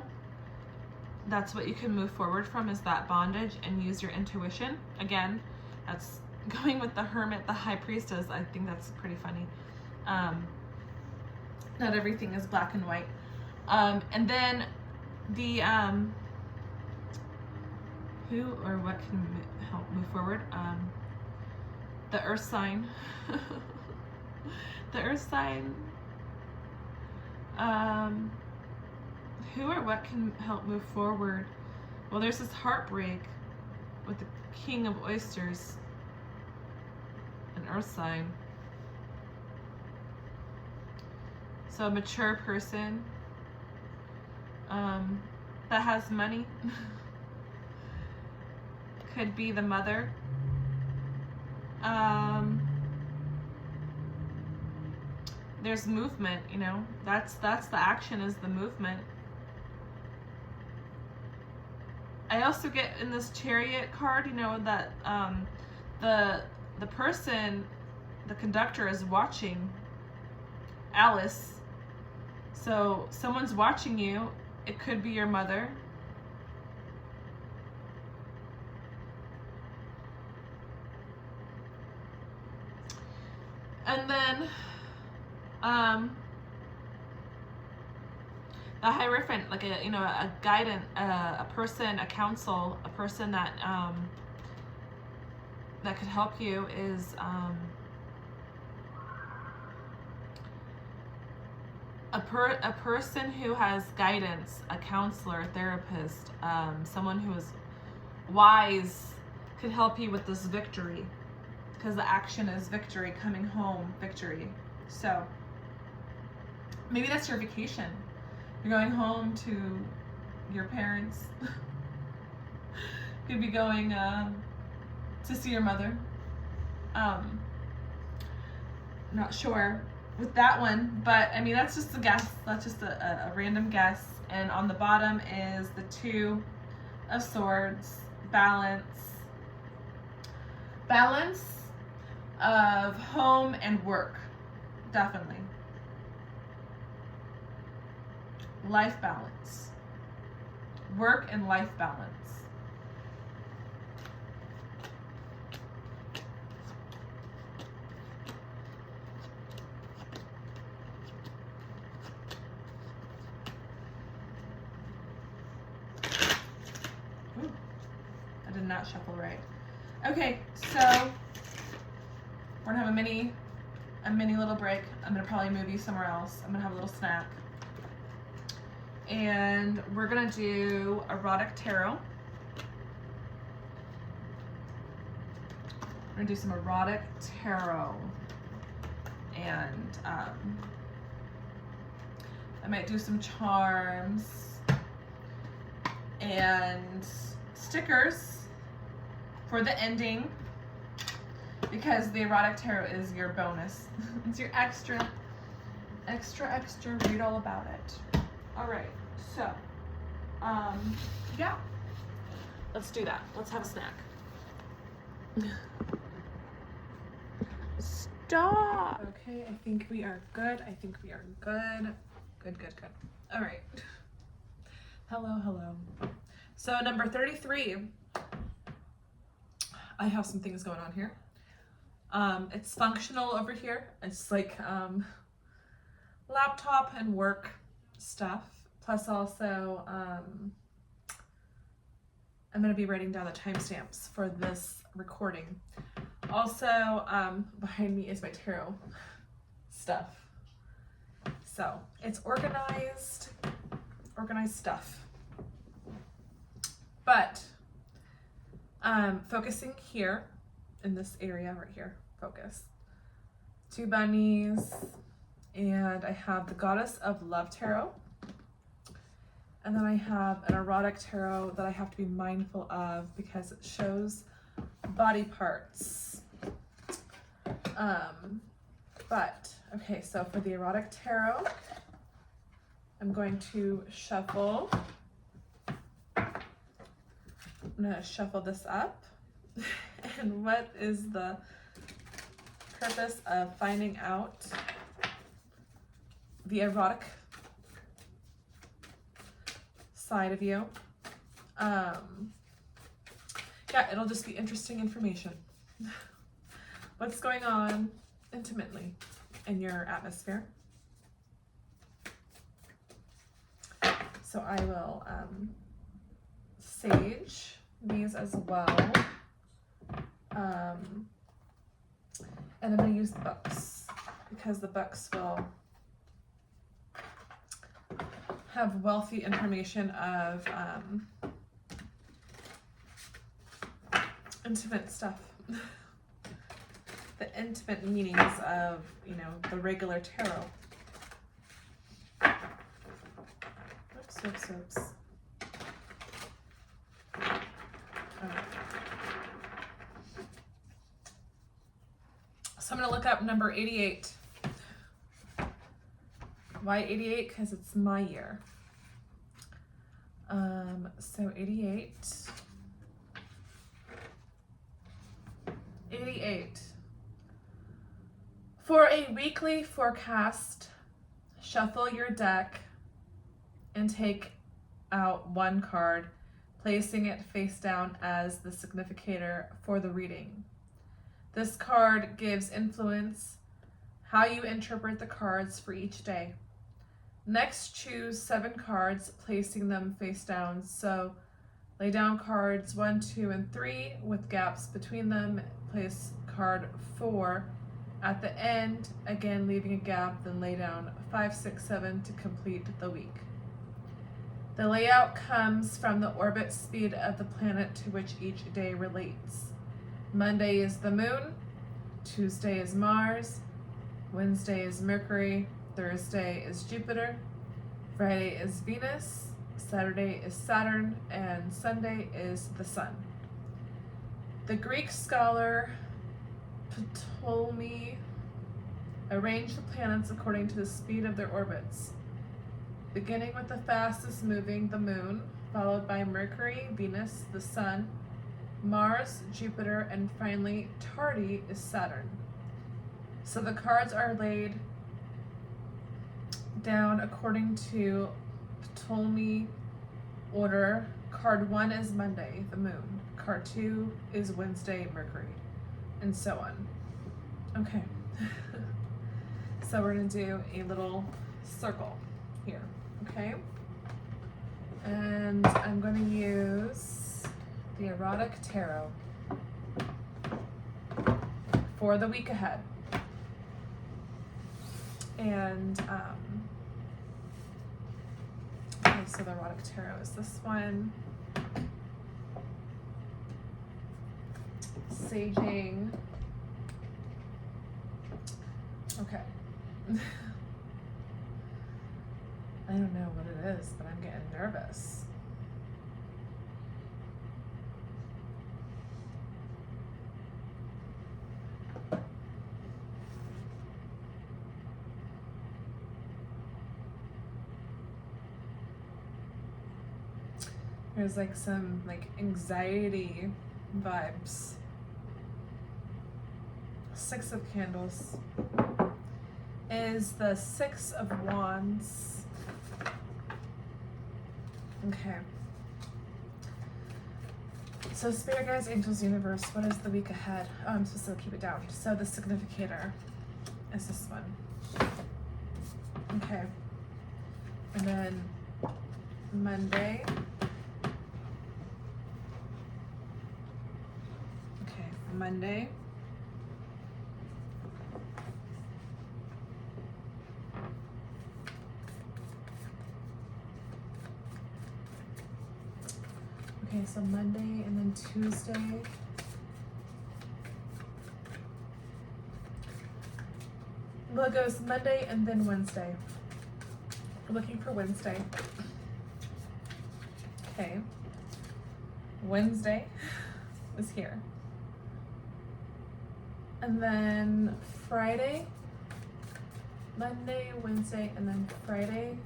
That's what you can move forward from, is that bondage, and use your intuition. Again, that's going with the Hermit, the High Priestess. I think that's pretty funny. Not everything is black and white. And then the who or what can help move forward? The Earth sign. The Earth sign. Who or what can help move forward? Well, there's this heartbreak with the King of Oysters, an Earth sign. So a mature person that has money. Could be the mother. There's movement, you know. That's the action, is the movement. I also get in this Chariot card, you know, that the person, the conductor, is watching Alice. So someone's watching you. It could be your mother. And then the Hierophant, like a, you know, a guidance, a person, a counsel, a person that that could help you is a person who has guidance, a counselor, a therapist, someone who is wise, could help you with this victory, because the action is victory, coming home, victory. So maybe that's your vacation. You're going home to your parents. Could be going to see your mother. Not sure with that one, but I mean, that's just a guess. That's just a random guess. And on the bottom is the Two of Swords, balance of home and work, definitely. life balance. Work and life balance. Ooh, I did not shuffle right. Okay, so we're gonna have a mini little break. I'm gonna probably move you somewhere else. I'm gonna have a little snack. And we're gonna do Erotic Tarot. We're gonna do some Erotic Tarot. And I might do some charms and stickers for the ending, because the Erotic Tarot is your bonus. It's your extra, read all about it. All right, so, yeah, let's do that. Let's have a snack. Stop. Okay, I think we are good. Good. All right. Hello. So number 33, I have some things going on here. It's functional over here. It's like laptop and work stuff. Plus also, I'm going to be writing down the timestamps for this recording. Also, behind me is my tarot stuff. So it's organized stuff. But focusing here in this area right here, focus. 2 bunnies, and I have the Goddess of Love Tarot. And then I have an Erotic Tarot that I have to be mindful of because it shows body parts. But, okay, so for the Erotic Tarot, I'm going to shuffle. I'm gonna shuffle this up. And what is the purpose of finding out the erotic side of you? Yeah, it'll just be interesting information. What's going on intimately in your atmosphere? So I will sage these as well. And I'm going to use the books because the books will have wealthy information of intimate stuff. The intimate meanings of, you know, the regular tarot. Oops. So I'm going to look up number 88. Why 88? Because it's my year. So 88. 88. For a weekly forecast, shuffle your deck and take out 1 card, placing it face down as the significator for the reading. This card gives influence how you interpret the cards for each day. Next, choose 7 cards, placing them face down. So lay down cards 1, 2, and 3 with gaps between them. Place card 4 at the end, again leaving a gap, then lay down 5, 6, 7 to complete the week. The layout comes from the orbit speed of the planet to which each day relates. Monday is the moon, Tuesday is Mars, Wednesday is Mercury, Thursday is Jupiter, Friday is Venus, Saturday is Saturn, and Sunday is the Sun. The Greek scholar Ptolemy arranged the planets according to the speed of their orbits, beginning with the fastest moving, the moon, followed by Mercury, Venus, the Sun, Mars, Jupiter, and finally tardy is Saturn. So the cards are laid down according to Ptolemy order. Card 1 is Monday, the moon. Card 2 is Wednesday, Mercury, and so on. Okay. So we're going to do a little circle here, okay? And I'm going to use the Erotic Tarot for the week ahead. And, okay, so the Erotic Tarot is this one. Saging. Okay. I don't know what it is, but I'm getting nervous. There's like some like anxiety vibes. 6 of Candles is the 6 of Wands. Okay. So Spirit Guides, Angels, Universe, what is the week ahead? Oh, I'm supposed to keep it down. So the significator is this one. Okay. And then Monday. Okay, Monday. Okay, so Monday and then Tuesday. Well, it goes Monday and then Wednesday. We're looking for Wednesday. Okay. Wednesday is here. And then Friday. Monday, Wednesday, and then Friday.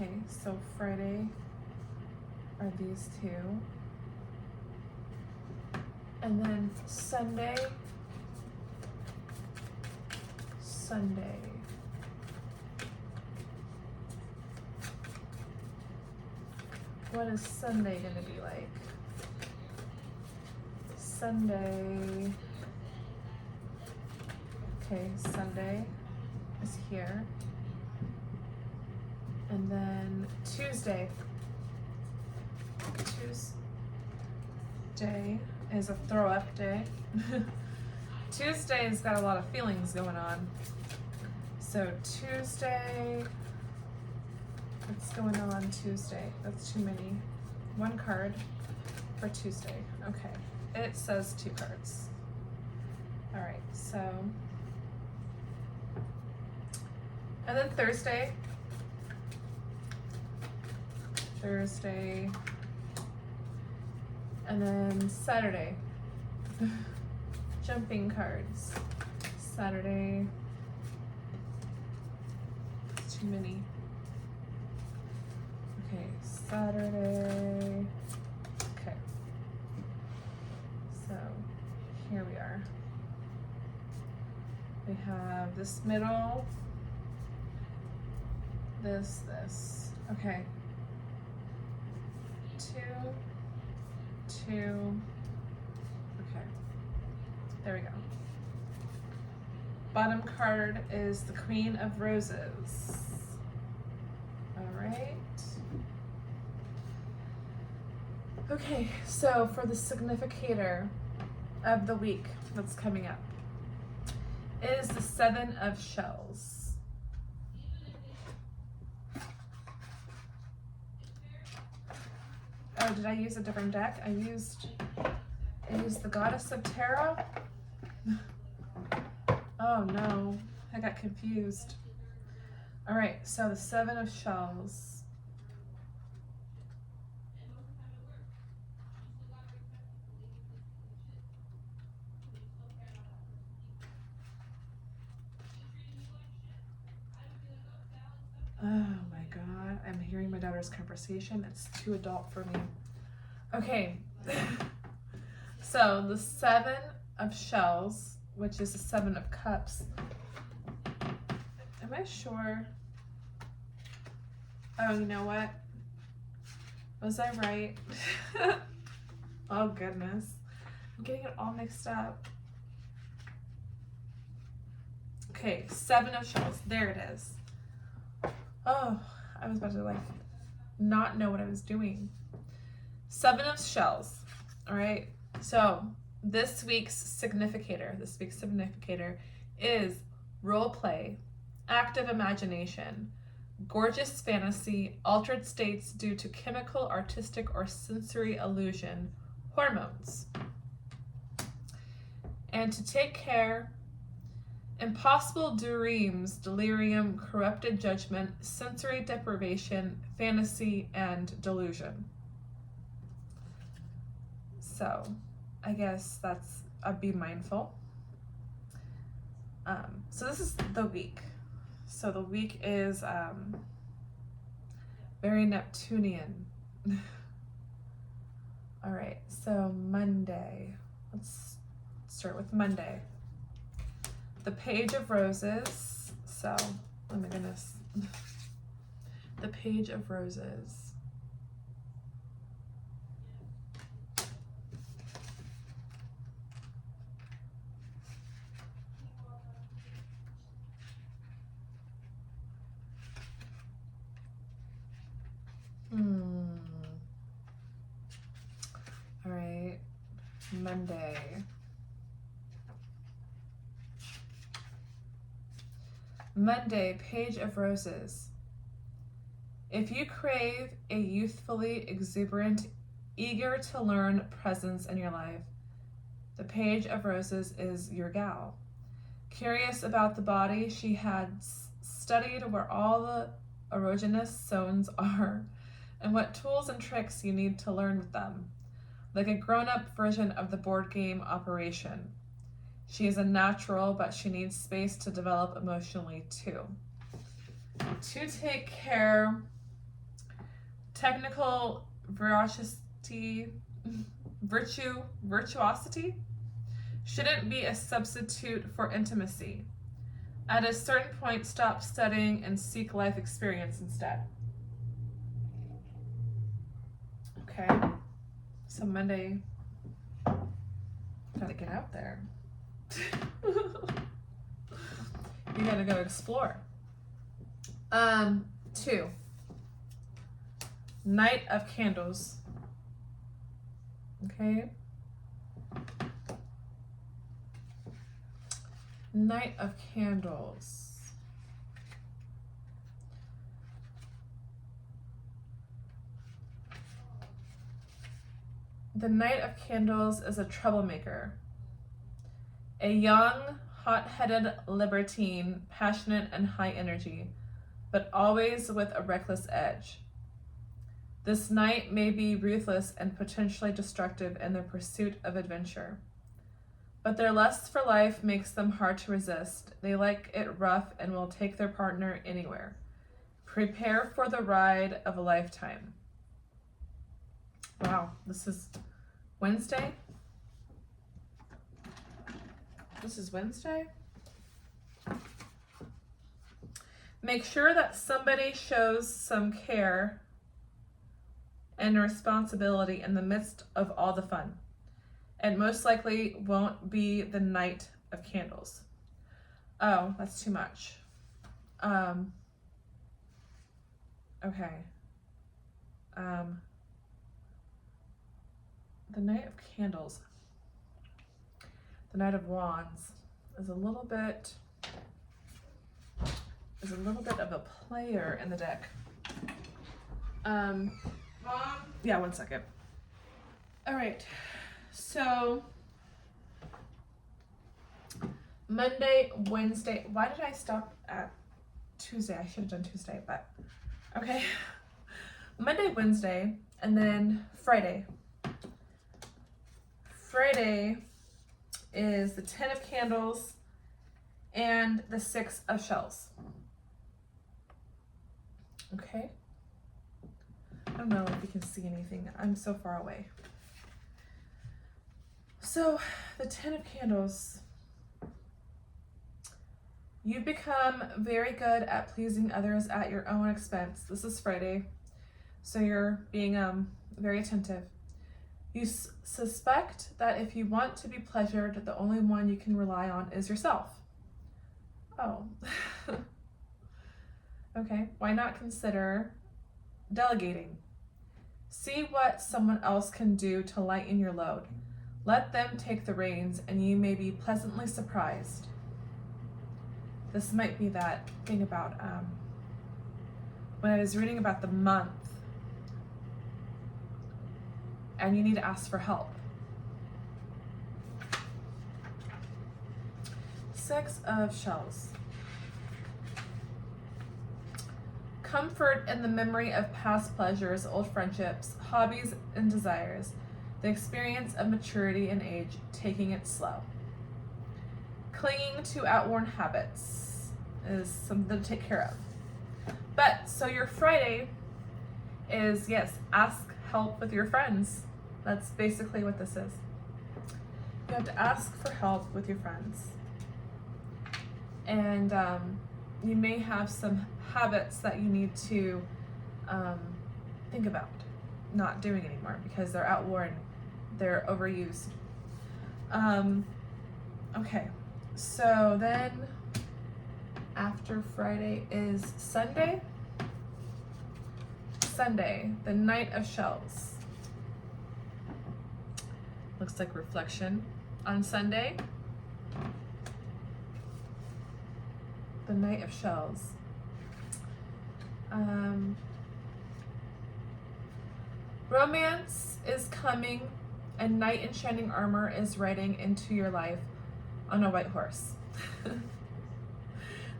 Okay, so Friday are these two. And then Sunday. What is Sunday gonna be like? Sunday. Okay, Sunday is here. And then Tuesday. Tuesday is a throw up day. Tuesday's got a lot of feelings going on. So Tuesday, what's going on Tuesday? That's too many. 1 card for Tuesday. Okay, it says 2 cards. All right, so, and then Thursday, and then Saturday. Jumping cards. Saturday. It's too many. Okay, Saturday. Okay. So here we are. We have this middle. This. Okay. 2. Okay. There we go. Bottom card is the Queen of Roses. All right. Okay, so for the significator of the week that's coming up is the 7 of Shells. Oh, did I use a different deck? I used the Goddess of Tarot. Oh no, I got confused. All right, so the 7 of Shells. Oh my God, I'm hearing my daughter's conversation. It's too adult for me. Okay, so the 7 of Shells, which is the 7 of Cups. Am I sure? Oh, you know what? Was I right? Oh, goodness. I'm getting it all mixed up. Okay, 7 of shells. There it is. Oh, I was about to like not know what I was doing. 7 of shells. All right. So this week's significator is role play, active imagination, gorgeous fantasy, altered states due to chemical, artistic, or sensory illusion, hormones. And to take care, impossible dreams, delirium, corrupted judgment, sensory deprivation, fantasy, and delusion. So I guess that's be mindful. So this is the week. So the week is very Neptunian. All right, so Monday. Let's start with Monday. The Page of Roses. So, oh my goodness. The Page of Roses. All right, Monday. Monday, Page of Roses. If you crave a youthfully exuberant, eager to learn presence in your life, the Page of Roses is your gal. Curious about the body, she had studied where all the erogenous zones are and what tools and tricks you need to learn with them. Like a grown-up version of the board game Operation. She is a natural, but she needs space to develop emotionally too. To take care, technical virtuosity shouldn't be a substitute for intimacy. At a certain point, stop studying and seek life experience instead. Okay, so Monday, gotta get out there. You gotta go explore. 2. Knight of Candles. Okay. Knight of Candles. The Knight of Candles is a troublemaker. A young, hot-headed libertine, passionate and high energy, but always with a reckless edge. This knight may be ruthless and potentially destructive in their pursuit of adventure. But their lust for life makes them hard to resist. They like it rough and will take their partner anywhere. Prepare for the ride of a lifetime. Wow, this is Wednesday? This is Wednesday? Make sure that somebody shows some care and responsibility in the midst of all the fun. It most likely won't be the Knight of Candles. Oh, that's too much. Okay. The Knight of Candles. The Knight of Wands is a little bit of a player in the deck. Yeah, 1 second. All right, so Monday, Wednesday. Why did I stop at Tuesday? I should have done Tuesday, but okay. Monday, Wednesday, and then Friday. Friday is the 10 of Candles and the 6 of Shells. Okay. I don't know if you can see anything. I'm so far away. So the 10 of Candles You become very good at pleasing others at your own expense. This is Friday, so you're being very attentive. You suspect that if you want to be pleasured, the only one you can rely on is yourself. Oh. Okay, why not consider delegating? See what someone else can do to lighten your load. Let them take the reins and you may be pleasantly surprised. This might be that thing about when I was reading about the month and you need to ask for help. 6 of Shells. Comfort in the memory of past pleasures, old friendships, hobbies, and desires. The experience of maturity and age, taking it slow. Clinging to outworn habits is something to take care of. But, so your Friday is, yes, ask help with your friends. That's basically what this is. You have to ask for help with your friends. And you may have some habits that you need to think about not doing anymore because they're outworn, they're overused. Okay, so then after Friday is Sunday. Sunday, the Knight of Shells. Looks like reflection on Sunday. The Knight of Shells. Romance is coming. A knight in shining armor is riding into your life on a white horse.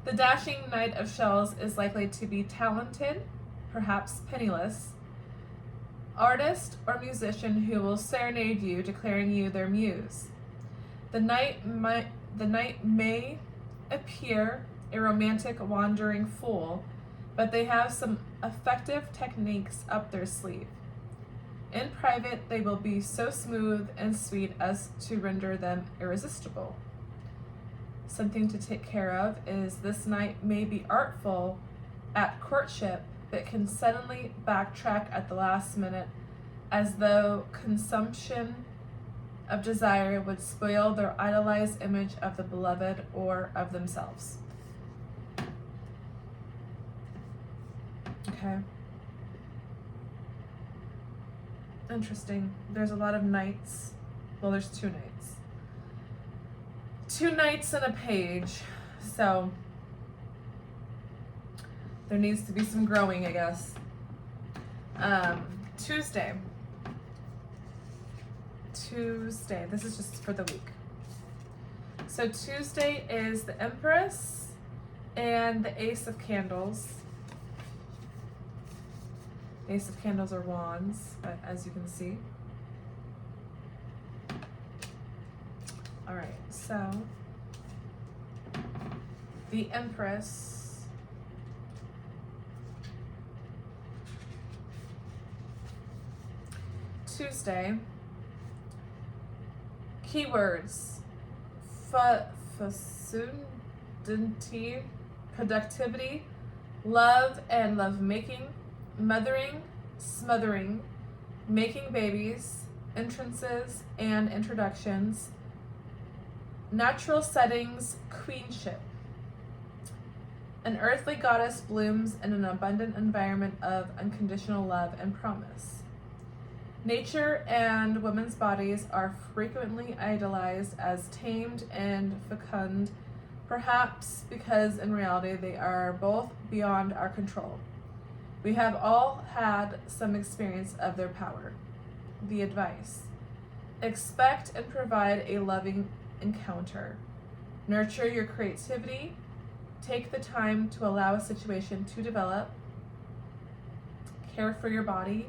The dashing Knight of Shells is likely to be talented, perhaps penniless, artist or musician who will serenade you, declaring you their muse. The knight may appear a romantic wandering fool, but they have some effective techniques up their sleeve. In private, they will be so smooth and sweet as to render them irresistible. Something to take care of is this knight may be artful at courtship, but can suddenly backtrack at the last minute as though consumption of desire would spoil their idolized image of the beloved or of themselves. Okay. Interesting. There's a lot of knights. Well, there's 2 knights. 2 knights and a page. So there needs to be some growing, I guess. Tuesday. This is just for the week. So Tuesday is the Empress and the Ace of Candles. Ace of Candles are wands, but as you can see. All right, so the Empress. Tuesday. Keywords: facility, productivity, love and lovemaking, mothering, smothering, making babies, entrances and introductions, natural settings, queenship. An earthly goddess blooms in an abundant environment of unconditional love and promise. Nature and women's bodies are frequently idolized as tamed and fecund, perhaps because in reality they are both beyond our control. We have all had some experience of their power. The advice: expect and provide a loving encounter. Nurture your creativity. Take the time to allow a situation to develop. Care for your body.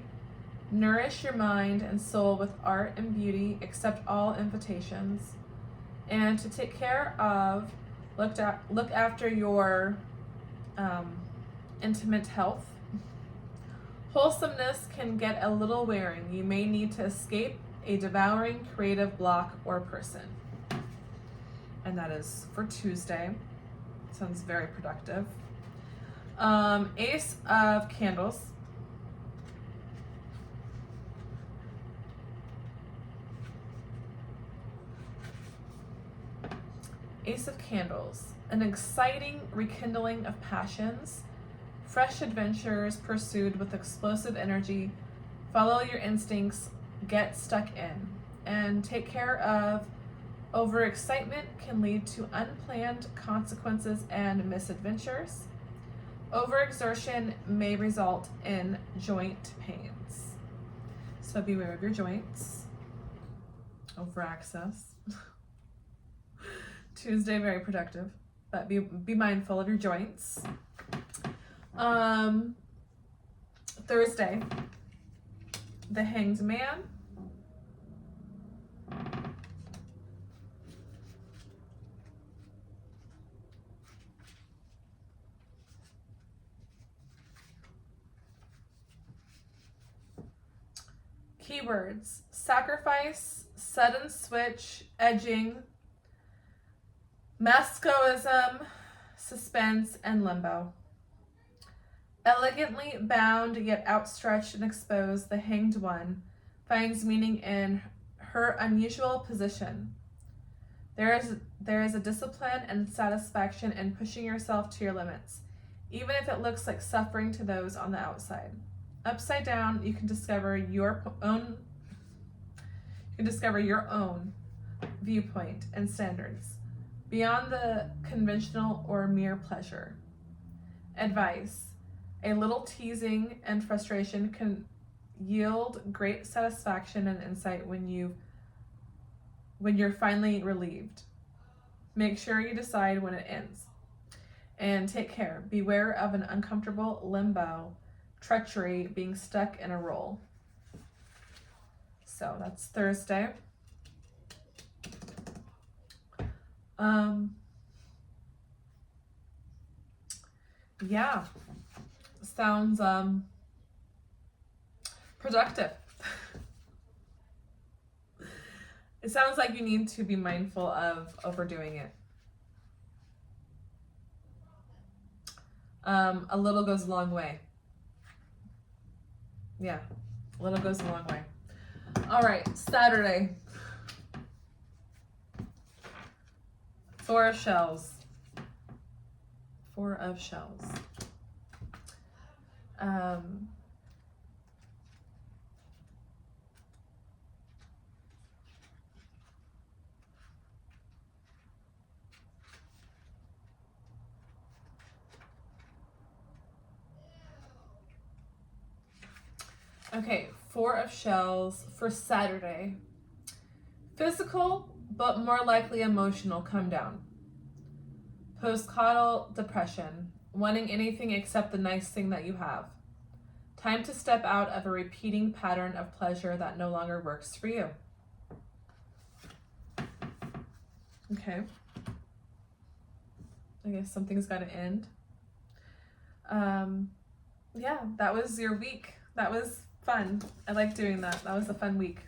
Nourish your mind and soul with art and beauty. Accept all invitations. And to take care of, look after your intimate health. Wholesomeness can get a little wearing. You may need to escape a devouring creative block or person. And that is for Tuesday. Sounds very productive. Ace of Candles. Ace of Candles. An exciting rekindling of passions. Fresh adventures pursued with explosive energy. Follow your instincts. Get stuck in. And take care of overexcitement can lead to unplanned consequences and misadventures. Overexertion may result in joint pains. So beware of your joints. Overaccess. Tuesday, very productive, but be mindful of your joints. Thursday, the Hanged Man. Keywords: sacrifice, sudden switch, edging, masochism, suspense, and limbo. Elegantly bound yet outstretched and exposed, the Hanged One finds meaning in her unusual position. There is a discipline and satisfaction in pushing yourself to your limits, even if it looks like suffering to those on the outside. Upside down, you can discover your own viewpoint and standards beyond the conventional or mere pleasure. Advice: a little teasing and frustration can yield great satisfaction and insight when you're finally relieved. Make sure you decide when it ends. And take care. Beware of an uncomfortable limbo, treachery, being stuck in a role. So that's Thursday. Yeah, sounds productive. It sounds like you need to be mindful of overdoing it. A little goes a long way. Yeah, a little goes a long way. All right, Saturday. Four of Shells. Okay, Four of Shells for Saturday. Physical, but more likely emotional come down. Postcoital depression, wanting anything except the nice thing that you have. Time to step out of a repeating pattern of pleasure that no longer works for you. Okay. I guess something's got to end. Yeah, that was your week. That was fun. I like doing that. That was a fun week.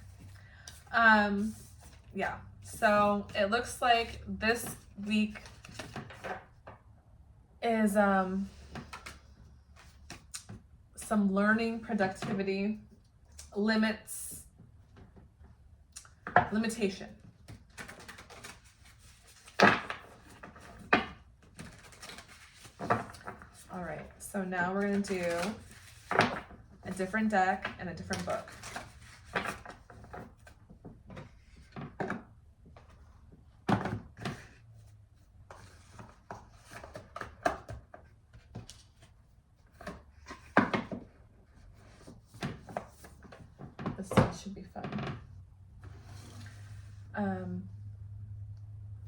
Yeah, so it looks like this week is some learning, productivity, limitation. All right, so now we're going to do a different deck and a different book. This one should be fun.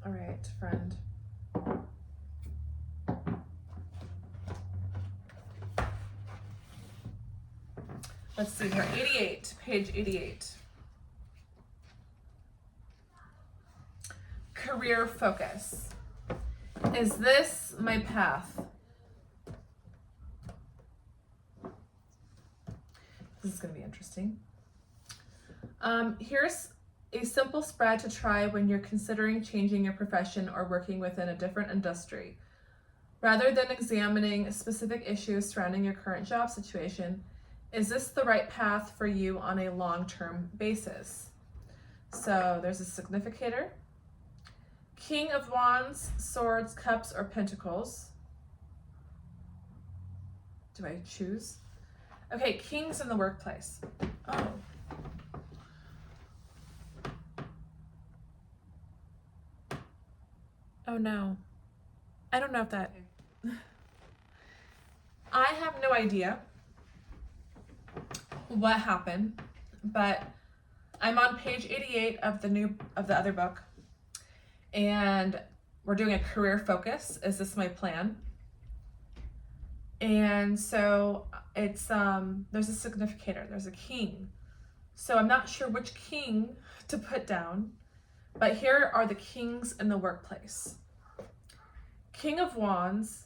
All right, friend. Let's see here, 88, page 88. Career focus. Is this my path? This is going to be interesting. Here's a simple spread to try when you're considering changing your profession or working within a different industry. Rather than examining specific issues surrounding your current job situation, is this the right path for you on a long-term basis? So there's a significator. King of Wands, Swords, Cups, or Pentacles. Do I choose? Okay, Kings in the workplace. Oh. Oh no. I don't know if that... I have no idea what happened, but I'm on page 88 of the other book, and we're doing a career focus. Is this my plan? And so it's there's a significator, there's a king. So I'm not sure which king to put down, but here are the kings in the workplace. King of Wands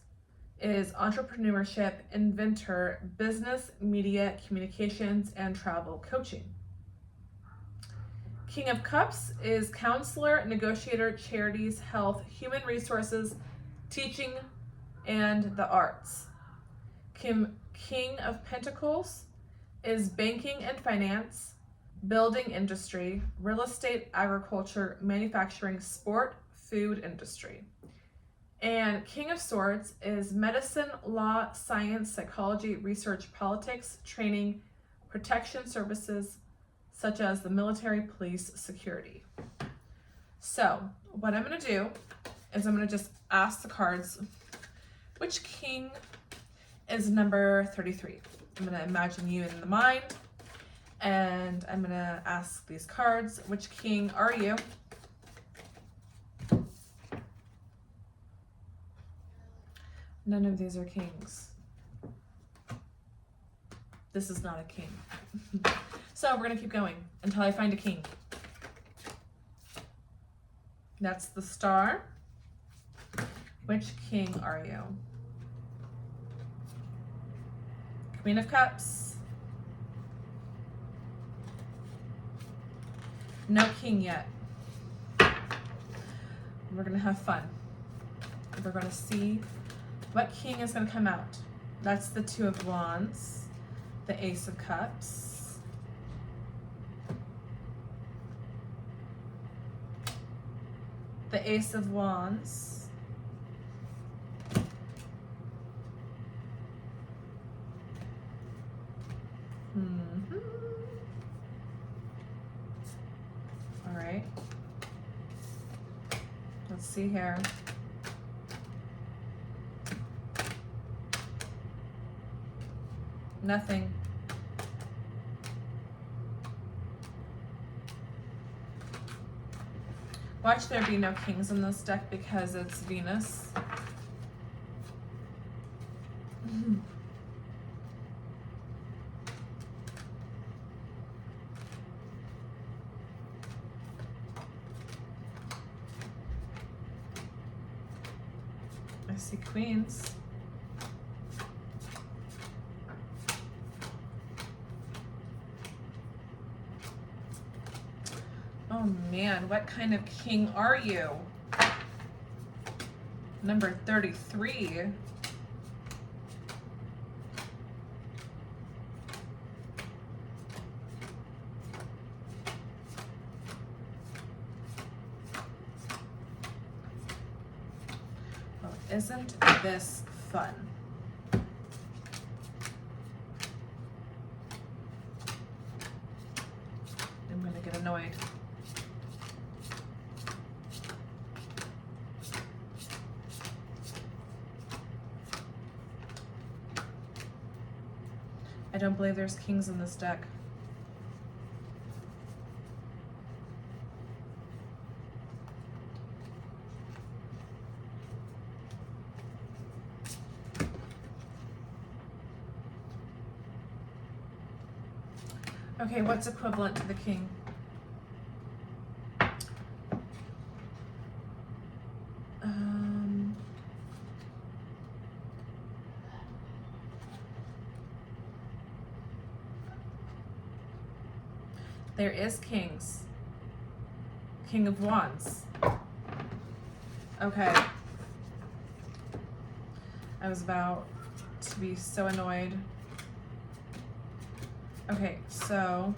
is entrepreneurship, inventor, business, media, communications, and travel coaching. King of Cups is counselor, negotiator, charities, health, human resources, teaching, and the arts. King of Pentacles is banking and finance, building industry, real estate, agriculture, manufacturing, sport, food industry. And King of Swords is medicine, law, science, psychology, research, politics, training, protection services, such as the military, police, security. So what I'm going to do is I'm going to just ask the cards, which king is number 33? I'm going to imagine you in the mind, and I'm going to ask these cards, which king are you? None of these are kings. This is not a king. So we're going to keep going until I find a king. That's the Star. Which king are you? Queen of Cups. No king yet. We're going to have fun. We're going to see what king is going to come out. That's the Two of Wands, the Ace of Cups, the Ace of Wands, All right. Let's see here. Nothing. Watch there be no kings in this deck because it's Venus. I see queens. Oh man, what kind of king are you? Number 33. Oh, isn't this fun? I'm gonna get annoyed. I don't believe there's kings in this deck. Okay, what's equivalent to the king? There is kings. King of Wands. Okay. I was about to be so annoyed. Okay, so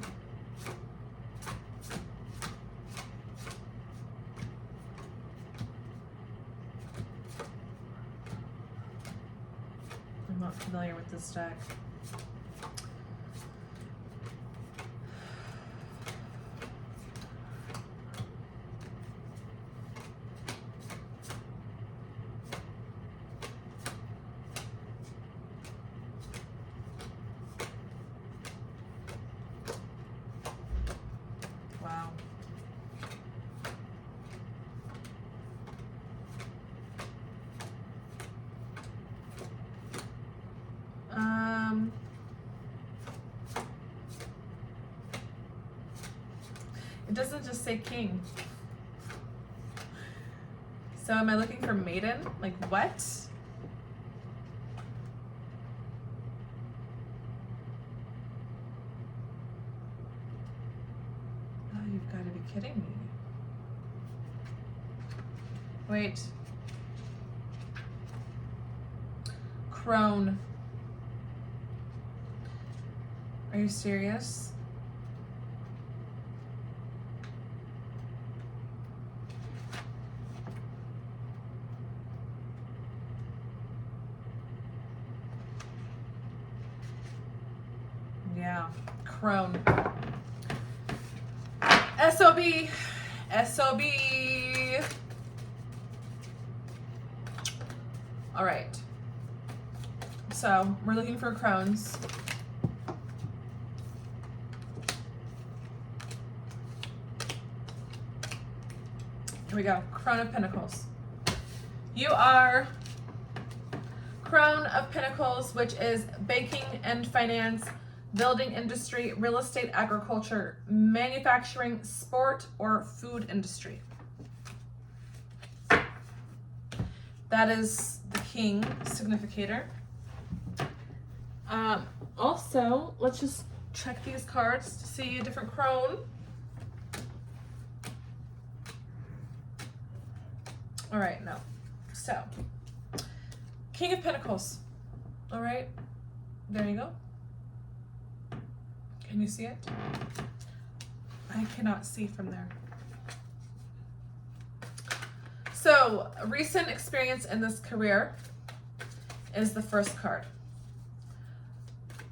I'm not familiar with this deck. Wow. It doesn't just say king. So am I looking for maiden? Like what? Oh, you've got to be kidding me. Wait. Crone. Are you serious? Yeah, crone. SOB. SOB. All right. So we're looking for crones. Here we go. Crone of Pentacles. You are Crone of Pentacles, which is banking and finance, building industry, real estate, agriculture, manufacturing, sport, or food industry. That is the king significator. Also, let's just check these cards to see a different crone. All right, no. So, King of Pentacles. All right, there you go. Can you see it? I cannot see from there. So, recent experience in this career is the first card.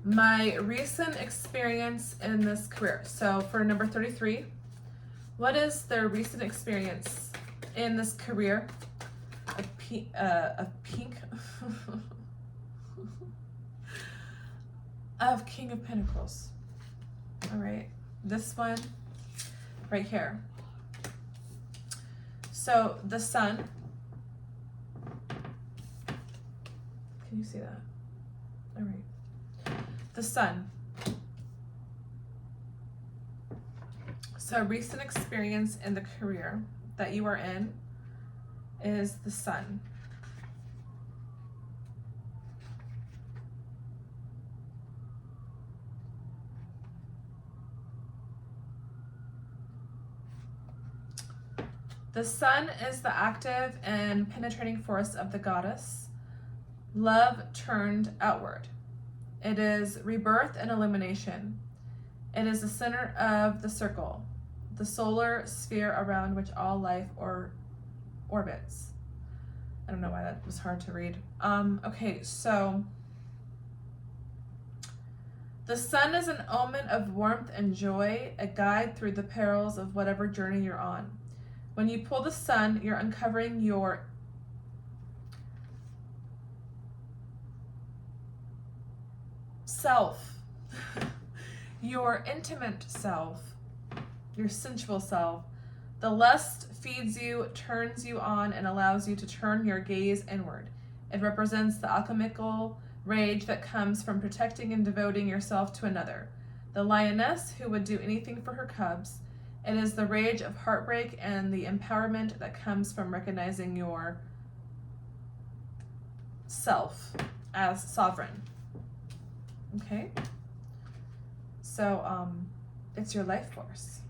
My recent experience in this career. So, for number 33, what is their recent experience in this career? A pink of King of Pentacles. All right, this one right here. So the sun. Can you see that? All right, the sun. So recent experience in the career that you are in is the sun. The sun is the active and penetrating force of the goddess, love turned outward. It is rebirth and illumination. It is the center of the circle, the solar sphere around which all life orbits. I don't know why that was hard to read. Okay, so the sun is an omen of warmth and joy, a guide through the perils of whatever journey you're on. When you pull the sun, you're uncovering your self, your intimate self, your sensual self. The lust feeds you, turns you on, and allows you to turn your gaze inward. It represents the alchemical rage that comes from protecting and devoting yourself to another. The lioness who would do anything for her cubs. It is the rage of heartbreak and the empowerment that comes from recognizing your self as sovereign. Okay? So, it's your life force.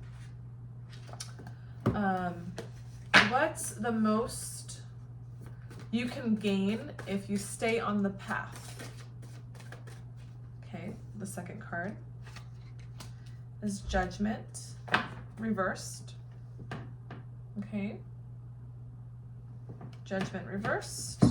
What's the most you can gain if you stay on the path. Okay, the second card is Judgment reversed. Okay, Judgment reversed.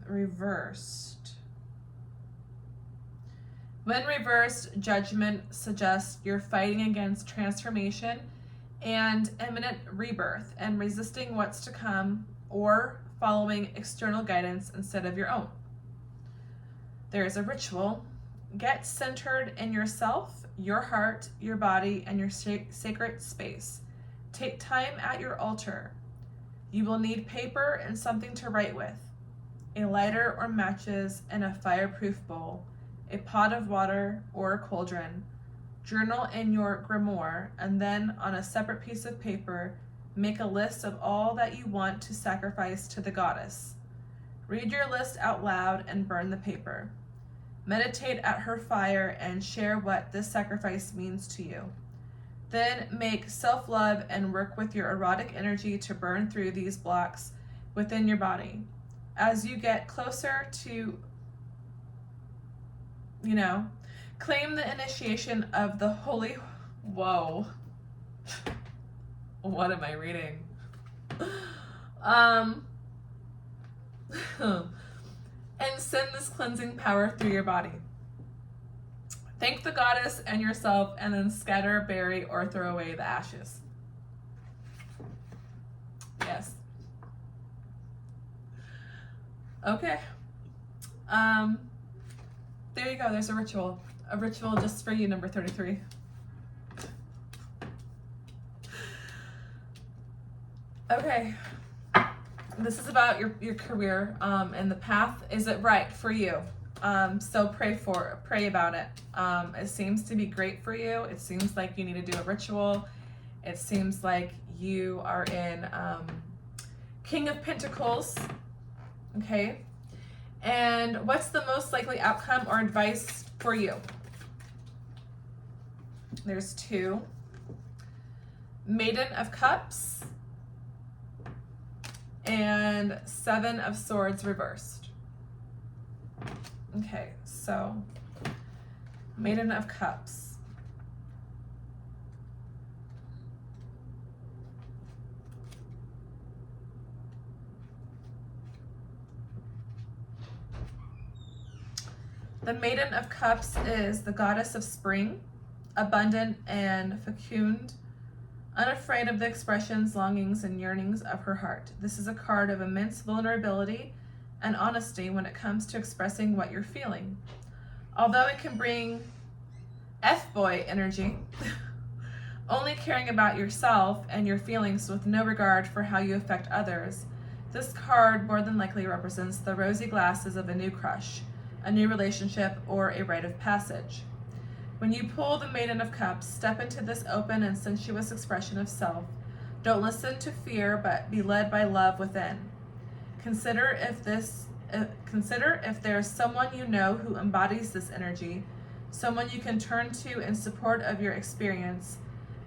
Reversed. When reversed, Judgment suggests you're fighting against transformation and imminent rebirth and resisting what's to come or following external guidance instead of your own. There is a ritual. Get centered in yourself, your heart, your body, and your sacred space. Take time at your altar. You will need paper and something to write with, a lighter or matches and a fireproof bowl, a pot of water or a cauldron. Journal in your grimoire, and then on a separate piece of paper, make a list of all that you want to sacrifice to the goddess. Read your list out loud and burn the paper. Meditate at her fire and share what this sacrifice means to you. Then make self-love and work with your erotic energy to burn through these blocks within your body. As you get closer to, claim the initiation of the holy, whoa, what am I reading? And send this cleansing power through your body. Thank the goddess and yourself, and then scatter, bury, or throw away the ashes. Yes. Okay. There you go. There's a ritual. A ritual just for you, number 33. Okay. This is about your career and the path. Is it right for you? So pray about it. It seems to be great for you. It seems like you need to do a ritual. It seems like you are in King of Pentacles. Okay. And what's the most likely outcome or advice for you? There's 2. Maiden of Cups and 7 of Swords reversed. Okay, so Maiden of Cups. The Maiden of Cups is the goddess of spring, abundant and fecund, unafraid of the expressions, longings, and yearnings of her heart. This is a card of immense vulnerability and honesty when it comes to expressing what you're feeling. Although it can bring F-boy energy, only caring about yourself and your feelings with no regard for how you affect others, this card more than likely represents the rosy glasses of a new crush, a new relationship, or a rite of passage. When you pull the Maiden of Cups, step into this open and sensuous expression of self. Don't listen to fear, but be led by love within. Consider if there's someone you know who embodies this energy, someone you can turn to in support of your experience,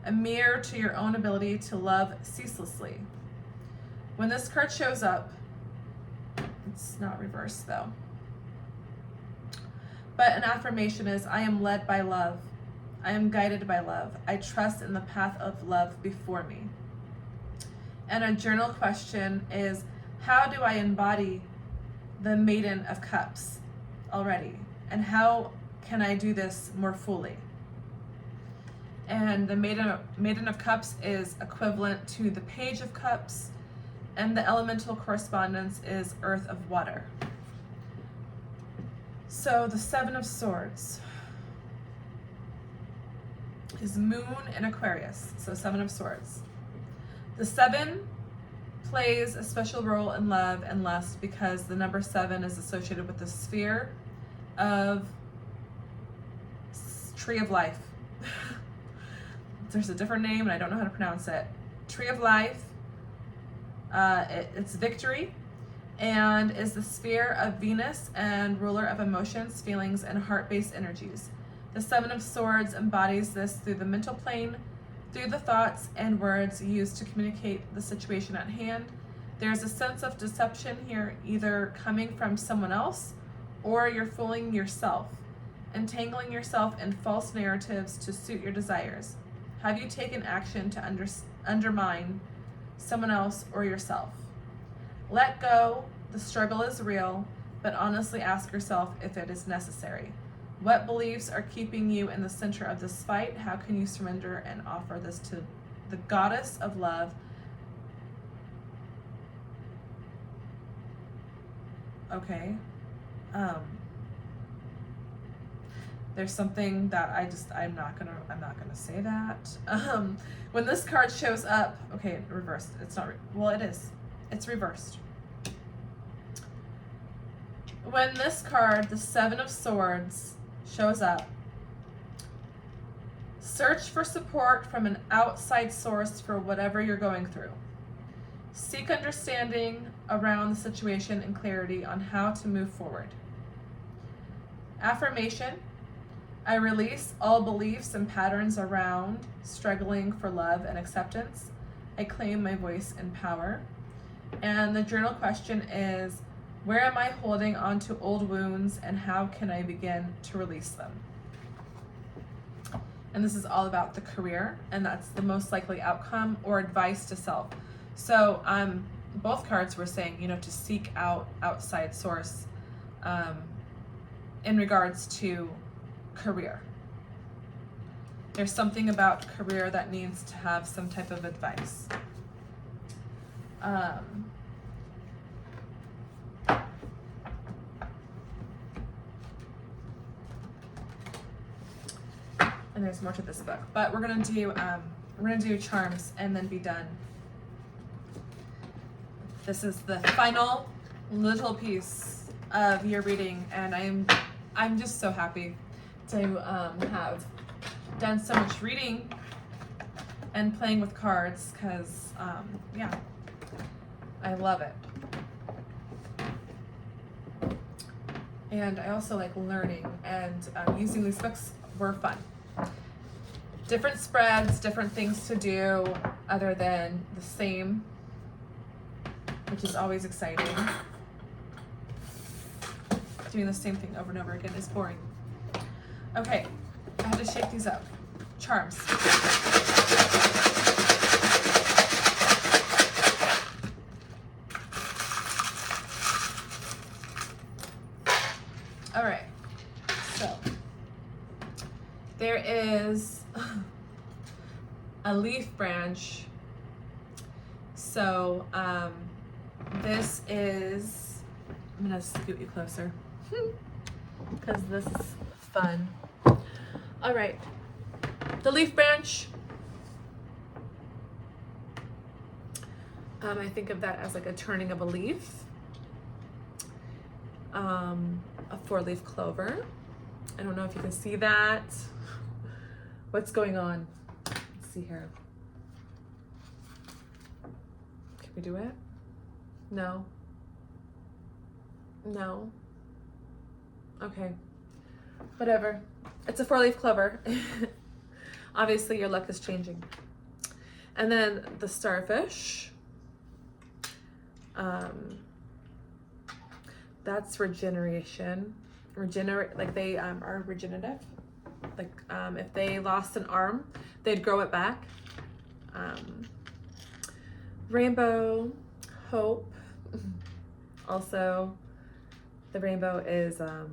a mirror to your own ability to love ceaselessly. When this card shows up, it's not reversed though, but an affirmation is, I am led by love. I am guided by love. I trust in the path of love before me. And a journal question is, how do I embody the Maiden of Cups already? And how can I do this more fully? And the Maiden of Cups is equivalent to the Page of Cups, and the elemental correspondence is Earth of Water. So the 7 of Swords is Moon in Aquarius, so 7 of Swords. The 7 plays a special role in love and lust because the number 7 is associated with the sphere of Tree of Life. There's a different name and I don't know how to pronounce it. Tree of Life, It's victory, and is the sphere of Venus and ruler of emotions, feelings, and heart-based energies. The Seven of Swords embodies this through the mental plane, through the thoughts and words used to communicate the situation at hand. There's a sense of deception here, either coming from someone else or you're fooling yourself, entangling yourself in false narratives to suit your desires. Have you taken action to undermine someone else or yourself? Let go. The struggle is real, but honestly ask yourself if it is necessary. What beliefs are keeping you in the center of this fight? How can you surrender and offer this to the goddess of love? Okay. There's something that I'm not gonna say that. When this card shows up, okay, reversed. It's not, well, it is. It's reversed. When this card, the Seven of Swords, shows up, search for support from an outside source for whatever you're going through. Seek understanding around the situation and clarity on how to move forward. Affirmation: I release all beliefs and patterns around struggling for love and acceptance. I claim my voice and power. And the journal question is, where am I holding on to old wounds and how can I begin to release them? And this is all about the career, and that's the most likely outcome or advice to self. So both cards were saying, to seek out outside source in regards to career. There's something about career that needs to have some type of advice. And there's more to this book, but we're gonna do charms and then be done. This is the final little piece of your reading, and I'm just so happy to have done so much reading and playing with cards, because yeah, I love it. And I also like learning, and using these books were fun. Different spreads, different things to do other than the same, which is always exciting. Doing the same thing over and over again is boring. Okay, I had to shake these up. Charms. All right, so there is a leaf branch. So this is, I'm gonna scoot you closer because this is fun. All right, the leaf branch. I think of that as like a turning of a leaf. A 4-leaf clover. I don't know if you can see that. What's going on? Let's see here. Can we do it? No. No. Okay. Whatever. It's a 4-leaf clover. Obviously your luck is changing. And then the starfish. That's regeneration. Like they are regenerative. Like if they lost an arm, they'd grow it back. Rainbow, hope. Also, the rainbow is of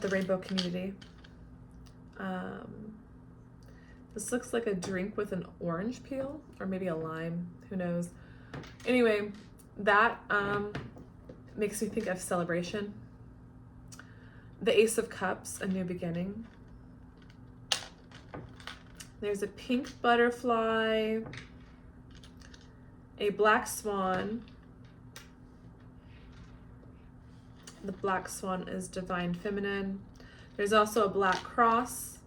the rainbow community. This looks like a drink with an orange peel or maybe a lime, who knows. Anyway, that makes me think of celebration. The Ace of Cups, a new beginning. There's a pink butterfly, a black swan. The black swan is divine feminine. There's also a black cross.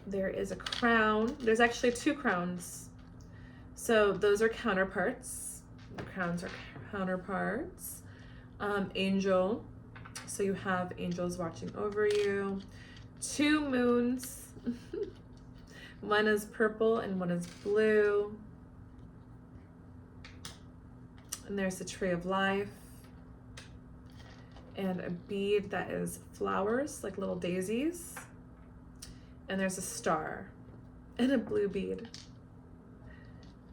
There is a crown. There's actually 2 crowns. So those are counterparts. The crowns are counterparts. Angel. So you have angels watching over you. 2 moons. One is purple and one is blue. And there's the tree of life. And a bead that is flowers, like little daisies. And there's a star and a blue bead.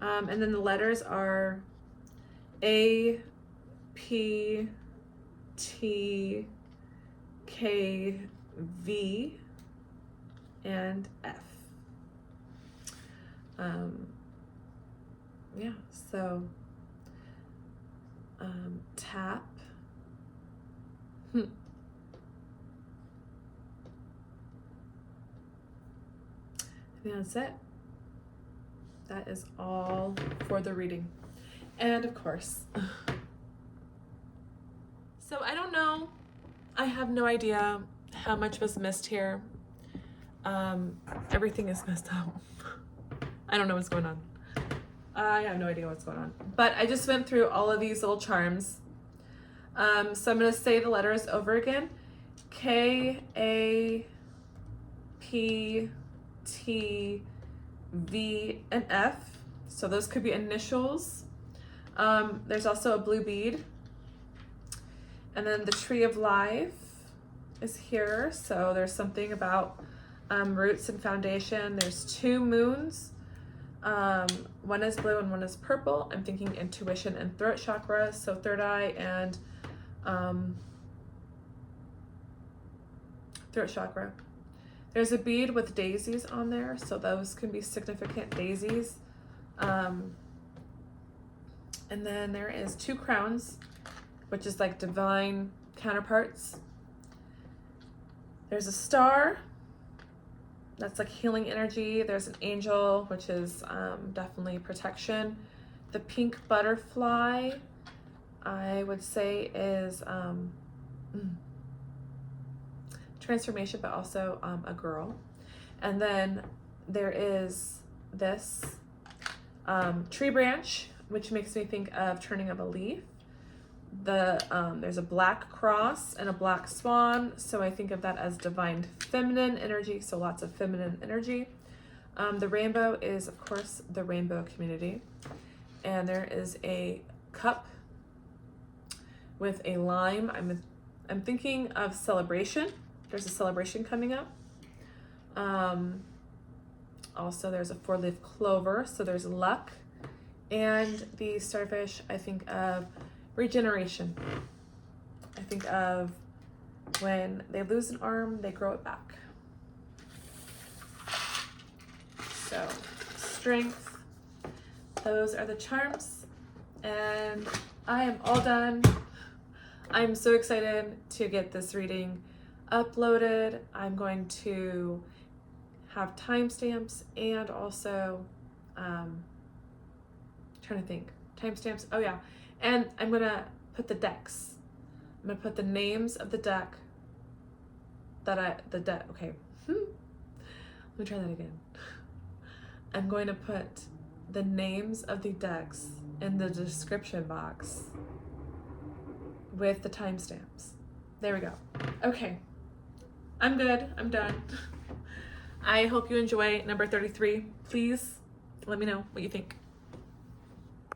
And then the letters are A, P, T, K, V, and F. Yeah, so tap. And that's it. That is all for the reading. And of course, so I don't know. I have no idea how much was missed here. Everything is messed up. I don't know what's going on. I have no idea what's going on. But I just went through all of these little charms. So I'm going to say the letters over again. K, A, P, T, V, and F. So those could be initials. There's also a blue bead. And then the tree of life is here. So there's something about roots and foundation. There's 2 moons. One is blue and one is purple. I'm thinking intuition and throat chakra. So third eye and throat chakra. There's a bead with daisies on there, so those can be significant daisies. And then there is 2 crowns, which is like divine counterparts. There's a star, that's like healing energy. There's an angel, which is definitely protection. The pink butterfly, I would say, is transformation, but also a girl. And then there is this tree branch, which makes me think of turning of a leaf. There's a black cross and a black swan, so I think of that as divine feminine energy, so lots of feminine energy. The rainbow is, of course, the rainbow community. And there is a cup with a lime. I'm thinking of celebration. There's a celebration coming up. Also, there's a 4-leaf clover, so there's luck. And the starfish, I think of regeneration. I think of when they lose an arm, they grow it back. So, strength. Those are the charms. And I am all done. I'm so excited to get this reading uploaded. I'm going to have timestamps and also trying to think. Timestamps. Oh yeah. And I'm going to put the decks. I'm going to put the names of the deck okay. Let me try that again. I'm going to put the names of the decks in the description box with the timestamps. There we go. Okay. I'm good. I'm done. I hope you enjoy number 33. Please let me know what you think.